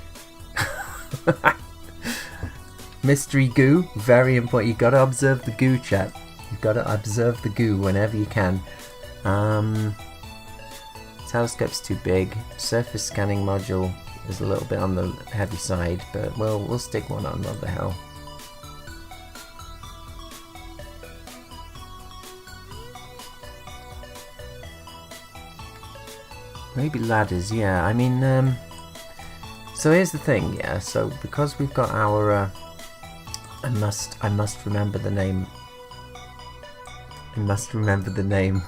Mystery goo. Very important. You've got to observe the goo, chat. You've got to observe the goo whenever you can. Telescope's too big. Surface scanning module is a little bit on the heavy side, but we'll stick one on, what the hell. Maybe ladders, yeah. I mean, so here's the thing, yeah. So because we've got our, I must remember the name. I must remember the name.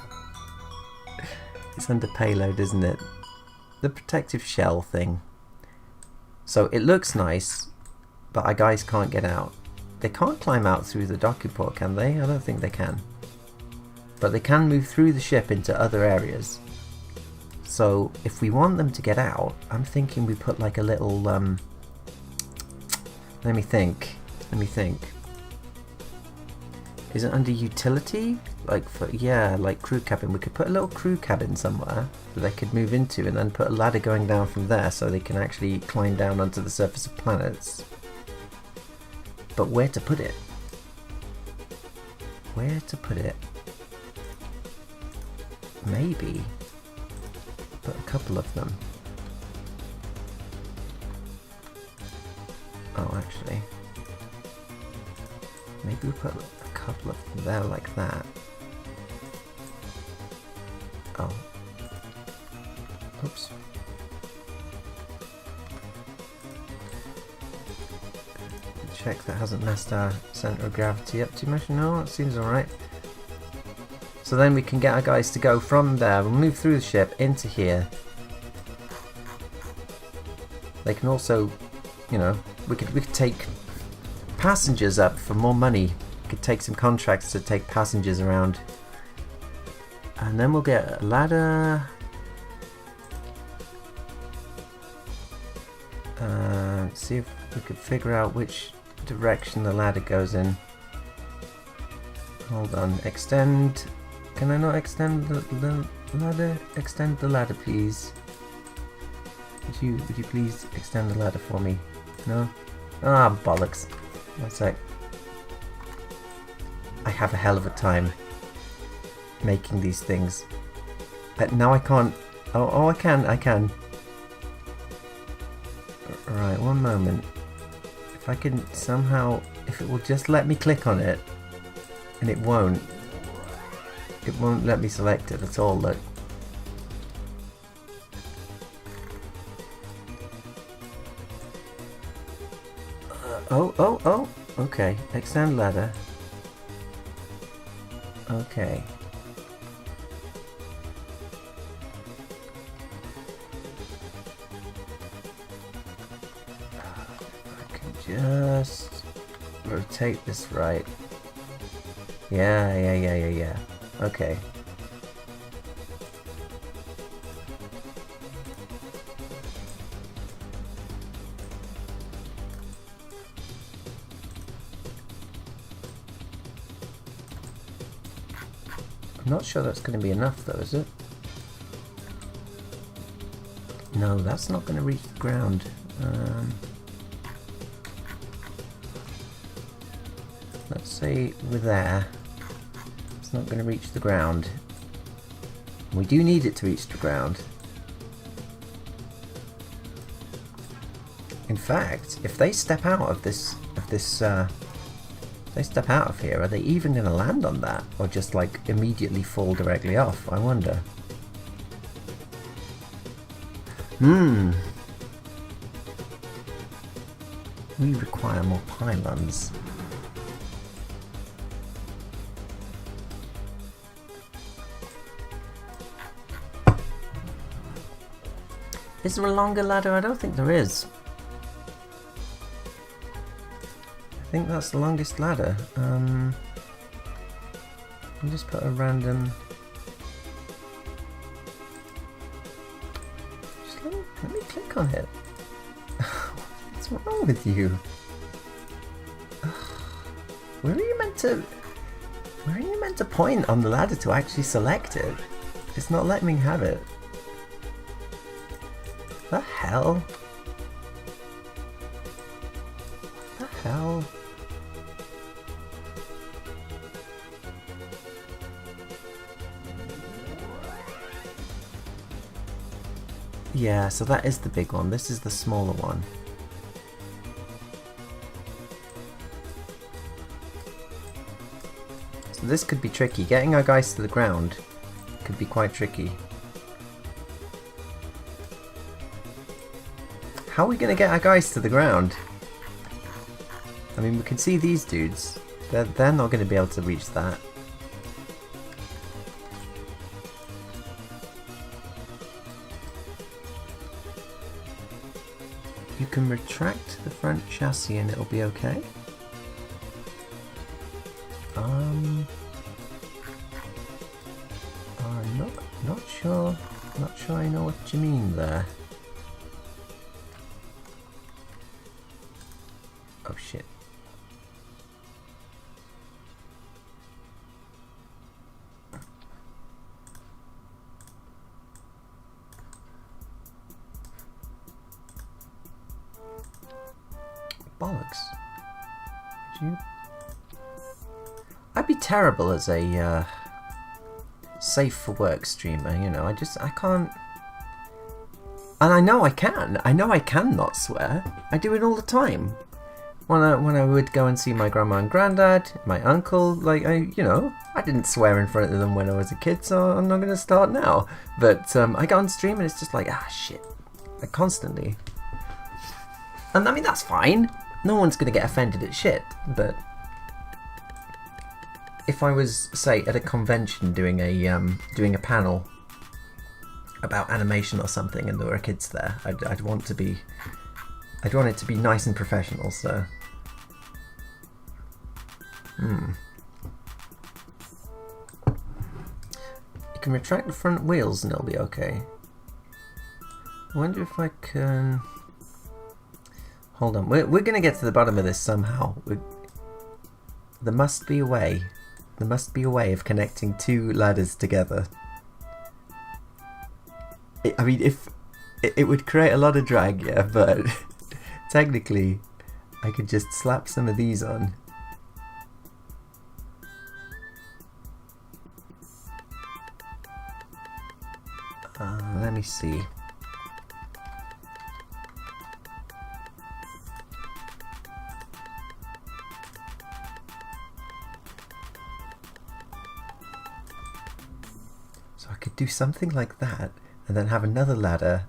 It's under payload, isn't it? The protective shell thing. So it looks nice, but our guys can't get out. They can't climb out through the docking port, can they? I don't think they can. But they can move through the ship into other areas. So if we want them to get out, I'm thinking we put like a little, let me think. Is it under utility? Like for, yeah, like crew cabin. We could put a little crew cabin somewhere that they could move into and then put a ladder going down from there so they can actually climb down onto the surface of planets. But where to put it? Where to put it? Maybe put a couple of them. Oh, actually, maybe we put a couple of them there like that. Oh. Oops. Check that hasn't messed our centre of gravity up too much. No, that seems alright. So then we can get our guys to go from there. We'll move through the ship into here. They can also, you know, we could take passengers up for more money. We could take some contracts to take passengers around. And then we'll get a ladder. See if we could figure out which direction the ladder goes in. Hold on, extend. Can I not extend the ladder? Extend the ladder, please. Would you please extend the ladder for me? No? Ah, bollocks. One sec. I have a hell of a time making these things. Now I can't. Oh, I can. Right, one moment. If I can somehow, if it will just let me click on it, and it won't let me select it at all. Look, Oh. Okay. Extend ladder. Okay. I can just rotate this right. Yeah. Okay. I'm not sure that's going to be enough though, is it? No, that's not going to reach the ground. Let's say we're there. It's not going to reach the ground. We do need it to reach the ground. In fact, if they step out of this, they step out of here, are they even going to land on that? Or just like immediately fall directly off? I wonder. We require more pylons. Is there a longer ladder? I don't think there is. I think that's the longest ladder. I'll just put a random... Just let me click on it. What's wrong with you? Where are you meant to point on the ladder to actually select it? It's not letting me have it. The hell? What the hell? Yeah, so that is the big one. This is the smaller one. So this could be tricky. Getting our guys to the ground could be quite tricky. How are we going to get our guys to the ground? I mean, we can see these dudes. They're not going to be able to reach that. You can retract the front chassis and it'll be okay. I'm not sure. Not sure I know what you mean there. Oh shit. Bollocks. I'd be terrible as a safe for work streamer, you know. I can't. And I know I can. I know I can not swear. I do it all the time. When I would go and see my grandma and granddad, my uncle, like, I didn't swear in front of them when I was a kid, so I'm not going to start now. But I go on stream and it's just like, shit. Like, constantly. And I mean, that's fine. No one's going to get offended at shit. But if I was, say, at a convention doing a panel about animation or something and there were kids there, I'd want it to be nice and professional, so... You can retract the front wheels and it'll be okay. I wonder if I can... Hold on, we're going to get to the bottom of this somehow. There must be a way. There must be a way of connecting two ladders together. I mean, if... It would create a lot of drag, yeah, but... Technically, I could just slap some of these on. Let me see. So I could do something like that, and then have another ladder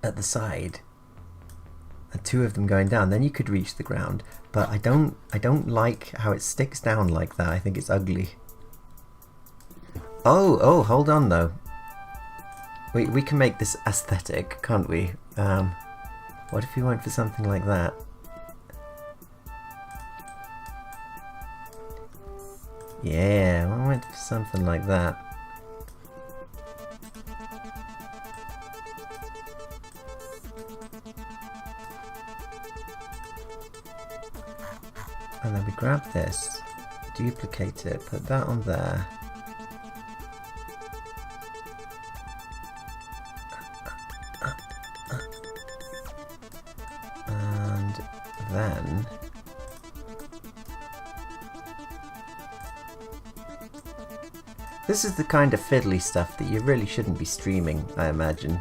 at the side. And two of them going down, then you could reach the ground. But I don't like how it sticks down like that. I think it's ugly. Oh, hold on though. We can make this aesthetic, can't we? What if we went for something like that? Yeah, I went for something like that. And then we grab this, duplicate it, put that on there. And then this is the kind of fiddly stuff that you really shouldn't be streaming, I imagine.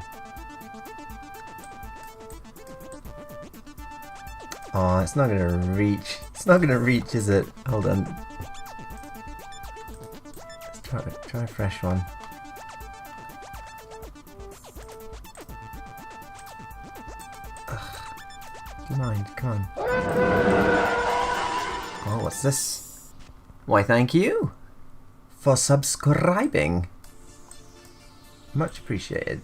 Oh, it's not gonna reach. It's not gonna reach, is it? Hold on. Let's try a fresh one. Ugh. Do you mind? Come on. Oh, what's this? Why, thank you for subscribing. Much appreciated.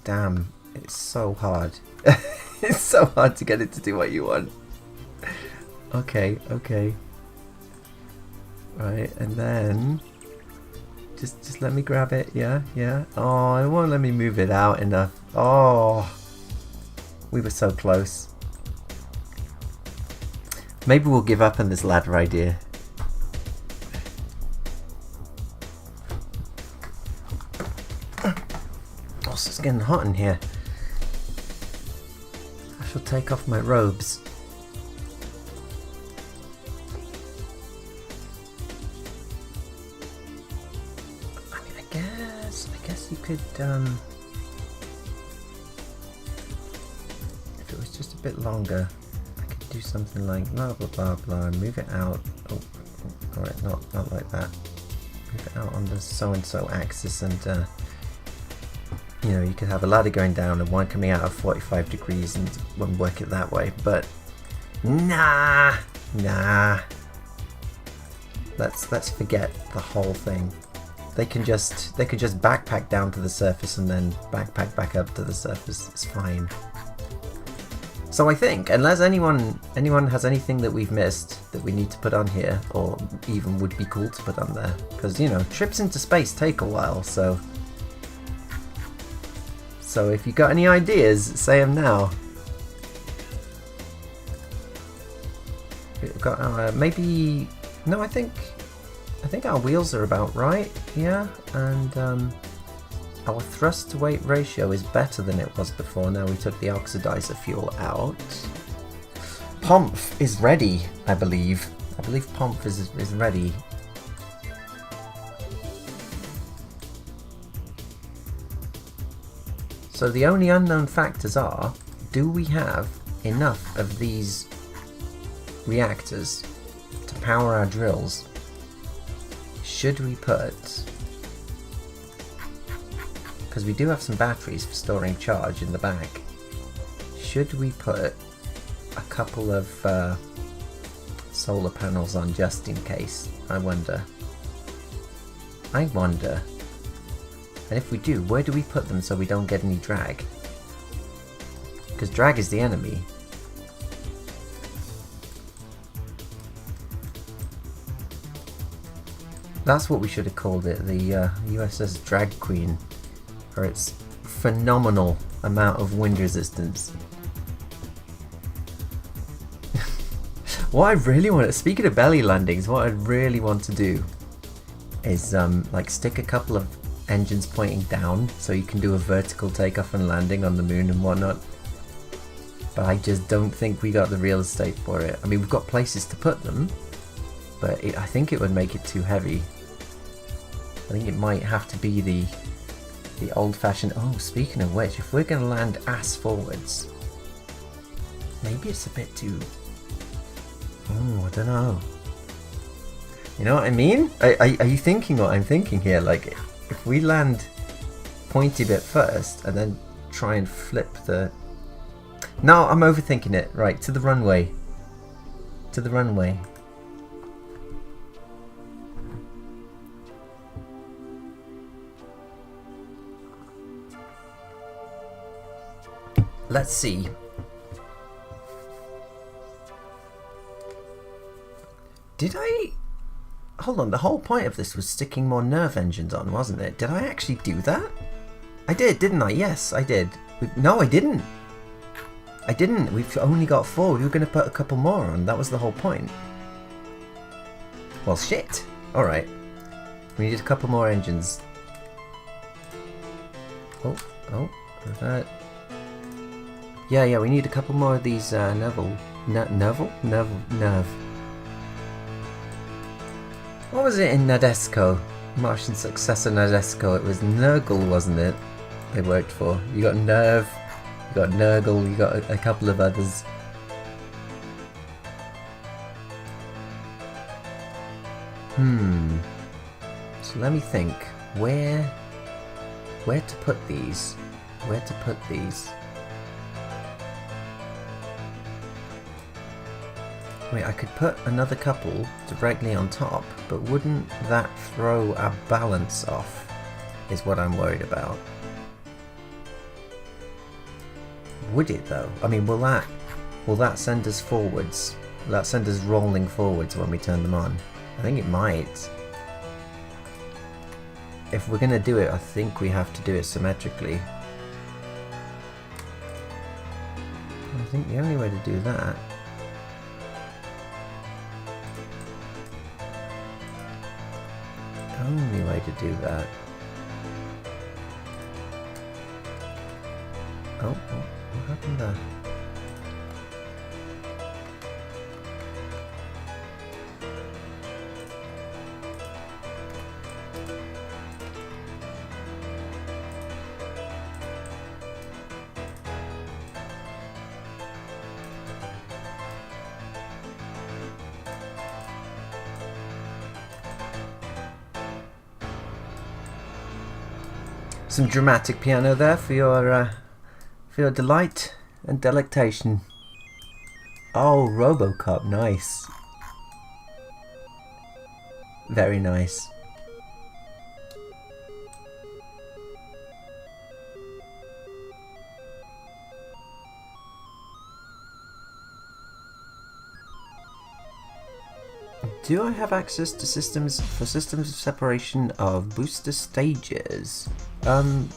Damn, it's so hard. It's so hard to get it to do what you want. Okay. Right, and then just let me grab it, yeah. Oh, it won't let me move it out enough. Oh, we were so close. Maybe we'll give up on this ladder idea. Oh, it's getting hot in here. I shall take off my robes. I mean, I guess you could, if it was just a bit longer, I could do something like blah blah blah blah and move it out. Oh, alright, not like that. Move it out on the so and so axis, and you know, you could have a ladder going down and one coming out of 45 degrees and work it that way, but nah. Let's forget the whole thing. They can just backpack down to the surface and then backpack back up to the surface. It's fine. So I think, unless anyone has anything that we've missed that we need to put on here, or even would be cool to put on there, because, you know, trips into space take a while, so if you got any ideas, say them now. We've got maybe, no, I think our wheels are about right, yeah, and our thrust to weight ratio is better than it was before. Now we took the oxidizer fuel out. Pomp is ready, I believe. I believe Pomp is ready. So the only unknown factors are, do we have enough of these reactors to power our drills? Should we put, because we do have some batteries for storing charge in the back, should we put a couple of solar panels on just in case? I wonder. And if we do, where do we put them so we don't get any drag? Because drag is the enemy. That's what we should have called it, the USS Drag Queen, for its phenomenal amount of wind resistance. What I really want, speaking of belly landings, what I really want to do is like stick a couple of engines pointing down so you can do a vertical takeoff and landing on the moon and whatnot. But I just don't think we got the real estate for it. I mean, we've got places to put them, but I think it would make it too heavy. I think it might have to be the old-fashioned... Oh, speaking of which, if we're going to land ass forwards, maybe it's a bit too... Oh, I don't know. You know what I mean? Are you thinking what I'm thinking here? Like, if we land pointy bit first and then try and flip the... No, I'm overthinking it. Right, to the runway. To the runway. Let's see. Did I... Hold on, the whole point of this was sticking more nerve engines on, wasn't it? Did I actually do that? I did, didn't I? Yes, I did. No, I didn't. I didn't. We've only got 4. We were going to put a couple more on. That was the whole point. Well, shit. Alright. We needed a couple more engines. Oh, that... Yeah, we need a couple more of these nerve. What was it in Nadesco? Martian successor Nadesco. It was Nurgle, wasn't it? They worked for. You got Nerve, you got Nurgle, you got a couple of others. So let me think. Where to put these? Where to put these? Wait, I could put another couple directly on top, but wouldn't that throw our balance off, is what I'm worried about. Would it though? I mean, will that send us forwards? Will that send us rolling forwards when we turn them on? I think it might. If we're gonna do it, I think we have to do it symmetrically. I think the only way to do that do that. Oh, what happened there? Some dramatic piano there for your delight and delectation. Oh, RoboCop, nice. Very nice. Do I have access to systems of separation of booster stages?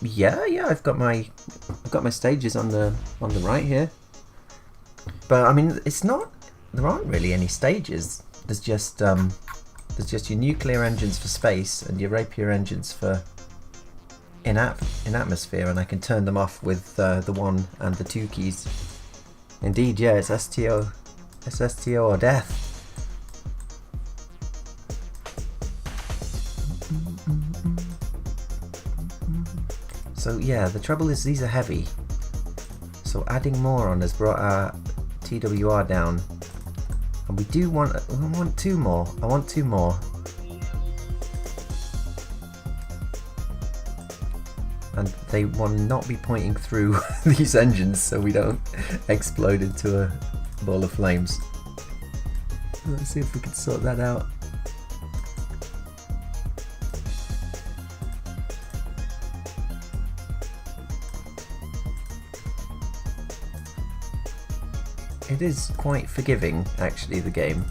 Yeah, I've got my stages on the right here. But I mean, there aren't really any stages. There's just your nuclear engines for space and your rapier engines for in atmosphere, and I can turn them off with the 1 and the 2 keys. Indeed, yeah, it's STO or death. So yeah, the trouble is these are heavy, so adding more on has brought our TWR down, and we want 2 more. I want 2 more, and they will not be pointing through these engines, so we don't explode into a ball of flames. Let's see if we can sort that out. It is quite forgiving, actually, the game.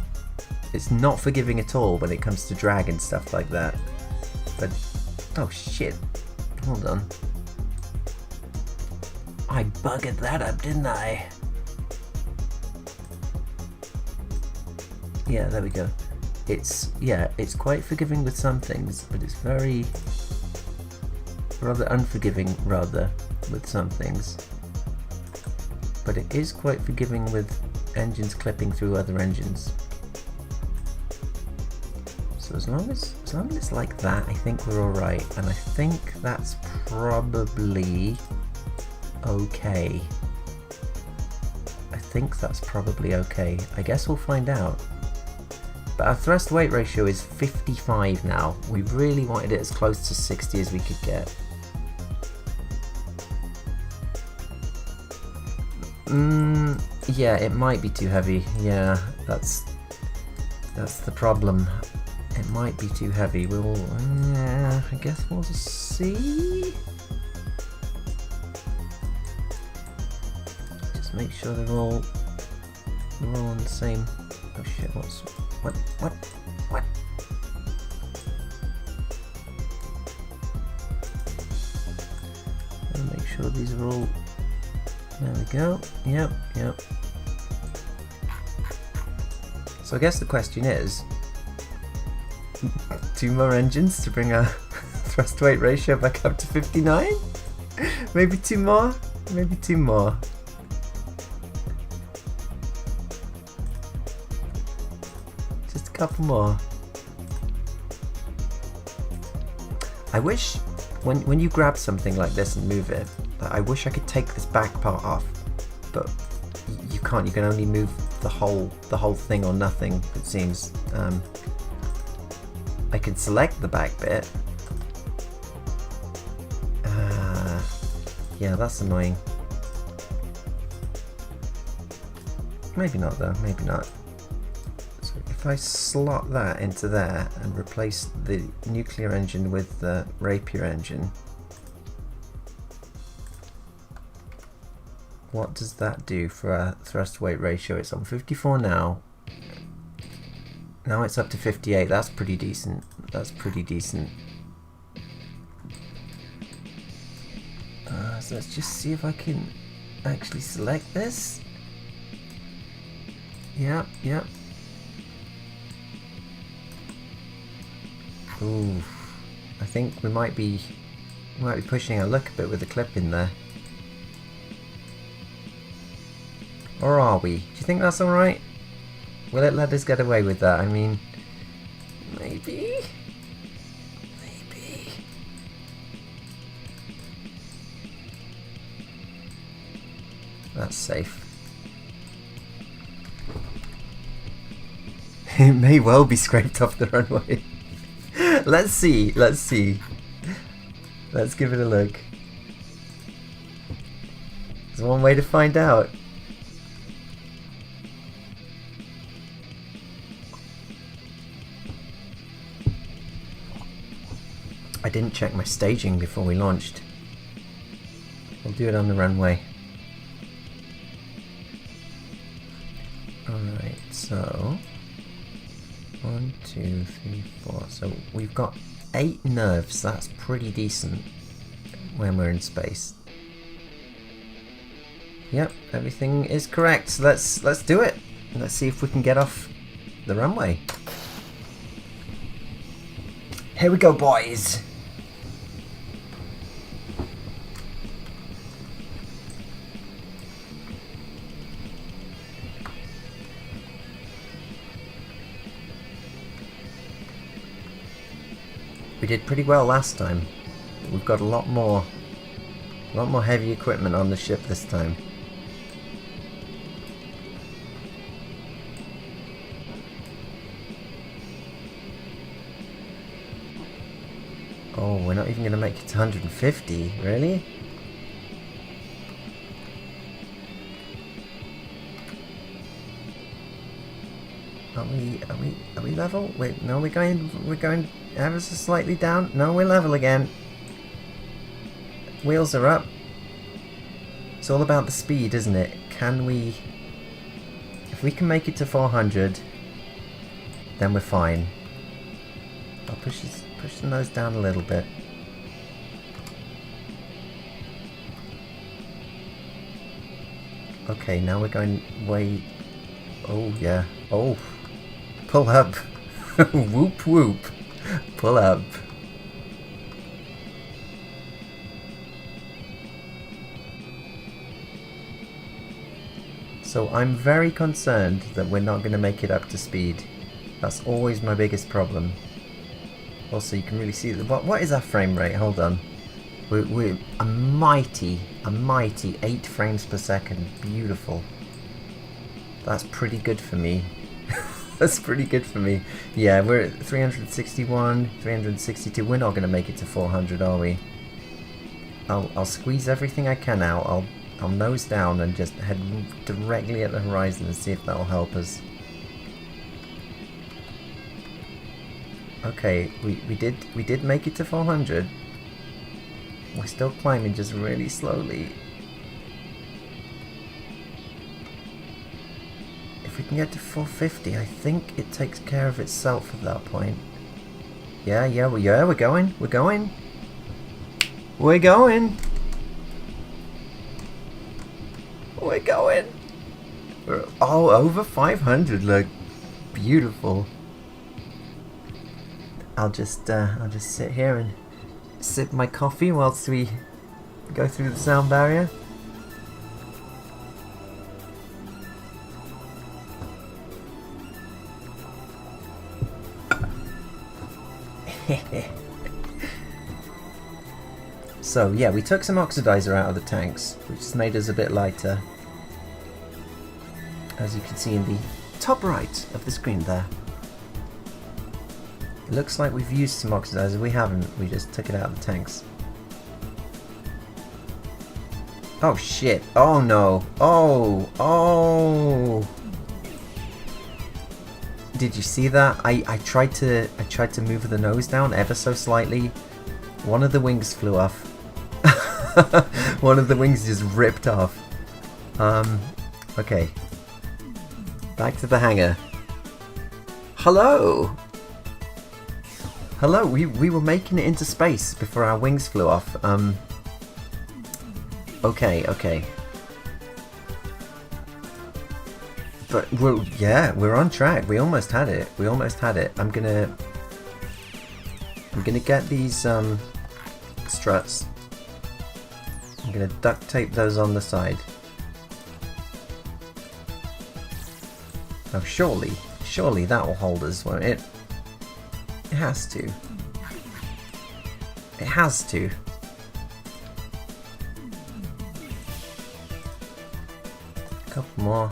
It's not forgiving at all when it comes to drag and stuff like that. But, oh shit, hold on. I buggered that up, didn't I? Yeah, there we go. It's quite forgiving with some things, but it's rather unforgiving, with some things. But it is quite forgiving with engines clipping through other engines. So as long as it's like that, I think we're alright, and I think that's probably okay. I think that's probably okay. I guess we'll find out. But our thrust weight ratio is 55 now. We really wanted it as close to 60 as we could get. Yeah, it might be too heavy. Yeah, that's the problem. It might be too heavy. We'll, yeah, I guess we'll see. Just make sure they're all on the same. Oh shit! What? Gotta make sure these are all. There we go. Yep. So I guess the question is, 2 more engines to bring our thrust weight ratio back up to 59? Maybe 2 more? Maybe 2 more. Just a couple more. I wish when you grab something like this and move it, I wish I could take this back part off, but you can't. You can only move the whole thing or nothing, it seems. I can select the back bit. Yeah, that's annoying. Maybe not though, maybe not. So if I slot that into there and replace the nuclear engine with the Rapier engine, what does that do for our thrust weight ratio? It's on 54 now. Now it's up to 58. That's pretty decent. That's pretty decent. So let's just see if I can actually select this. Yep. Ooh, I think we might be pushing our luck a bit with the clip in there. Or are we? Do you think that's alright? Will it let us get away with that? I mean, maybe? Maybe. That's safe. It may well be scraped off the runway. Let's see. Let's give it a look. There's one way to find out. I didn't check my staging before we launched. We'll do it on the runway. Alright, so 1, 2, 3, 4. So we've got 8 nerves. That's pretty decent when we're in space. Yep, everything is correct. So let's do it. Let's see if we can get off the runway. Here we go, boys. We did pretty well last time. We've got a lot more heavy equipment on the ship this time. Oh, we're not even going to make it to 150, really? Are we level? Wait, no, we're going ever so slightly down. No, we're level again. Wheels are up. It's all about the speed, isn't it? Can we... If we can make it to 400, then we're fine. I'll push the nose down a little bit. Okay, now we're going way... Oh, yeah. Oh. Pull up. Whoop whoop. Pull up. So I'm very concerned that we're not going to make it up to speed. That's always my biggest problem. Also, you can really see that. What is our frame rate? Hold on. We're a mighty 8 frames per second. Beautiful. That's pretty good for me. That's pretty good for me. Yeah, we're at 361, 362. We're not going to make it to 400, are we? I'll squeeze everything I can out. I'll nose down and just head directly at the horizon and see if that'll help us. Okay, we did make it to 400. We're still climbing just really slowly. If we can get to 450, I think it takes care of itself at that point. Yeah, we're going. We're going. We're going. We're going. We're over 500. Look, beautiful. I'll just sit here and sip my coffee whilst we go through the sound barrier. So yeah, we took some oxidizer out of the tanks, which has made us a bit lighter, as you can see in the top right of the screen there. It looks like we've used some oxidizer. We haven't, we just took it out of the tanks. Oh shit, oh no, oh. Did you see that? I tried to move the nose down ever so slightly. One of the wings flew off. One of the wings just ripped off. Okay. Back to the hangar. Hello! Hello, we were making it into space before our wings flew off. Okay. But we're on track. We almost had it. I'm gonna get these struts. I'm gonna duct tape those on the side. Oh, surely that will hold us, won't it? It has to. It has to. A couple more.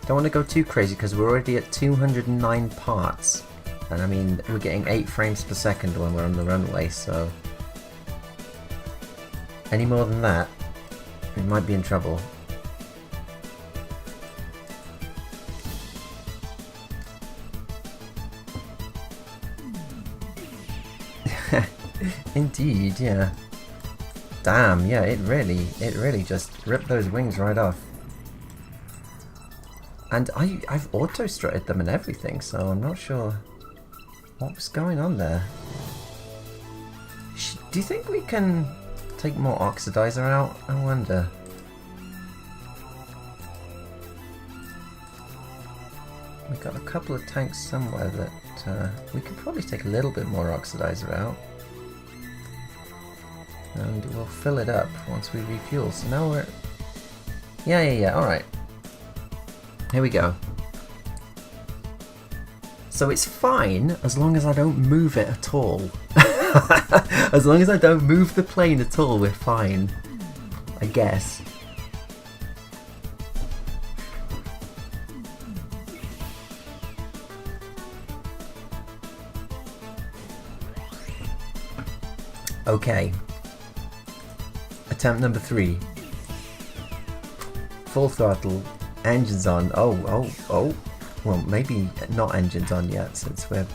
Don't want to go too crazy because we're already at 209 parts. And I mean, we're getting 8 frames per second when we're on the runway, so... any more than that, we might be in trouble. Indeed, yeah. Damn, yeah, it really just ripped those wings right off. And I've auto-strutted them and everything, so I'm not sure what was going on there. Do you think we can take more oxidizer out? I wonder. We've got a couple of tanks somewhere that we could probably take a little bit more oxidizer out. And we'll fill it up once we refuel. So now we're... Yeah, alright. Here we go. So it's fine as long as I don't move it at all. As long as I don't move the plane at all, we're fine. I guess. Okay. Attempt number 3. Full throttle. Engines on. Oh. Well, maybe not engines on yet, since we're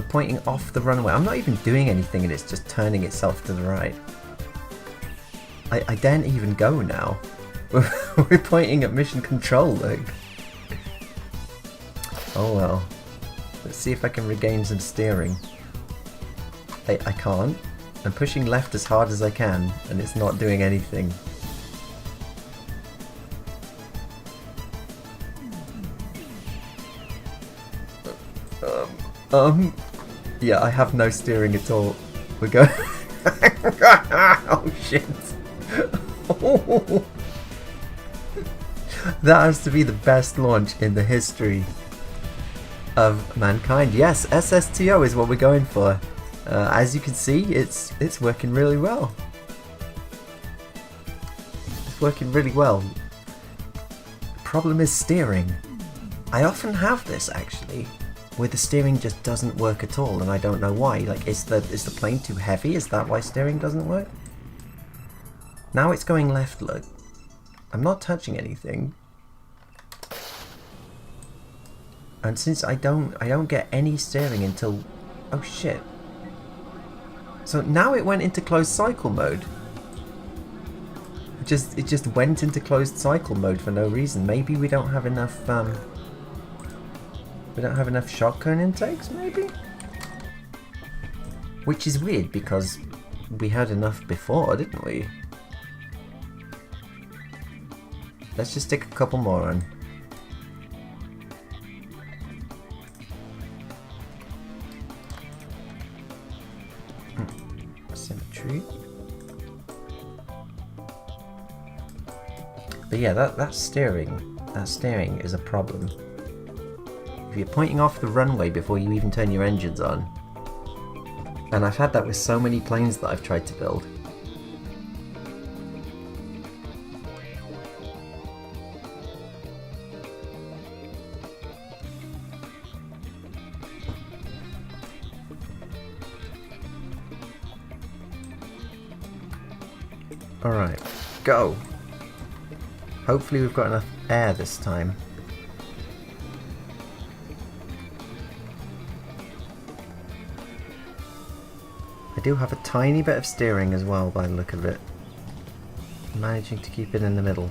pointing off the runway. I'm not even doing anything and it's just turning itself to the right. I daren't even go now. We're pointing at mission control, look. Oh well. Let's see if I can regain some steering. I can't. I'm pushing left as hard as I can and it's not doing anything. Yeah, I have no steering at all. We're going... oh shit. That has to be the best launch in the history of mankind. Yes, SSTO is what we're going for. As you can see, it's working really well. It's working really well. The problem is steering. I often have this actually, where the steering just doesn't work at all, and I don't know why. Like, is the plane too heavy? Is that why steering doesn't work? Now it's going left, look. I'm not touching anything. And since I don't get any steering until... Oh shit. So now it went into closed cycle mode. It just went into closed cycle mode for no reason. Maybe we don't have enough we don't have enough shock cone intakes, maybe? Which is weird because we had enough before, didn't we? Let's just stick a couple more on. Symmetry. But yeah, that steering is a problem. If you're pointing off the runway before you even turn your engines on, and I've had that with so many planes that I've tried to build. Alright, go! Hopefully we've got enough air this time. I do have a tiny bit of steering as well by the look of it. Managing to keep it in the middle.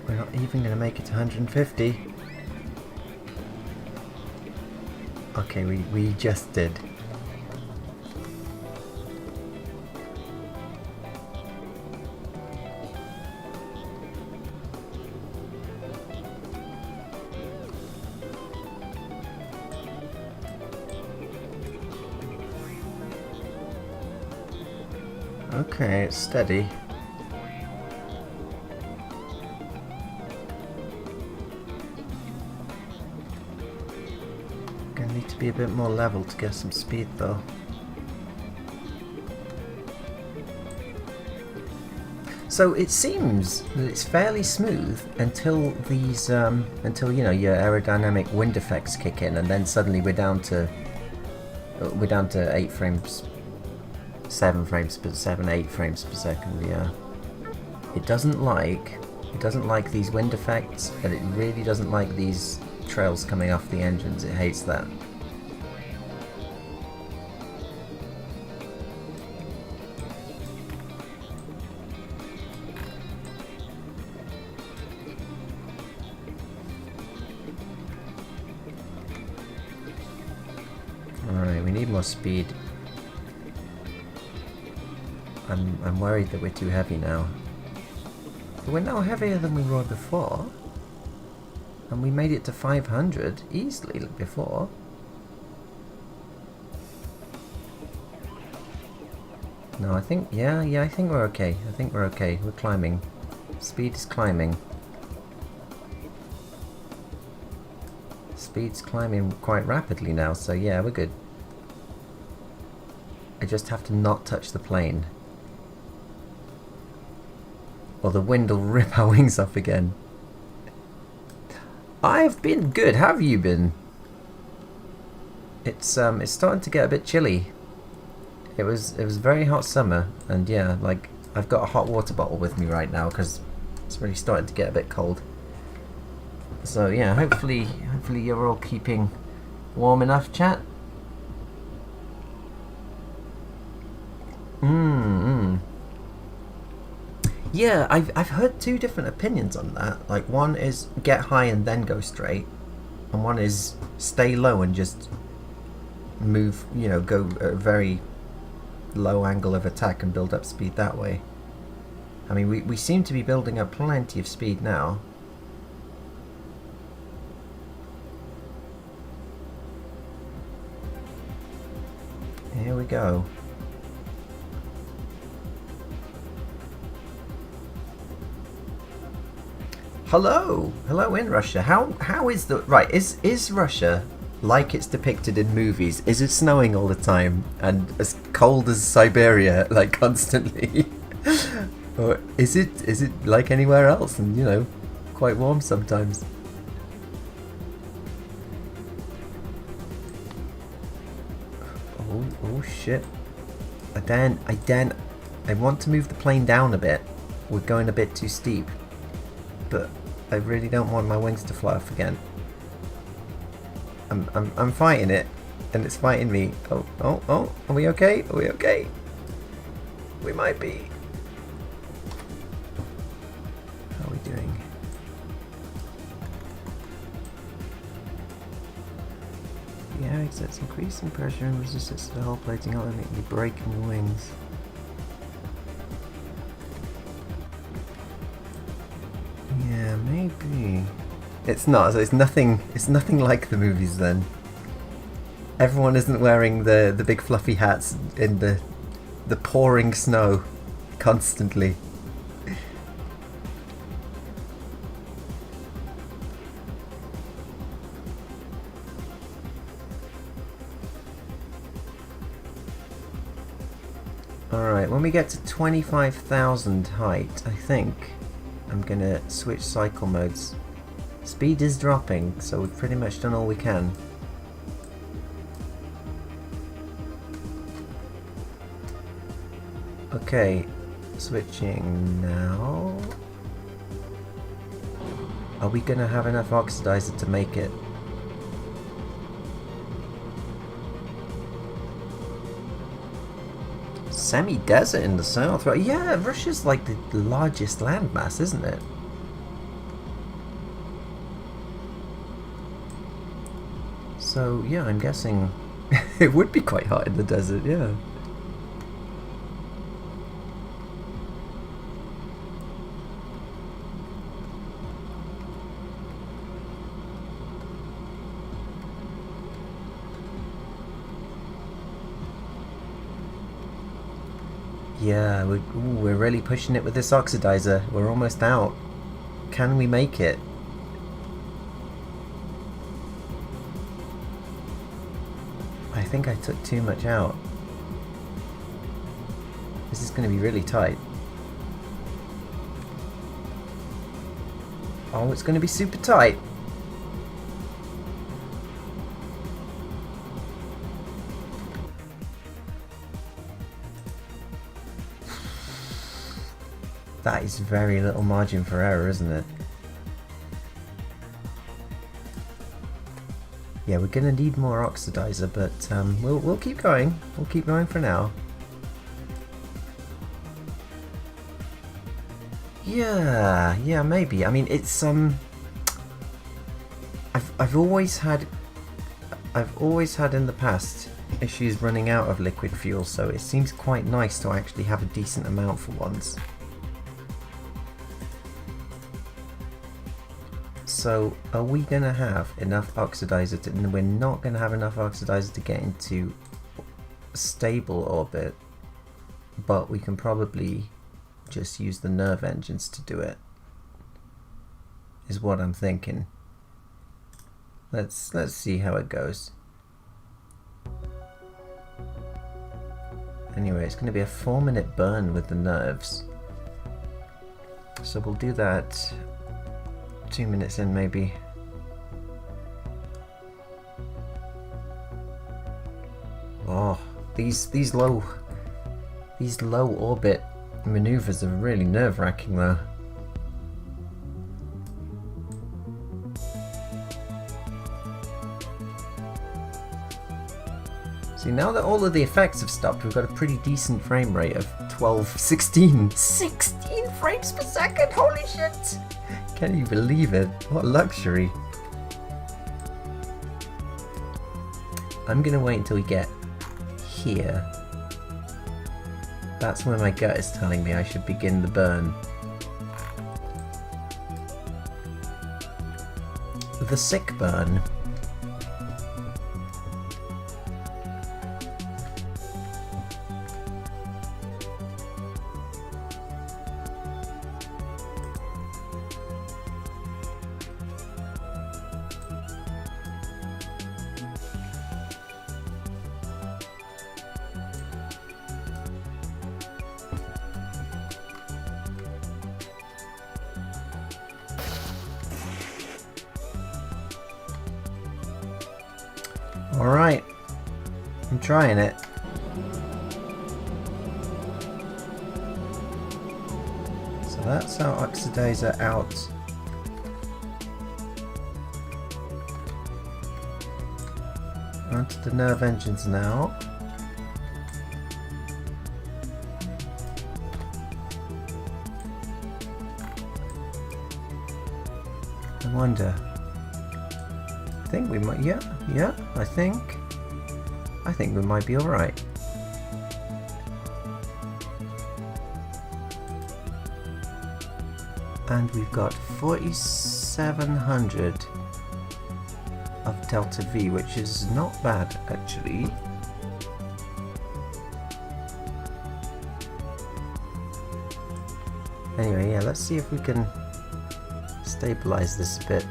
We're not even going to make it to 150. Okay, we just did. Okay, it's steady. Gonna need to be a bit more level to get some speed though. So it seems that it's fairly smooth until these, until you know your aerodynamic wind effects kick in, and then suddenly we're down to 8 frames. 7 frames per 8 frames per second, yeah. It doesn't like these wind effects, and it really doesn't like these trails coming off the engines. It hates that. Alright, we need more speed. I'm worried that we're too heavy now. But we're now heavier than we were before. And we made it to 500 easily before. No, I think, yeah, I think we're okay. I think we're okay. We're climbing. Speed is climbing. Speed's climbing quite rapidly now, so yeah, we're good. I just have to not touch the plane. Or the wind will rip our wings off again. I've been good. How have you been? It's starting to get a bit chilly. It was a very hot summer, and yeah, like I've got a hot water bottle with me right now because it's really starting to get a bit cold. So yeah, hopefully you're all keeping warm enough, chat. Yeah, I've heard two different opinions on that. Like, one is get high and then go straight, and one is stay low and just move, you know, go at a very low angle of attack and build up speed that way. I mean, we seem to be building up plenty of speed now. Here we go. Hello in Russia. How is the right? Is Russia like it's depicted in movies? Is it snowing all the time and as cold as Siberia, like constantly? Or is it like anywhere else and, you know, quite warm sometimes? Oh shit. I want to move the plane down a bit. We're going a bit too steep. But I really don't want my wings to fly off again. I'm fighting it, and it's fighting me. Oh, are we okay? Are we okay? We might be. How are we doing? The air exerts increasing pressure and resistance to the hull plating, ultimately breaking the wings. Yeah, maybe. It's not. So it's nothing. It's nothing like the movies then. Everyone isn't wearing the big fluffy hats in the pouring snow constantly. Alright, when we get to 25,000 height, I think I'm gonna switch cycle modes. Speed is dropping, so we've pretty much done all we can. Okay, switching now. Are we gonna have enough oxidizer to make it? Semi-desert in the south, right? Yeah, Russia's like the largest landmass, isn't it? So, yeah, I'm guessing it would be quite hot in the desert, yeah. Yeah, we're really pushing it with this oxidizer. We're almost out. Can we make it? I think I took too much out. This is going to be really tight. Oh, it's going to be super tight. That is very little margin for error, isn't it? Yeah, we're gonna need more oxidizer, but we'll keep going. We'll keep going for now. Yeah, maybe. I mean, it's I've always had in the past issues running out of liquid fuel, so it seems quite nice to actually have a decent amount for once. So, are we going to have enough oxidizer to... We're not going to have enough oxidizer to get into stable orbit, but we can probably just use the nerve engines to do it, is what I'm thinking. Let's see how it goes. Anyway, it's going to be a 4-minute burn with the nerves. So we'll do that 2 minutes in, maybe. Oh, these low orbit maneuvers are really nerve-wracking, though. See, now that all of the effects have stopped, we've got a pretty decent frame rate of 16 frames per second. Holy shit! Can you believe it? What luxury. I'm gonna wait until we get here. That's where my gut is telling me I should begin the burn. The sick burn. Alright. I'm trying it. So that's our oxidizer out. Onto the nerve engines now. I wonder. I think we might, yeah, I think we might be alright. And we've got 4,700 of delta V, which is not bad actually. Anyway, yeah, let's see if we can stabilize this a bit.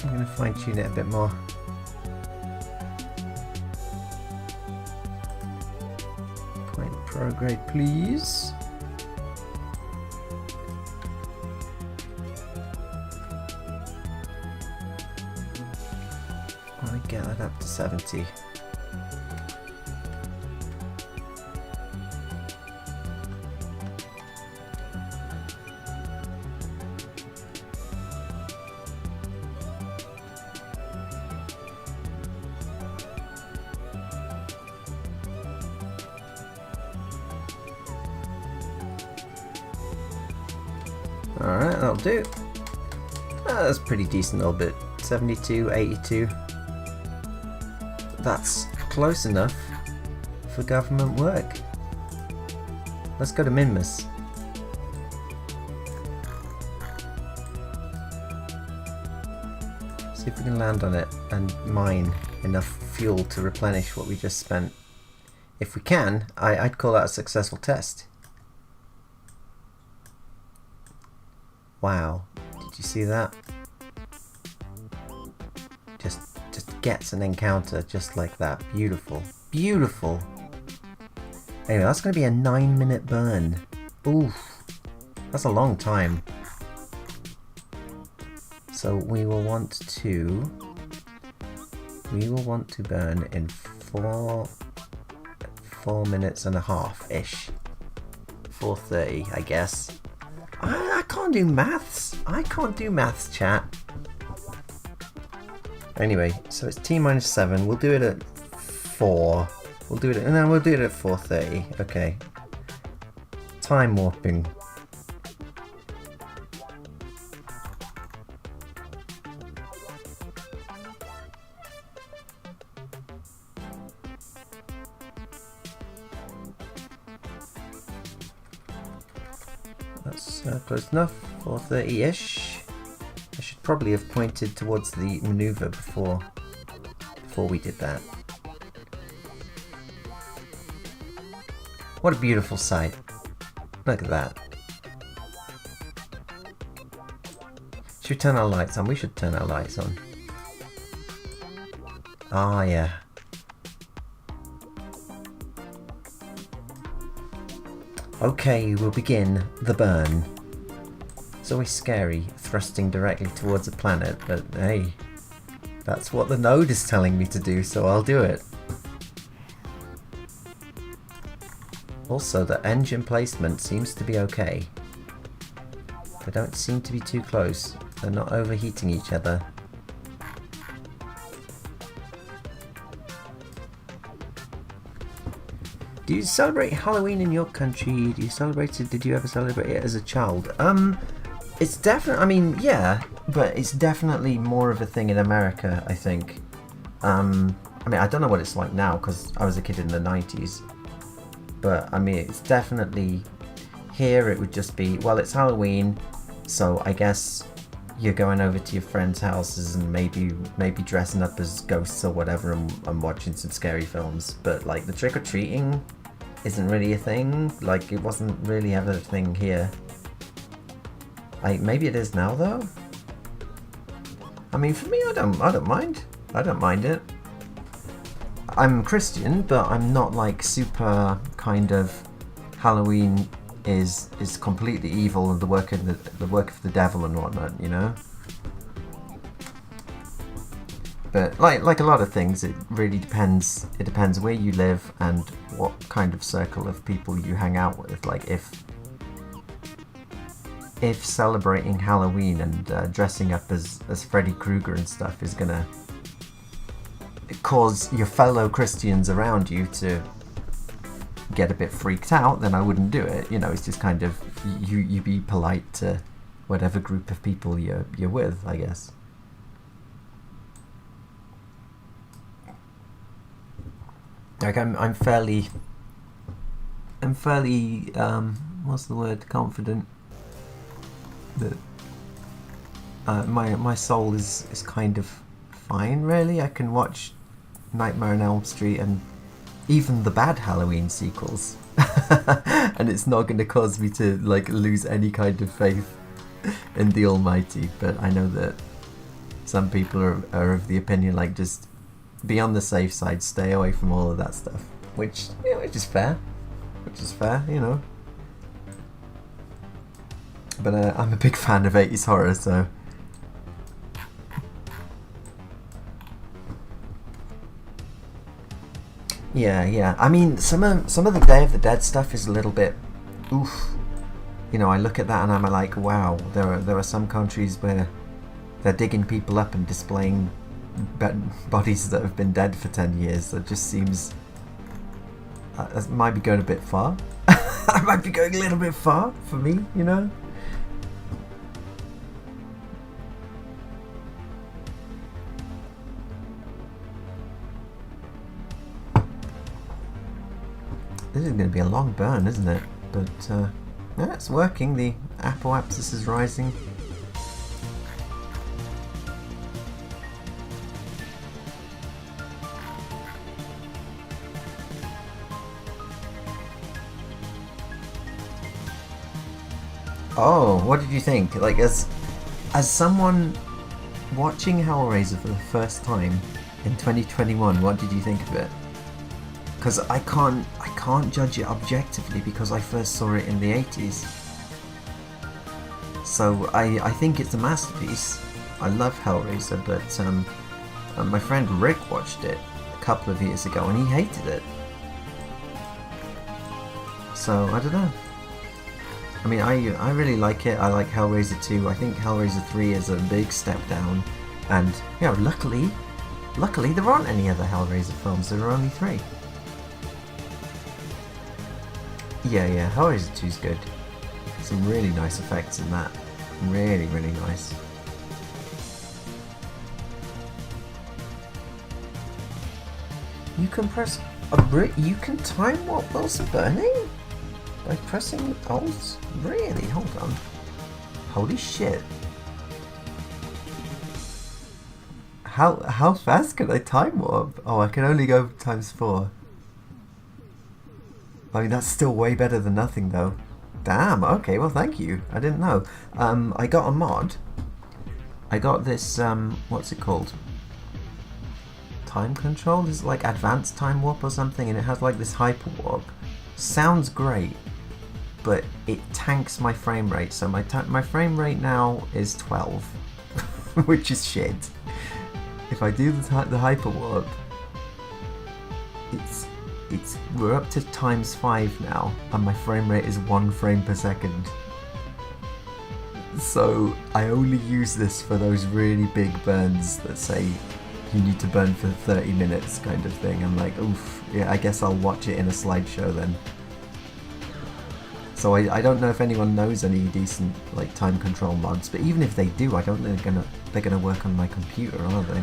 I'm gonna fine tune it a bit more. Point prograde, please. I want to get that up to 70. Alright, that'll do. That's pretty decent little bit. 72, 82. That's close enough for government work. Let's go to Minmus. See if we can land on it and mine enough fuel to replenish what we just spent. If we can, I'd call that a successful test. Wow, did you see that? Just gets an encounter just like that. Beautiful. Beautiful. Anyway, that's going to be a 9-minute burn. Oof. That's a long time. So we will want to burn in 4 minutes and a half-ish. 4:30, I guess. I can't do maths. I can't do maths, chat. Anyway, so it's T-7. We'll do it at 4. We'll do it at 4:30. Okay. Time warping. That's close enough. 4:30-ish. I should probably have pointed towards the maneuver before we did that. What a beautiful sight. Look at that. Should we turn our lights on? We should turn our lights on. Ah, yeah. Okay, we'll begin the burn. It's always scary, thrusting directly towards a planet, but hey, that's what the node is telling me to do, so I'll do it. Also, the engine placement seems to be okay. They don't seem to be too close. They're not overheating each other. Do you celebrate Halloween in your country? Did you ever celebrate it as a child? It's definitely, I mean, yeah, but it's definitely more of a thing in America, I think. I mean, I don't know what it's like now, because I was a kid in the 90s. But, I mean, it's definitely, here it would just be, well, it's Halloween, so I guess you're going over to your friends' houses and maybe dressing up as ghosts or whatever and watching some scary films. But, like, the trick-or-treating isn't really a thing. Like, it wasn't really ever a thing here. Maybe it is now, though. I mean, for me, I don't mind. I don't mind it. I'm Christian, but I'm not like super kind of Halloween is completely evil and the work of the devil and whatnot, you know. But like a lot of things, it really depends. It depends where you live and what kind of circle of people you hang out with. Like if celebrating Halloween and dressing up as Freddy Krueger and stuff is gonna cause your fellow Christians around you to get a bit freaked out, then I wouldn't do it. You know, it's just kind of you be polite to whatever group of people you're with, I guess. Like I'm fairly what's the word, confident that my soul is kind of fine, really. I can watch Nightmare on Elm Street and even the bad Halloween sequels and it's not going to cause me to like lose any kind of faith in the Almighty. But I know that some people are of the opinion like just be on the safe side, stay away from all of that stuff, which is fair, you know. But I'm a big fan of 80s horror, so yeah. I mean, some of the Day of the Dead stuff is a little bit oof. You know, I look at that and I'm like, wow, there are some countries where they're digging people up and displaying bodies that have been dead for 10 years. That just seems that might be going a bit far. I might be going a little bit far for me, you know. This is going to be a long burn, isn't it? But yeah, it's working. The apoapsis is rising. Oh, what did you think? Like, as someone watching Hellraiser for the first time in 2021, what did you think of it? Because I can't judge it objectively because I first saw it in the 80s. So I think it's a masterpiece. I love Hellraiser, but my friend Rick watched it a couple of years ago and he hated it. So I don't know. I mean, I really like it. I like Hellraiser 2. I think Hellraiser 3 is a big step down. And, you know, luckily there aren't any other Hellraiser films. There are only 3. Yeah, Hellraiser 2 is good. Some really nice effects in that. Really, really nice. You can press you can time warp whilst burning? By pressing Alt? Really? Hold on. Holy shit. How fast can I time warp? Oh, I can only go ×4. I mean, that's still way better than nothing, though. Damn, okay, well, thank you. I didn't know. I got a mod. I got this, what's it called? Time control? This is like advanced time warp or something, and it has like this hyper warp. Sounds great, but it tanks my frame rate. So my frame rate now is 12, which is shit. If I do the hyper warp, we're up to ×5 now, and my frame rate is 1 frame per second. So I only use this for those really big burns that say you need to burn for 30 minutes kind of thing. I'm like, oof, yeah, I guess I'll watch it in a slideshow then. So I don't know if anyone knows any decent like time control mods, but even if they do, I don't think they're gonna work on my computer, are they?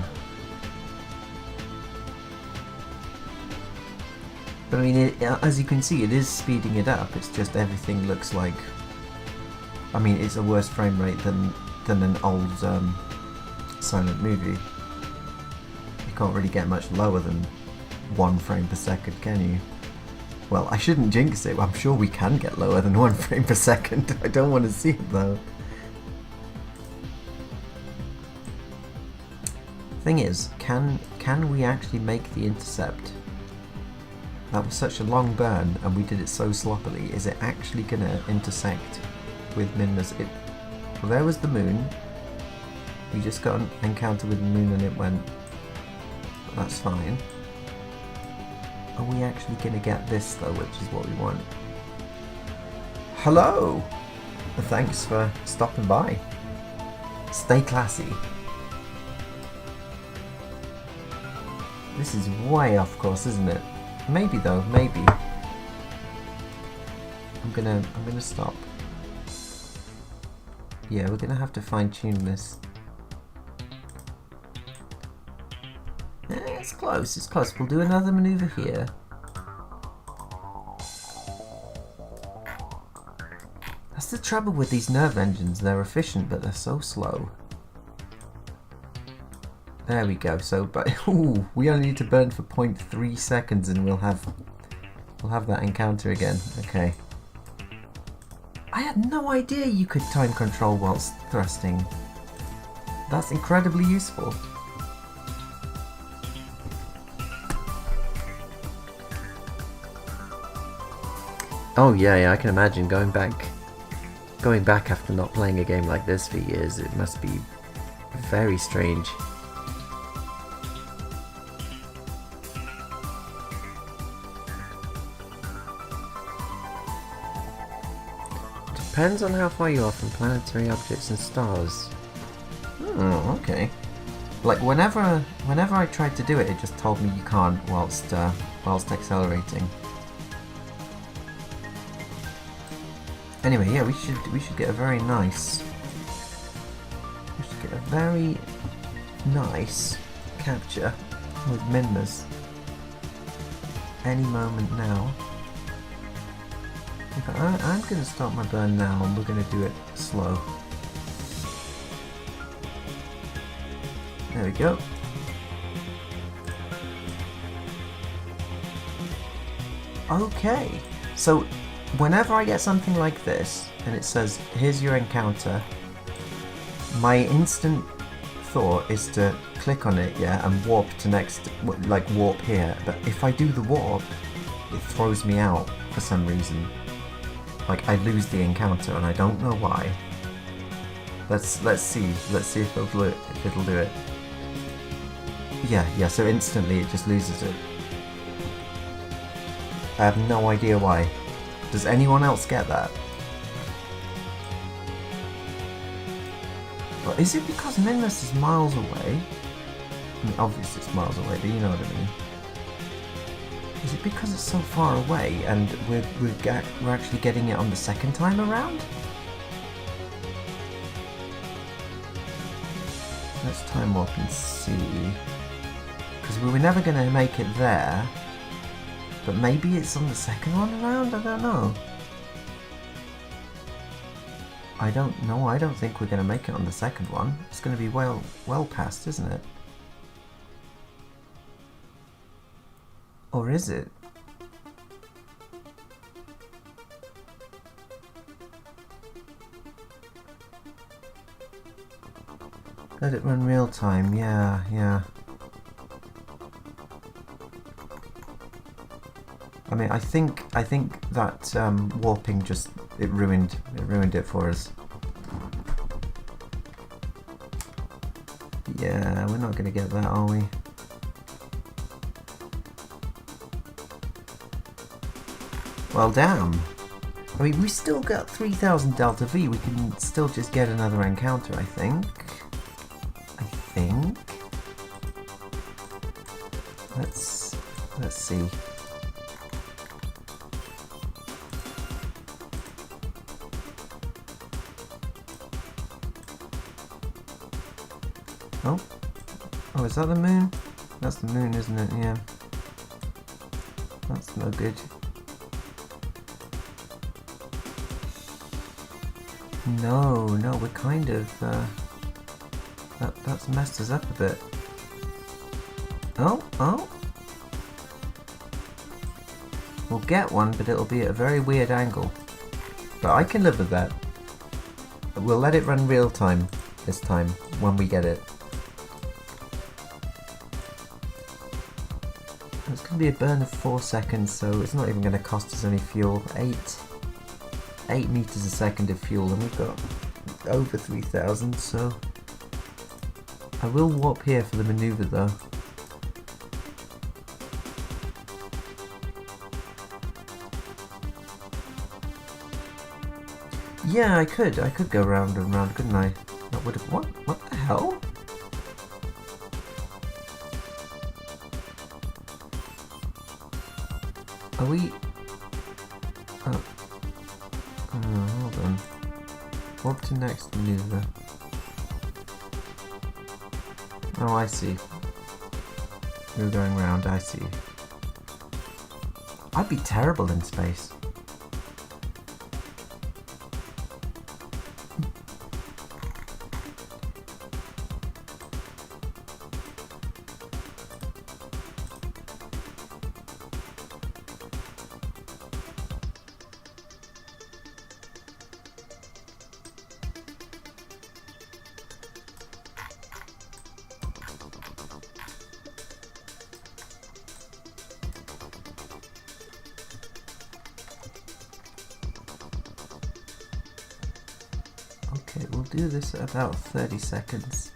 But I mean, as you can see, it is speeding it up. It's just everything looks like. I mean, it's a worse frame rate than an old silent movie. You can't really get much lower than 1 frame per second, can you? Well, I shouldn't jinx it. I'm sure we can get lower than 1 frame per second. I don't want to see it though. Thing is, can we actually make the intercept That was such a long burn, and we did it so sloppily. Is it actually gonna intersect with Minma's? Well, there was the moon. We just got an encounter with the moon and it went. That's fine. Are we actually gonna get this though, which is what we want? Hello! Thanks for stopping by. Stay classy. This is way off course, isn't it? Maybe though, maybe. I'm gonna stop. Yeah, we're gonna have to fine tune this. It's close, it's close. We'll do another maneuver here. That's the trouble with these nerve engines. They're efficient, but they're so slow. There we go. So, but ooh, we only need to burn for 0.3 seconds, and we'll have that encounter again. Okay. I had no idea you could time control whilst thrusting. That's incredibly useful. Oh yeah, I can imagine going back after not playing a game like this for years. It must be very strange. Depends on how far you are from planetary objects and stars. Oh, okay. Like whenever I tried to do it, it just told me you can't whilst accelerating. Anyway, yeah, we should get a very nice capture with Minmas any moment now. In fact, I'm going to start my burn now, and we're going to do it slow. There we go. Okay, so whenever I get something like this, and it says, here's your encounter, my instant thought is to click on it, yeah, and warp to next, like warp here. But if I do the warp, it throws me out for some reason. Like I lose the encounter, and I don't know why. Let's see if it'll do it. Yeah, so instantly it just loses it. I have no idea why. Does anyone else get that? Well, is it because Minmas is miles away? I mean, obviously it's miles away, but you know what I mean. Is it because it's so far away and we're actually getting it on the second time around? Let's time warp and see. Because we were never going to make it there. But maybe it's on the second one around? I don't know. I don't know. I don't think we're going to make it on the second one. It's going to be well past, isn't it? Or is it? Let it run real time. Yeah. I mean, I think that warping just it ruined it for us. Yeah, we're not gonna get that, are we? Well, damn. I mean, we still got 3000 Delta V. We can still just get another encounter, I think. Let's see. Oh, is that the moon? That's the moon, isn't it? Yeah. That's no good. No, we're kind of, that's messed us up a bit. Oh. We'll get one, but it'll be at a very weird angle. But I can live with that. We'll let it run real time this time, when we get it. Let's going to be a burn of 4 seconds, so it's not even going to cost us any fuel. 8 meters a second of fuel, and we've got over 3,000, so I will warp here for the maneuver though. Yeah, I could go round and round, couldn't I? That would have, what the hell? Are we? Oh, hold on. Warp to next maneuver. Oh, I see. We're going round, I see. I'd be terrible in space. Okay, we'll do this at about 30 seconds.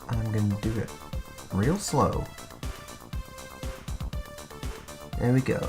I'm going to do it real slow. There we go.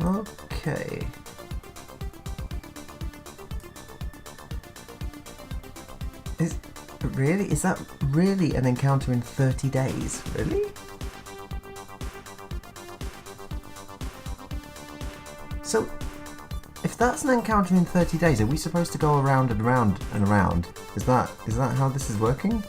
Okay. Really? Is that really an encounter in 30 days? Really? So, if that's an encounter in 30 days, are we supposed to go around and around and around? Is that how this is working?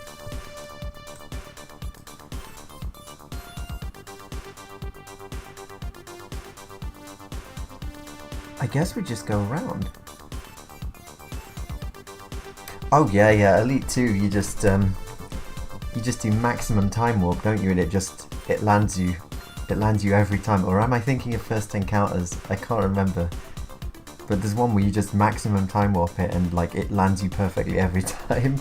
I guess we just go around. Oh yeah, Elite 2, you just do maximum time warp, don't you? And it lands you every time. Or am I thinking of First Encounters? I can't remember. But there's one where you just maximum time warp it and like it lands you perfectly every time.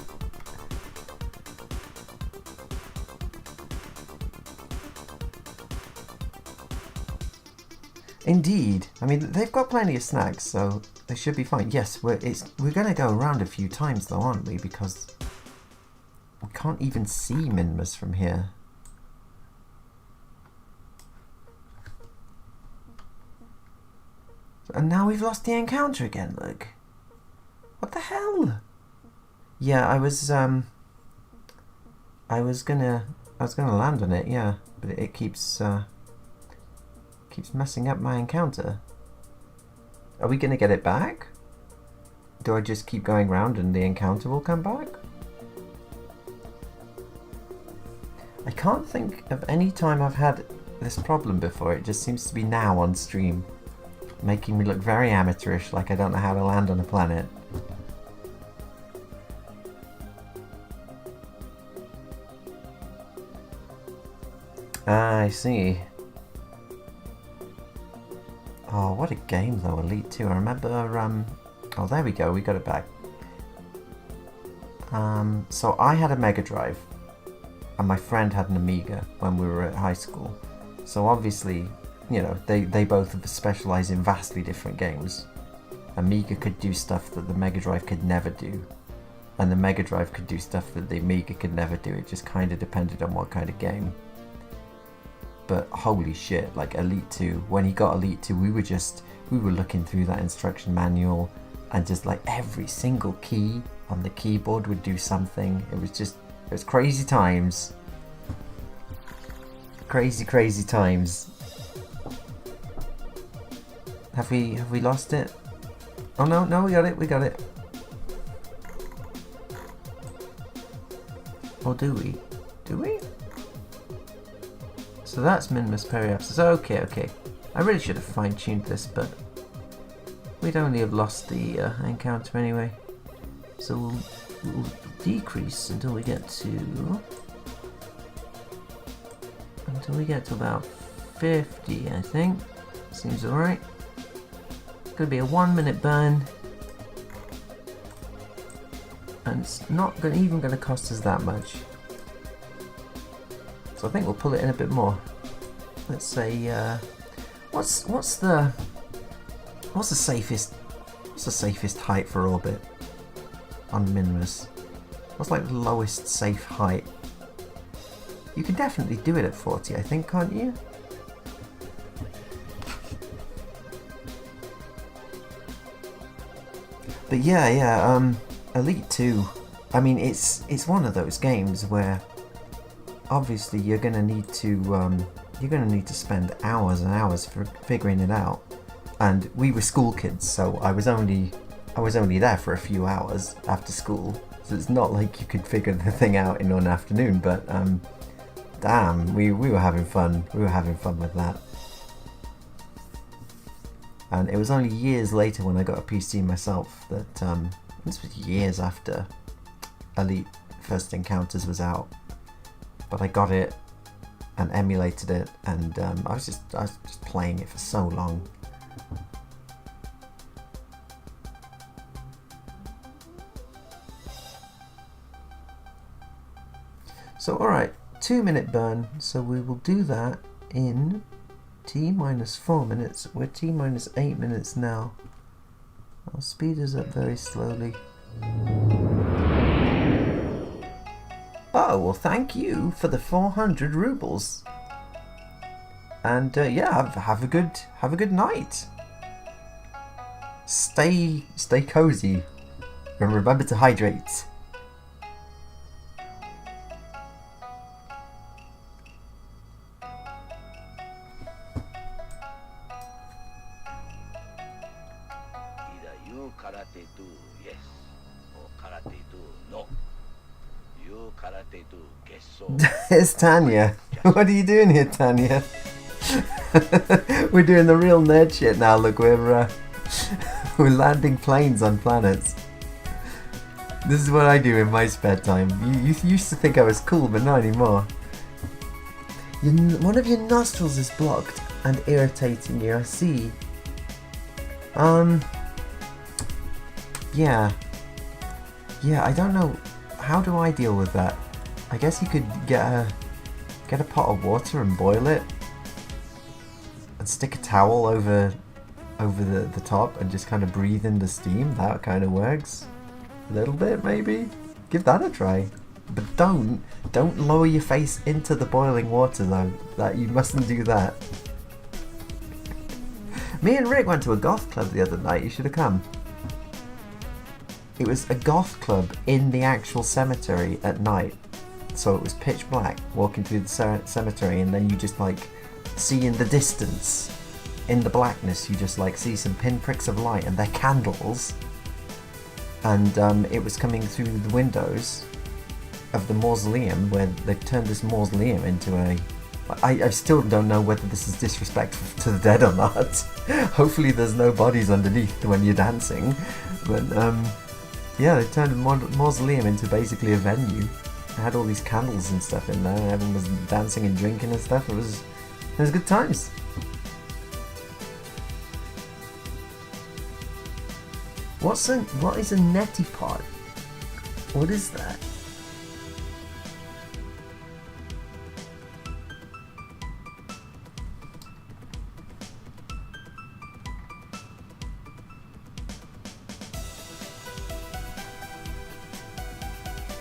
Indeed. I mean, they've got plenty of snacks, so they should be fine. Yes, we're going to go around a few times though, aren't we? Because we can't even see Minmus from here. And now we've lost the encounter again, look. What the hell? Yeah, I was gonna land on it, yeah, but it keeps messing up my encounter. Are we gonna get it back? Do I just keep going round and the encounter will come back? I can't think of any time I've had this problem before. It just seems to be now on stream, making me look very amateurish, like I don't know how to land on a planet. Ah, I see. Oh, what a game though, Elite 2. I remember, oh there we go, we got it back. So I had a Mega Drive, and my friend had an Amiga when we were at high school. So obviously, you know, they both specialise in vastly different games. Amiga could do stuff that the Mega Drive could never do, and the Mega Drive could do stuff that the Amiga could never do. It just kind of depended on what kind of game. But holy shit, like Elite 2, when he got Elite 2, we were looking through that instruction manual, and just like every single key on the keyboard would do something. It was crazy times. Crazy, crazy times. Have we lost it? Oh no, we got it, Or do we? Do we? So that's Minimus Periapsis. Okay. I really should have fine-tuned this, but we'd only have lost the encounter anyway. So we'll decrease until we get to about 50, I think. Seems alright. It's gonna be a 1 minute burn. And it's not even going to cost us that much. So I think we'll pull it in a bit more. Let's say, what's the safest height for orbit on Minimus? What's like the lowest safe height? You can definitely do it at 40, I think, can't you? But yeah. Elite 2, I mean, it's one of those games where obviously you're gonna need to spend hours and hours for figuring it out. And we were school kids, so I was only there for a few hours after school, so it's not like you could figure the thing out in one afternoon. But damn, we were having fun. We were having fun with that. And it was only years later when I got a PC myself that this was years after Elite First Encounters was out, but I got it and emulated it, and I was just playing it for so long. So alright, 2 minute burn, so we will do that in T-4 minutes. We're T-8 minutes now. I'll speed us up very slowly. Oh, well, thank you for the 400 rubles. And yeah, have a good night. Stay cozy, and remember to hydrate. It's Tanya. What are you doing here, Tanya? We're doing the real nerd shit now. Look, we're landing planes on planets. This is what I do in my spare time. You used to think I was cool, but not anymore. One of your nostrils is blocked and irritating you, I see. Yeah, I don't know. How do I deal with that? I guess you could get a pot of water and boil it, and stick a towel over the top and just kind of breathe in the steam. That kind of works. A little bit, maybe. Give that a try. But don't lower your face into the boiling water though. That you mustn't do that. Me and Rick went to a goth club the other night. You should have come. It was a goth club in the actual cemetery at night. So it was pitch black, walking through the cemetery, and then you just like see in the distance, in the blackness, you just like see some pinpricks of light, and they're candles. And it was coming through the windows of the mausoleum, where they've turned this mausoleum into a... I still don't know whether this is disrespectful to the dead or not. Hopefully there's no bodies underneath when you're dancing. But yeah, they turned a mausoleum into basically a venue. It had all these candles and stuff in there, and everyone was dancing and drinking and stuff. It was good times. What is a neti pot? What is that?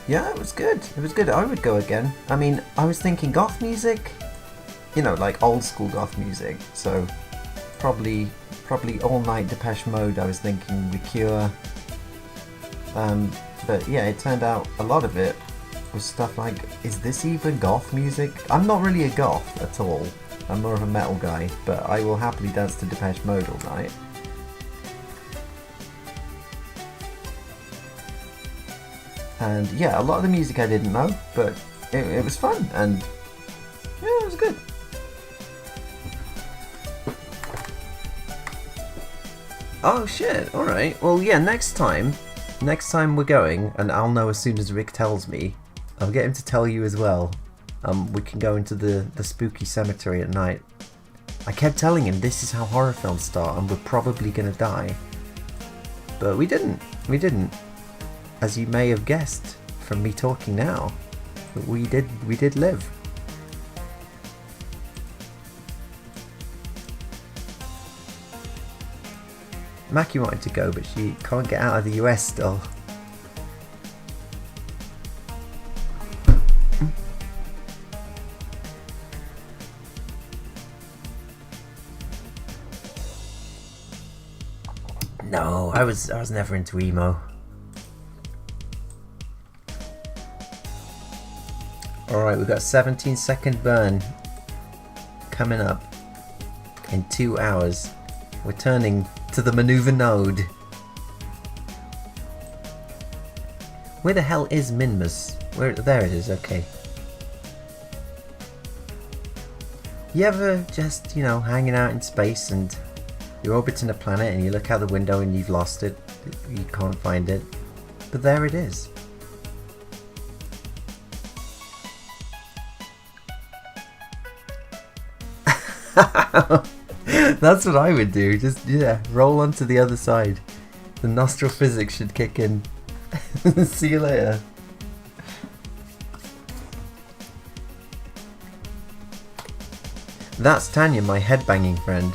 Yeah, it was good. It was good. I would go again. I mean, I was thinking goth music, you know, like old school goth music. So probably All Night Depeche Mode. I was thinking The Cure. But yeah, it turned out a lot of it was stuff like, is this even goth music? I'm not really a goth at all. I'm more of a metal guy, but I will happily dance to Depeche Mode all night. And yeah, a lot of the music I didn't know, but it was fun, and yeah, it was good. Oh shit, alright. Well yeah, next time we're going, and I'll know as soon as Rick tells me, I'll get him to tell you as well. We can go into the spooky cemetery at night. I kept telling him this is how horror films start and we're probably gonna die. But we didn't. As you may have guessed from me talking now. But we did live. Mackie wanted to go, but she can't get out of the US still. No, I was never into emo. Alright, we've got a 17-second burn coming up in 2 hours. We're turning to the maneuver node. Where the hell is Minmus? There it is, okay. You ever just, hanging out in space and you're orbiting a planet and you look out the window and you've lost it, you can't find it, but there it is. That's what I would do, just, roll onto the other side. The nostril physics should kick in. See you later. That's Tanya, my headbanging friend.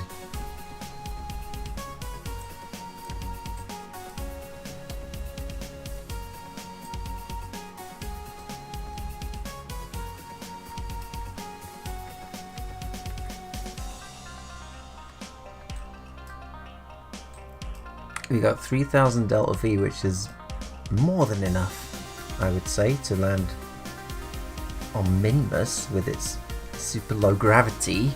We got 3000 Delta V, which is more than enough, I would say, to land on Minmus with its super low gravity.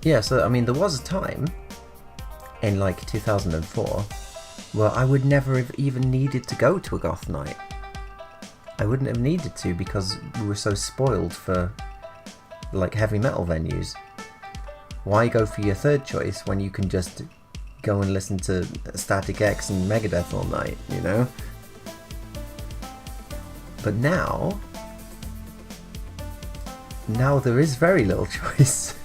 Yeah, so I mean, there was a time in like 2004 where I would never have even needed to go to a goth night. I wouldn't have needed to because we were so spoiled for like heavy metal venues. Why go for your third choice when you can just go and listen to Static X and Megadeth all night, But now there is very little choice.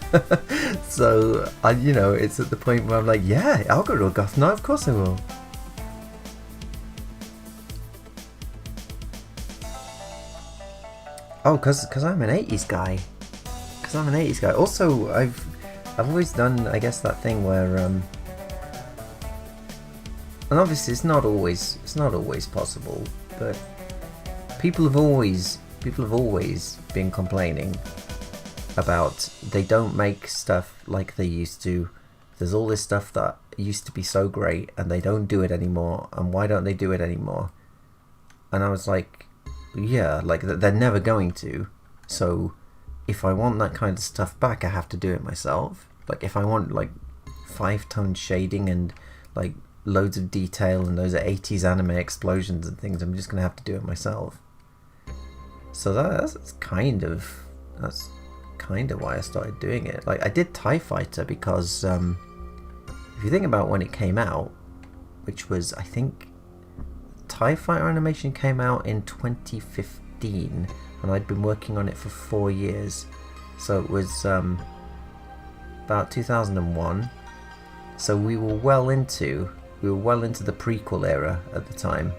So it's at the point where I'm like, yeah, I'll go to a goth night, of course I will. Oh, cause I'm an 80s guy. Also, I've always done, I guess, that thing where and obviously it's not always possible, but people have always been complaining about they don't make stuff like they used to. There's all this stuff that used to be so great and they don't do it anymore, and why don't they do it anymore? And I was like, yeah, like they're never going to. So if I want that kind of stuff back, I have to do it myself. Like if I want like 5-tone shading and like loads of detail and those 80s anime explosions and things, I'm just gonna have to do it myself. So that's kind of why I started doing it. Like I did TIE Fighter because if you think about when it came out, which was, I think TIE Fighter animation came out in 2015 and I'd been working on it for 4 years, so it was about 2001. So we were well into the prequel era at the time,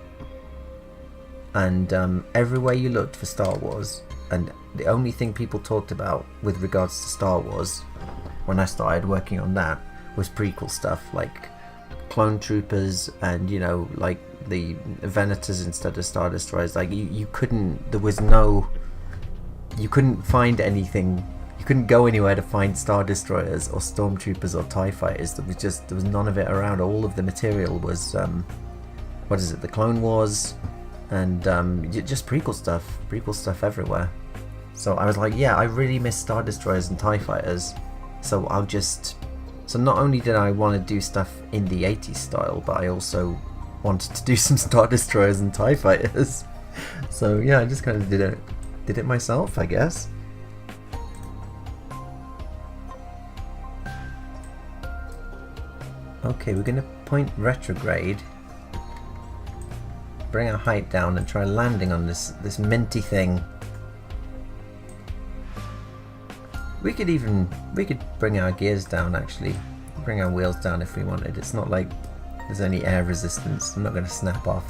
and everywhere you looked for Star Wars, and the only thing people talked about with regards to Star Wars when I started working on that was prequel stuff, like Clone Troopers and like the Venators instead of Star Destroyers. Like you couldn't, there was no, you couldn't find anything. You couldn't go anywhere to find Star Destroyers or Stormtroopers or TIE Fighters. There was none of it around. All of the material was, what is it, the Clone Wars, and just prequel stuff everywhere. So I was like, yeah, I really miss Star Destroyers and TIE Fighters. So so not only did I want to do stuff in the 80s style, but I also wanted to do some Star Destroyers and TIE Fighters. So yeah, I just kind of did it myself, I guess. Okay, we're going to point retrograde, bring our height down and try landing on this minty thing. We could bring our gears down, actually. Bring our wheels down if we wanted. It's not like there's any air resistance. I'm not going to snap off.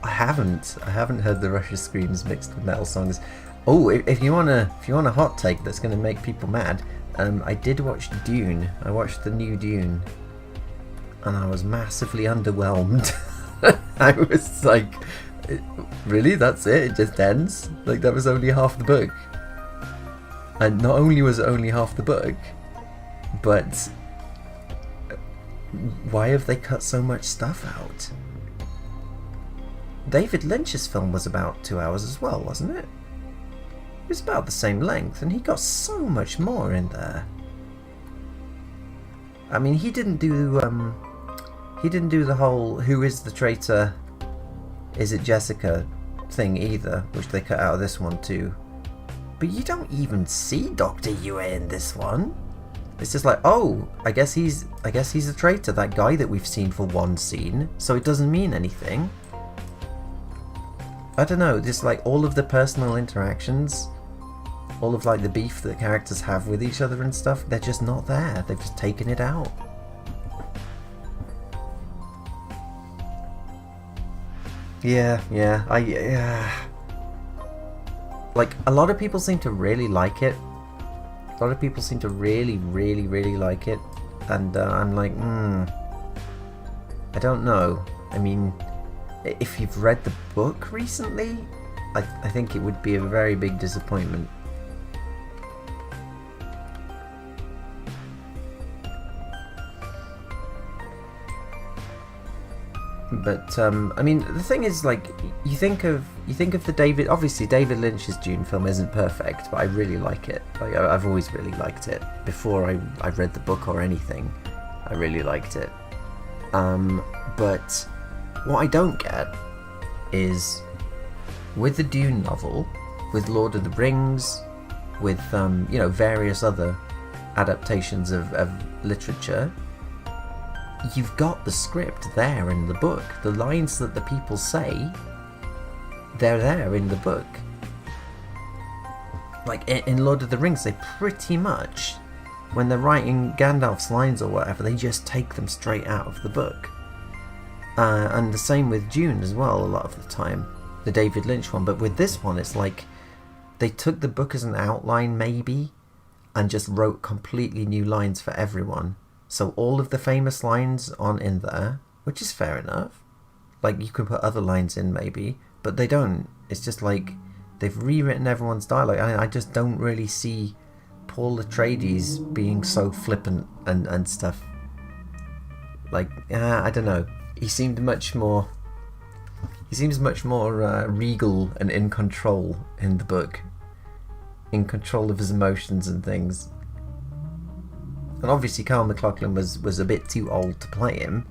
I haven't heard the Russia screams mixed with metal songs. Oh, if you want a hot take that's going to make people mad, I did watch Dune. I watched the new Dune, and I was massively underwhelmed. I was like, really? That's it? It just ends? Like, that was only half the book. And not only was it only half the book, but why have they cut so much stuff out? David Lynch's film was about 2 hours as well, wasn't it? It was about the same length, and he got so much more in there. I mean, he didn't do the whole "who is the traitor, is it Jessica" thing either, which they cut out of this one too. But you don't even see Dr. Yue in this one. It's just like, oh, I guess he's a traitor, that guy that we've seen for one scene, so it doesn't mean anything. I don't know, just like all of the personal interactions, all of like the beef that characters have with each other and stuff, they're just not there. They've just taken it out. Yeah, like, a lot of people seem to really like it. A lot of people seem to really like it. And I'm like, I don't know. I mean, if you've read the book recently, I think it would be a very big disappointment. But I mean, the thing is, like, you think of the obviously David Lynch's Dune film isn't perfect, but I really like it. Like, I've always really liked it. Before I read the book or anything, I really liked it. But what I don't get is, with the Dune novel, with Lord of the Rings, with various other adaptations of literature, you've got the script there in the book. The lines that the people say, they're there in the book. Like in Lord of the Rings, they pretty much, when they're writing Gandalf's lines or whatever, they just take them straight out of the book. And the same with Dune as well, a lot of the time, the David Lynch one. But with this one, it's like they took the book as an outline maybe and just wrote completely new lines for everyone. So all of the famous lines aren't in there, which is fair enough. Like, you can put other lines in maybe, but they don't. It's just like they've rewritten everyone's dialogue. I just don't really see Paul Atreides being so flippant and stuff. Like, I don't know. He seems much more regal and in control in the book. In control of his emotions and things. And obviously Kyle MacLachlan was a bit too old to play him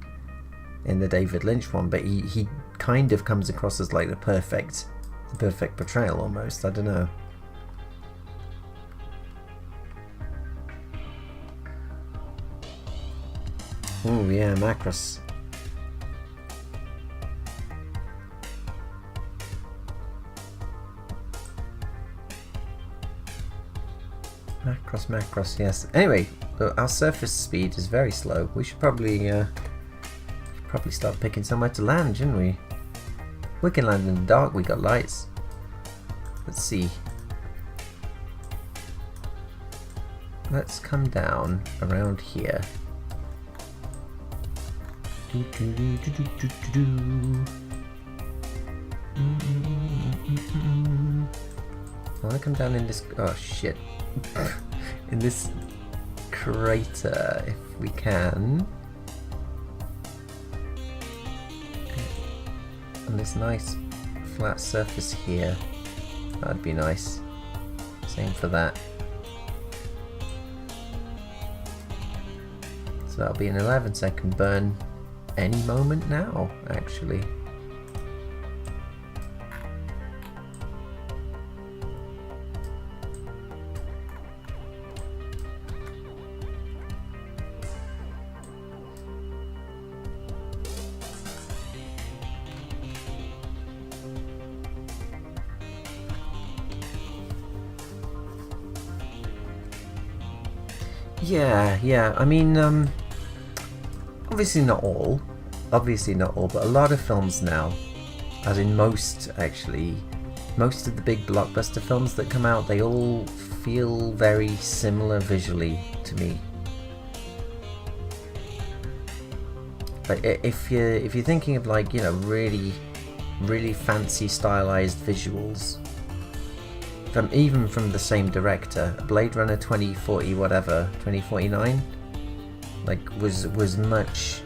in the David Lynch one, but he kind of comes across as like the perfect portrayal almost. I don't know. Oh yeah, Macross. Macross, yes. Anyway, our surface speed is very slow. We should probably start picking somewhere to land, shouldn't we? We can land in the dark, we got lights. Let's see. let's come down around here. I want to come down in this. Oh shit! In this crater, if we can. On this nice flat surface here. That'd be nice. Same for that. So that'll be an 11-second burn any moment now, actually. Yeah, I mean, obviously not all, but a lot of films now, as in most actually, most of the big blockbuster films that come out, they all feel very similar visually to me. Like if you're thinking of like, you know, really fancy stylized visuals, even from the same director, Blade Runner 2040 whatever 2049, like was much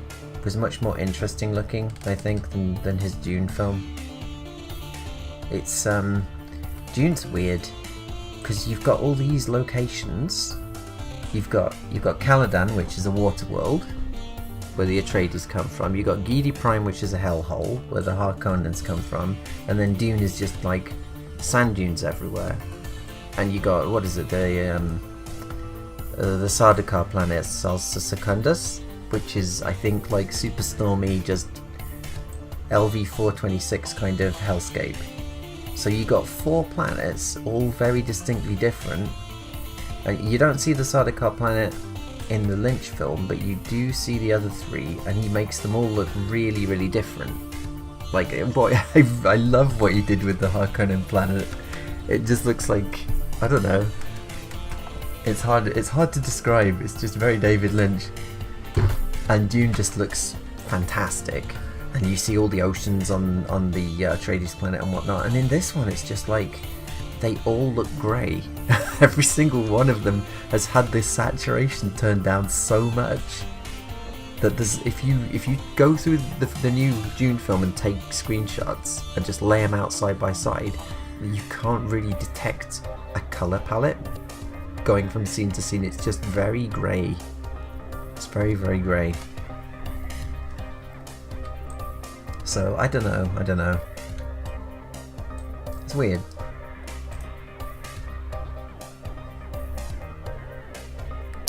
more interesting looking, I think, than his Dune film. It's Dune's weird because you've got all these locations. You've got Caladan, which is a water world where the Atreides come from. You've got Giedi Prime, which is a hellhole where the Harkonnens come from, and then Dune is just like sand dunes everywhere. And you got, what is it, the Sardaukar planet Salsa Secundus, which is, I think, like super stormy, just LV-426 kind of hellscape. So you got 4 planets, all very distinctly different. And you don't see the Sardaukar planet in the Lynch film, but you do see the other 3, and he makes them all look really different. Like, boy, I love what he did with the Harkonnen planet. It just looks like, I don't know. It's hard to describe. It's just very David Lynch. And Dune just looks fantastic. And you see all the oceans on the Atreides planet and whatnot. And in this one, it's just like they all look grey. Every single one of them has had this saturation turned down so much that if you go through the new Dune film and take screenshots and just lay them out side by side, you can't really detect a colour palette going from scene to scene. It's just very grey. It's very grey. So I don't know. It's weird.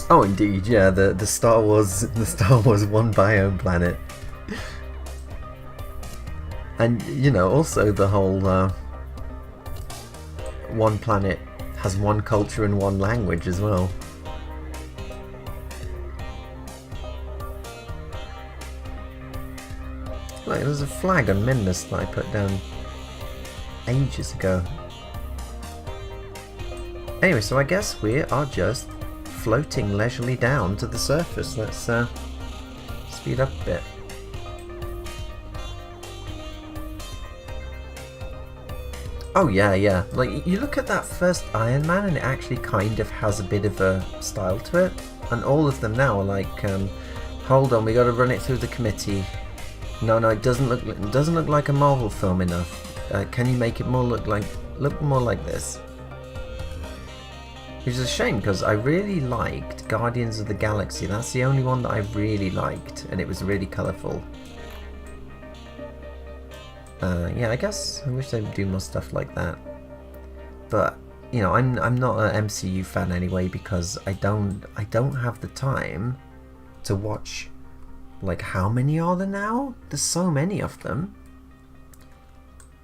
Oh, indeed, yeah. The Star Wars one biome planet, and you know, also the whole one planet has one culture and one language as well. Like, there's a flag on Minmus that I put down ages ago. Anyway, so I guess we are just floating leisurely down to the surface. Let's speed up a bit. Oh yeah. Like, you look at that first Iron Man and it actually kind of has a bit of a style to it. And all of them now are like, hold on, we got to run it through the committee. No, it doesn't look like a Marvel film enough. Can you make it look more like this? Which is a shame, because I really liked Guardians of the Galaxy. That's the only one that I really liked, and it was really colourful. Yeah, I guess I wish they would do more stuff like that. But you know, I'm not an MCU fan anyway, because I don't have the time to watch. Like, how many are there now? There's so many of them.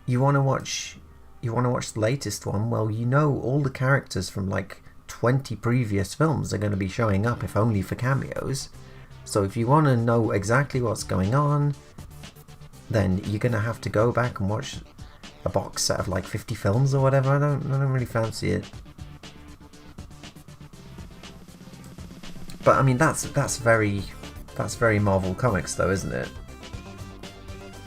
You want to watch the latest one? Well, you know all the characters from like 20 previous films are going to be showing up, if only for cameos. So if you want to know exactly what's going on, then you're going to have to go back and watch a box set of like 50 films or whatever. I don't really fancy it. But I mean, that's very Marvel Comics, though, isn't it?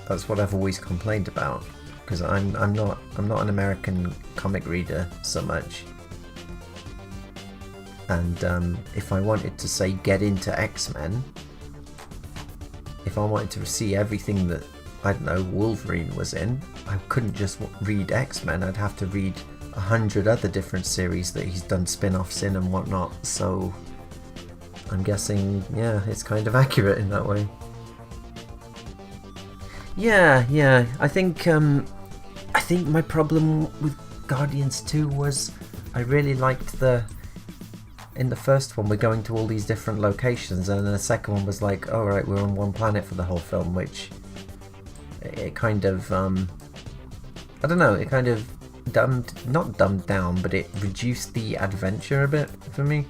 That's what I've always complained about, because I'm not an American comic reader so much. And if I wanted to say get into X-Men, if I wanted to see everything that, I don't know, Wolverine was in, I couldn't just read X-Men. I'd have to read 100 other different series that he's done spin-offs in and whatnot. So I'm guessing, yeah, it's kind of accurate in that way. Yeah. I think my problem with Guardians 2 was I really liked in the first one we're going to all these different locations, and then the second one was like, oh right, we're on one planet for the whole film, which it kind of I don't know, it kind of not dumbed down, but it reduced the adventure a bit for me.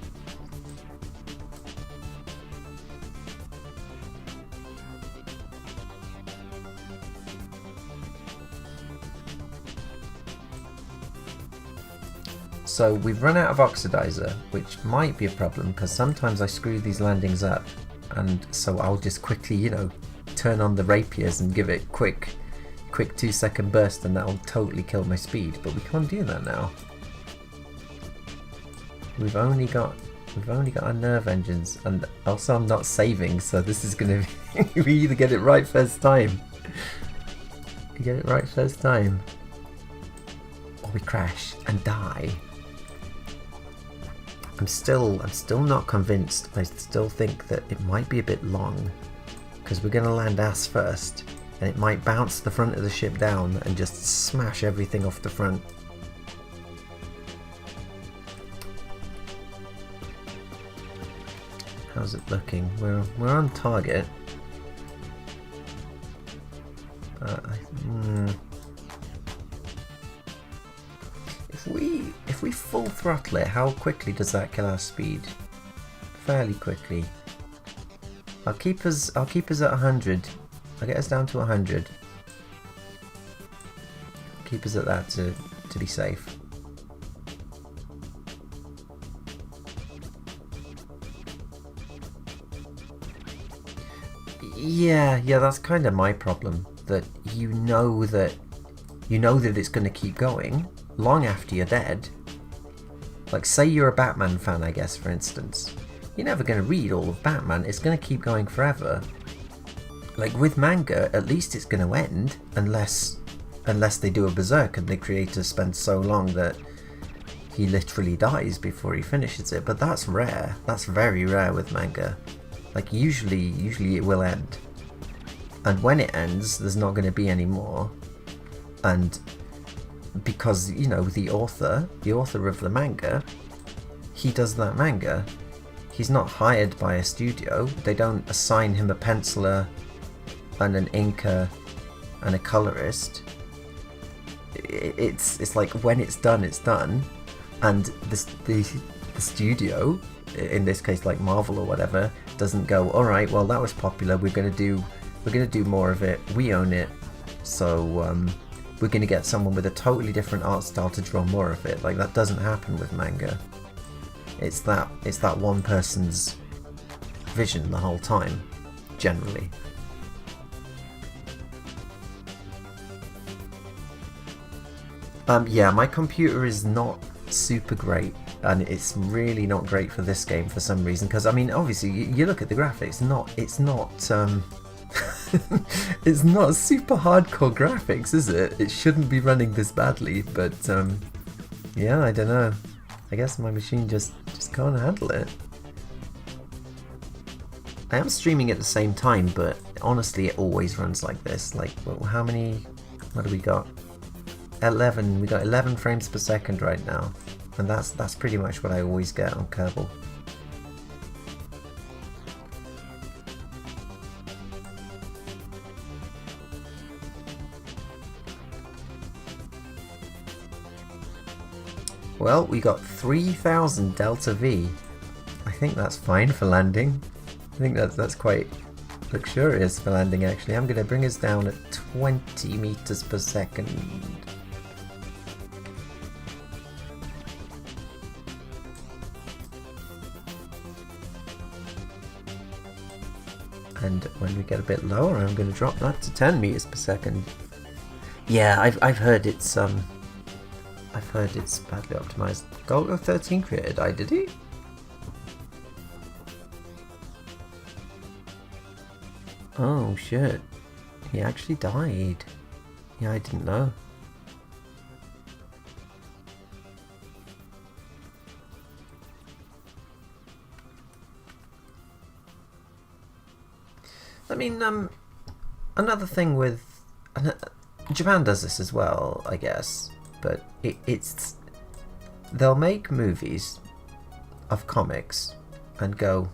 So we've run out of oxidizer, which might be a problem because sometimes I screw these landings up, and so I'll just quickly, you know, turn on the rapiers and give it quick 2-second burst, and that'll totally kill my speed. But we can't do that now. We've only got our nerve engines, and also I'm not saving, so this is gonna be we either get it right first time. We get it right first time, or we crash and die. I'm still not convinced. I still think that it might be a bit long, because we're going to land ass first, and it might bounce the front of the ship down and just smash everything off the front. How's it looking? We're on target. If we full throttle it, how quickly does that kill our speed? Fairly quickly. I'll keep us at 100. I'll get us down to 100. Keep us at that to be safe. Yeah, that's kind of my problem. That you know that it's going to keep going long after you're dead. Like, say you're a Batman fan, I guess, for instance. You're never going to read all of Batman. It's going to keep going forever. Like, with manga, at least it's going to end, unless they do a berserk and the creator spends so long that he literally dies before he finishes it. But that's rare. That's very rare with manga. Like, usually it will end. And when it ends, there's not going to be any more. And because, you know, the author of the manga, he does that manga. He's not hired by a studio. They don't assign him a penciler and an inker and a colorist. It's like, when it's done, it's done. And the studio, in this case like Marvel or whatever, doesn't go, all right, well, that was popular, we're gonna do more of it, we own it, so we're gonna get someone with a totally different art style to draw more of it. Like, that doesn't happen with manga. It's that one person's vision the whole time, generally. Yeah, my computer is not super great, and it's really not great for this game for some reason, because I mean, obviously you look at the graphics, it's not it's not super hardcore graphics, is it? It shouldn't be running this badly, but yeah, I don't know. I guess my machine just can't handle it. I am streaming at the same time, but honestly it always runs like this. Like, how many, what do we got? 11. We got 11 frames per second right now, and that's pretty much what I always get on Kerbal. Well, we got 3000 delta V. I think that's fine for landing. I think that's quite luxurious for landing, actually. I'm going to bring us down at 20 meters per second. And when we get a bit lower, I'm going to drop that to 10 meters per second. Yeah, I've heard it's badly optimized. Golgo 13 created I, did he? Oh shit. He actually died. Yeah, I didn't know. I mean, another thing with... Japan does this as well, I guess, but it's... They'll make movies of comics and go,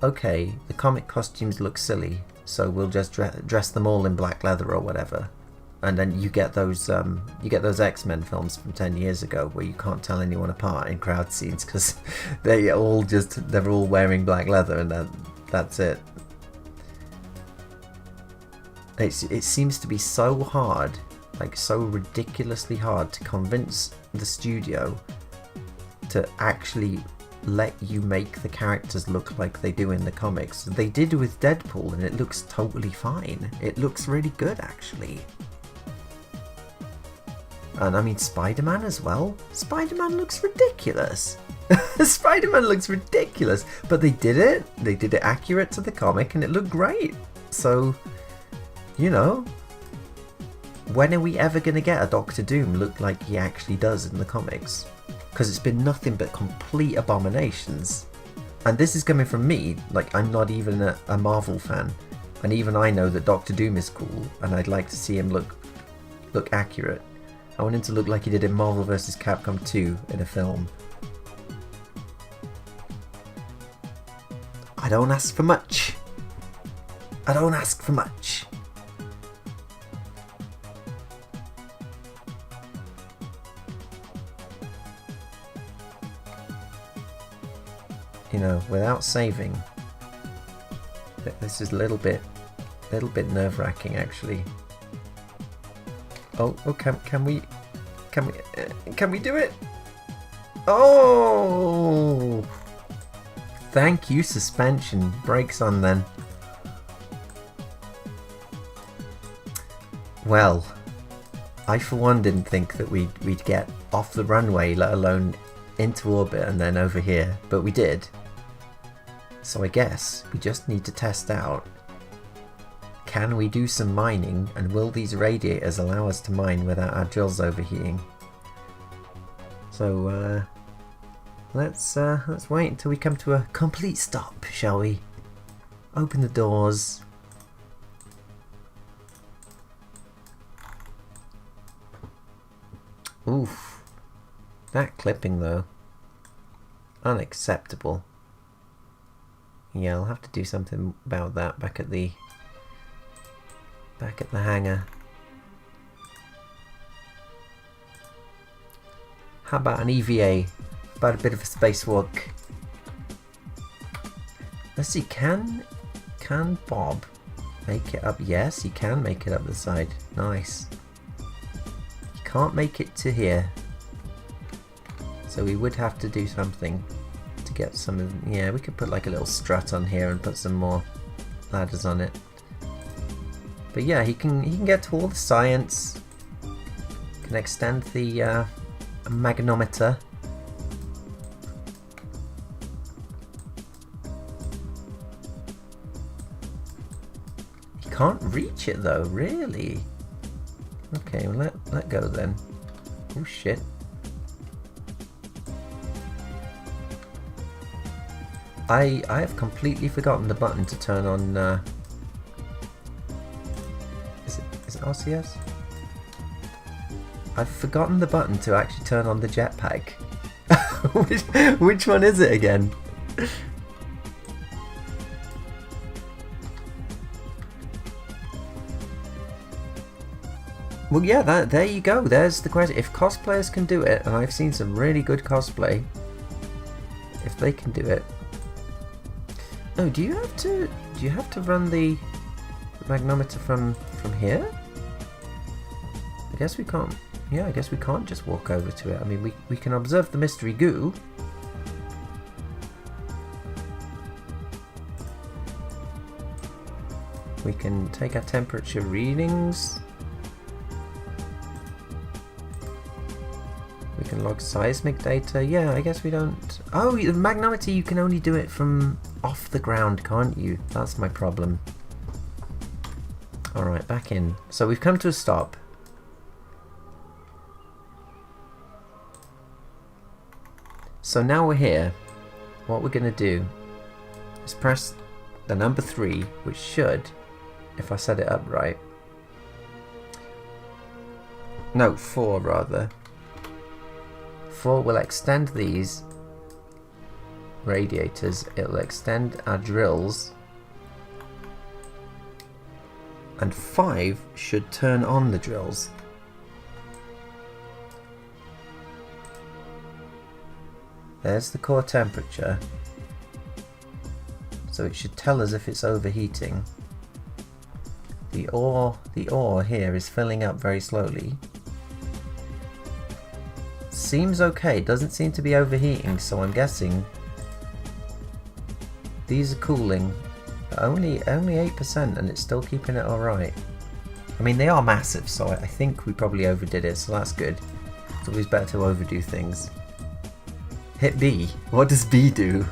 okay, the comic costumes look silly, so we'll just dress them all in black leather or whatever. And then you get those X-Men films from 10 years ago where you can't tell anyone apart in crowd scenes because they're all wearing black leather, and that's it. It seems to be so hard, like so ridiculously hard, to convince the studio to actually let you make the characters look like they do in the comics. They did with Deadpool and it looks totally fine. It looks really good, actually. And I mean, Spider-Man as well. Spider-Man looks ridiculous. Spider-Man looks ridiculous, but they did it. They did it accurate to the comic and it looked great. So, you know, when are we ever going to get a Doctor Doom look like he actually does in the comics? Because it's been nothing but complete abominations. And this is coming from me, like I'm not even a Marvel fan. And even I know that Doctor Doom is cool, and I'd like to see him look accurate. I want him to look like he did in Marvel vs. Capcom 2 in a film. I don't ask for much. I don't ask for much. You know, without saving, this is a little bit nerve-wracking, actually. Oh, can we do it? Oh, thank you, suspension. Brakes on then. Well, I for one didn't think that we'd get off the runway, let alone into orbit and then over here, but we did. So I guess we just need to test out, can we do some mining, and will these radiators allow us to mine without our drills overheating? So let's wait until we come to a complete stop, shall we? Open the doors. Oof. That clipping though. Unacceptable. Yeah, I'll have to do something about that back at the hangar. How about an EVA? About a bit of a spacewalk. Let's see, can Bob make it up? Yes, he can make it up the side. Nice. He can't make it to here. So we would have to do something to get some of... Yeah, we could put like a little strut on here and put some more ladders on it. But yeah, he can get to all the science. Can extend the magnometer. He can't reach it though, really? Okay, well let go then. Oh shit. I have completely forgotten the button to turn on is it RCS? I've forgotten the button to actually turn on the jetpack. which one is it again? Well, yeah, there you go. There's the question. If cosplayers can do it, and I've seen some really good cosplay, if they can do it. Oh, do you have to run the magnometer from here? I guess we can't. Yeah, I guess we can't just walk over to it. I mean, we can observe the mystery goo. We can take our temperature readings. We can log seismic data. Yeah, I guess we don't... Oh, the magnometer, you can only do it from off the ground, can't you? That's my problem. Alright, back in. So we've come to a stop. So now we're here. What we're going to do is press the number 3, which should, if I set it up right... No, 4 rather. 4 will extend these radiators, it'll extend our drills, and 5 should turn on the drills. There's the core temperature, so it should tell us if it's overheating. The ore here is filling up very slowly. Seems okay, doesn't seem to be overheating, so I'm guessing these are cooling, but only 8%, and it's still keeping it alright. I mean, they are massive, so I think we probably overdid it, so that's good. It's always better to overdo things. Hit B. What does B do?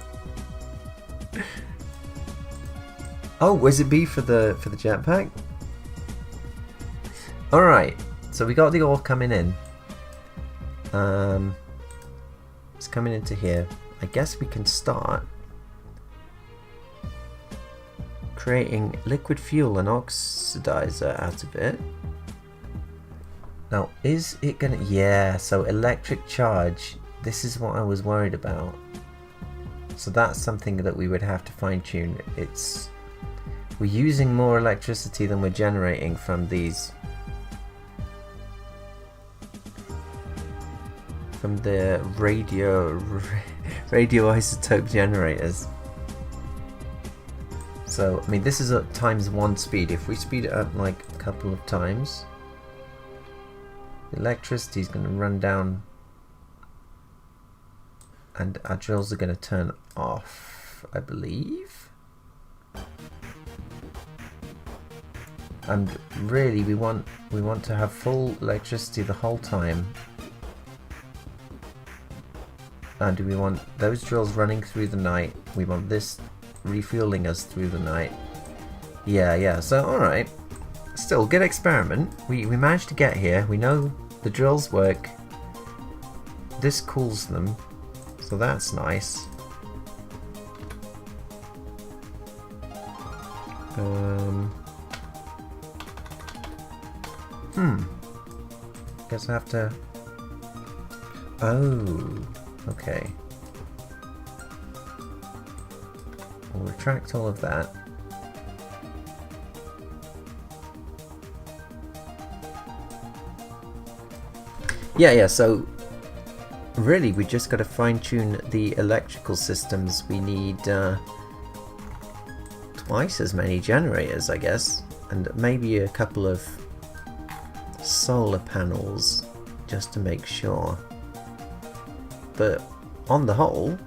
Oh, was it B for the jetpack? Alright, so we got the ore coming in. It's coming into here. I guess we can start creating liquid fuel and oxidizer out of it. Now, is it gonna... Yeah, so electric charge. This is what I was worried about. So that's something that we would have to fine tune. We're using more electricity than we're generating from these. From the radioisotope generators. So, I mean, this is at ×1 speed. If we speed it up like a couple of times, the electricity is going to run down and our drills are going to turn off, I believe. And really, we want to have full electricity the whole time. And we want those drills running through the night. We want this refueling us through the night. Yeah, so alright. Still, good experiment. We managed to get here. We know the drills work. This cools them. So that's nice. Guess I have to... Oh... Okay. We'll retract all of that. Yeah, so really we just got to fine-tune the electrical systems. We need twice as many generators, I guess, and maybe a couple of solar panels just to make sure. But on the whole,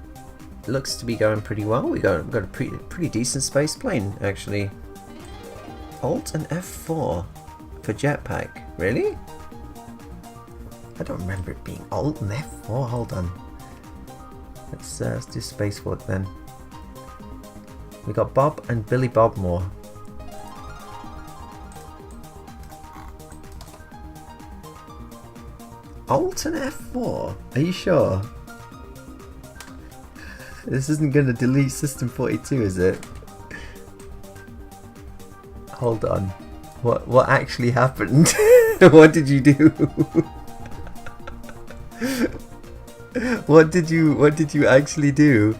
it looks to be going pretty well. We got a pretty decent space plane, actually. Alt and F4 for jetpack. Really? I don't remember it being Alt and F4. Hold on. Let's do spacewalk then. We got Bob and Billy Bobmore. Alt and F4? Are you sure? This isn't going to delete System 42, is it? Hold on. What actually happened? What did you do? What did you actually do?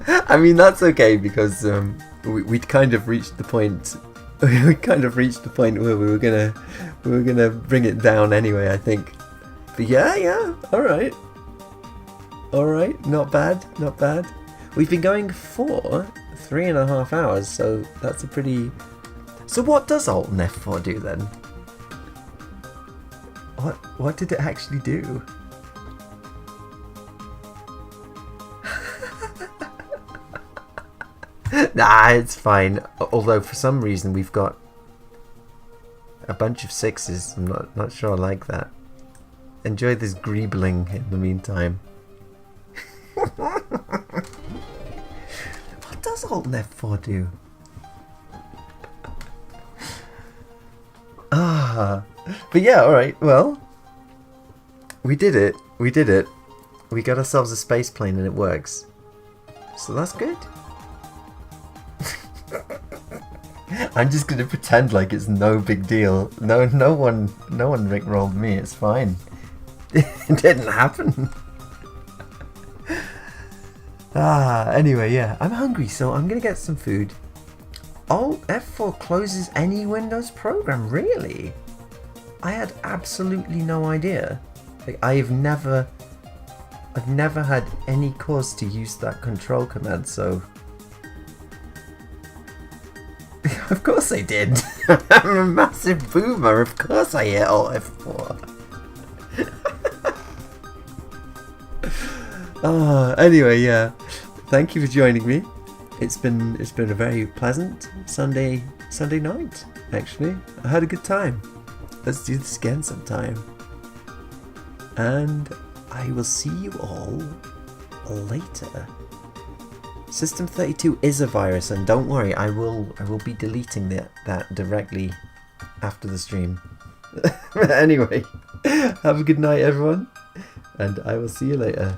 I mean, that's okay because we'd kind of reached the point. We kind of reached the point where we were gonna bring it down anyway, I think. But yeah, all right, not bad. We've been going for 3.5 hours, so that's a pretty. So what does Alt and F4 do then? What did it actually do? Nah, it's fine. Although for some reason we've got a bunch of 6s. I'm not sure I like that. Enjoy this greebling in the meantime. What does Alt F4 do? But yeah, alright, well, we did it. We did it. We got ourselves a space plane and it works. So that's good. I'm just gonna pretend like it's no big deal. No one rickrolled me. It's fine. It didn't happen. Anyway, yeah, I'm hungry, so I'm gonna get some food. Alt F4 closes any Windows program, really? I had absolutely no idea. Like, I've never had any cause to use that control command, so of course I did. I'm a massive boomer, of course I hit Alt F4. Anyway, yeah. Thank you for joining me. It's been a very pleasant Sunday night, actually. I had a good time. Let's do this again sometime. And I will see you all later. System 32 is a virus, and don't worry, I will be deleting that directly after the stream. Anyway, have a good night, everyone, and I will see you later.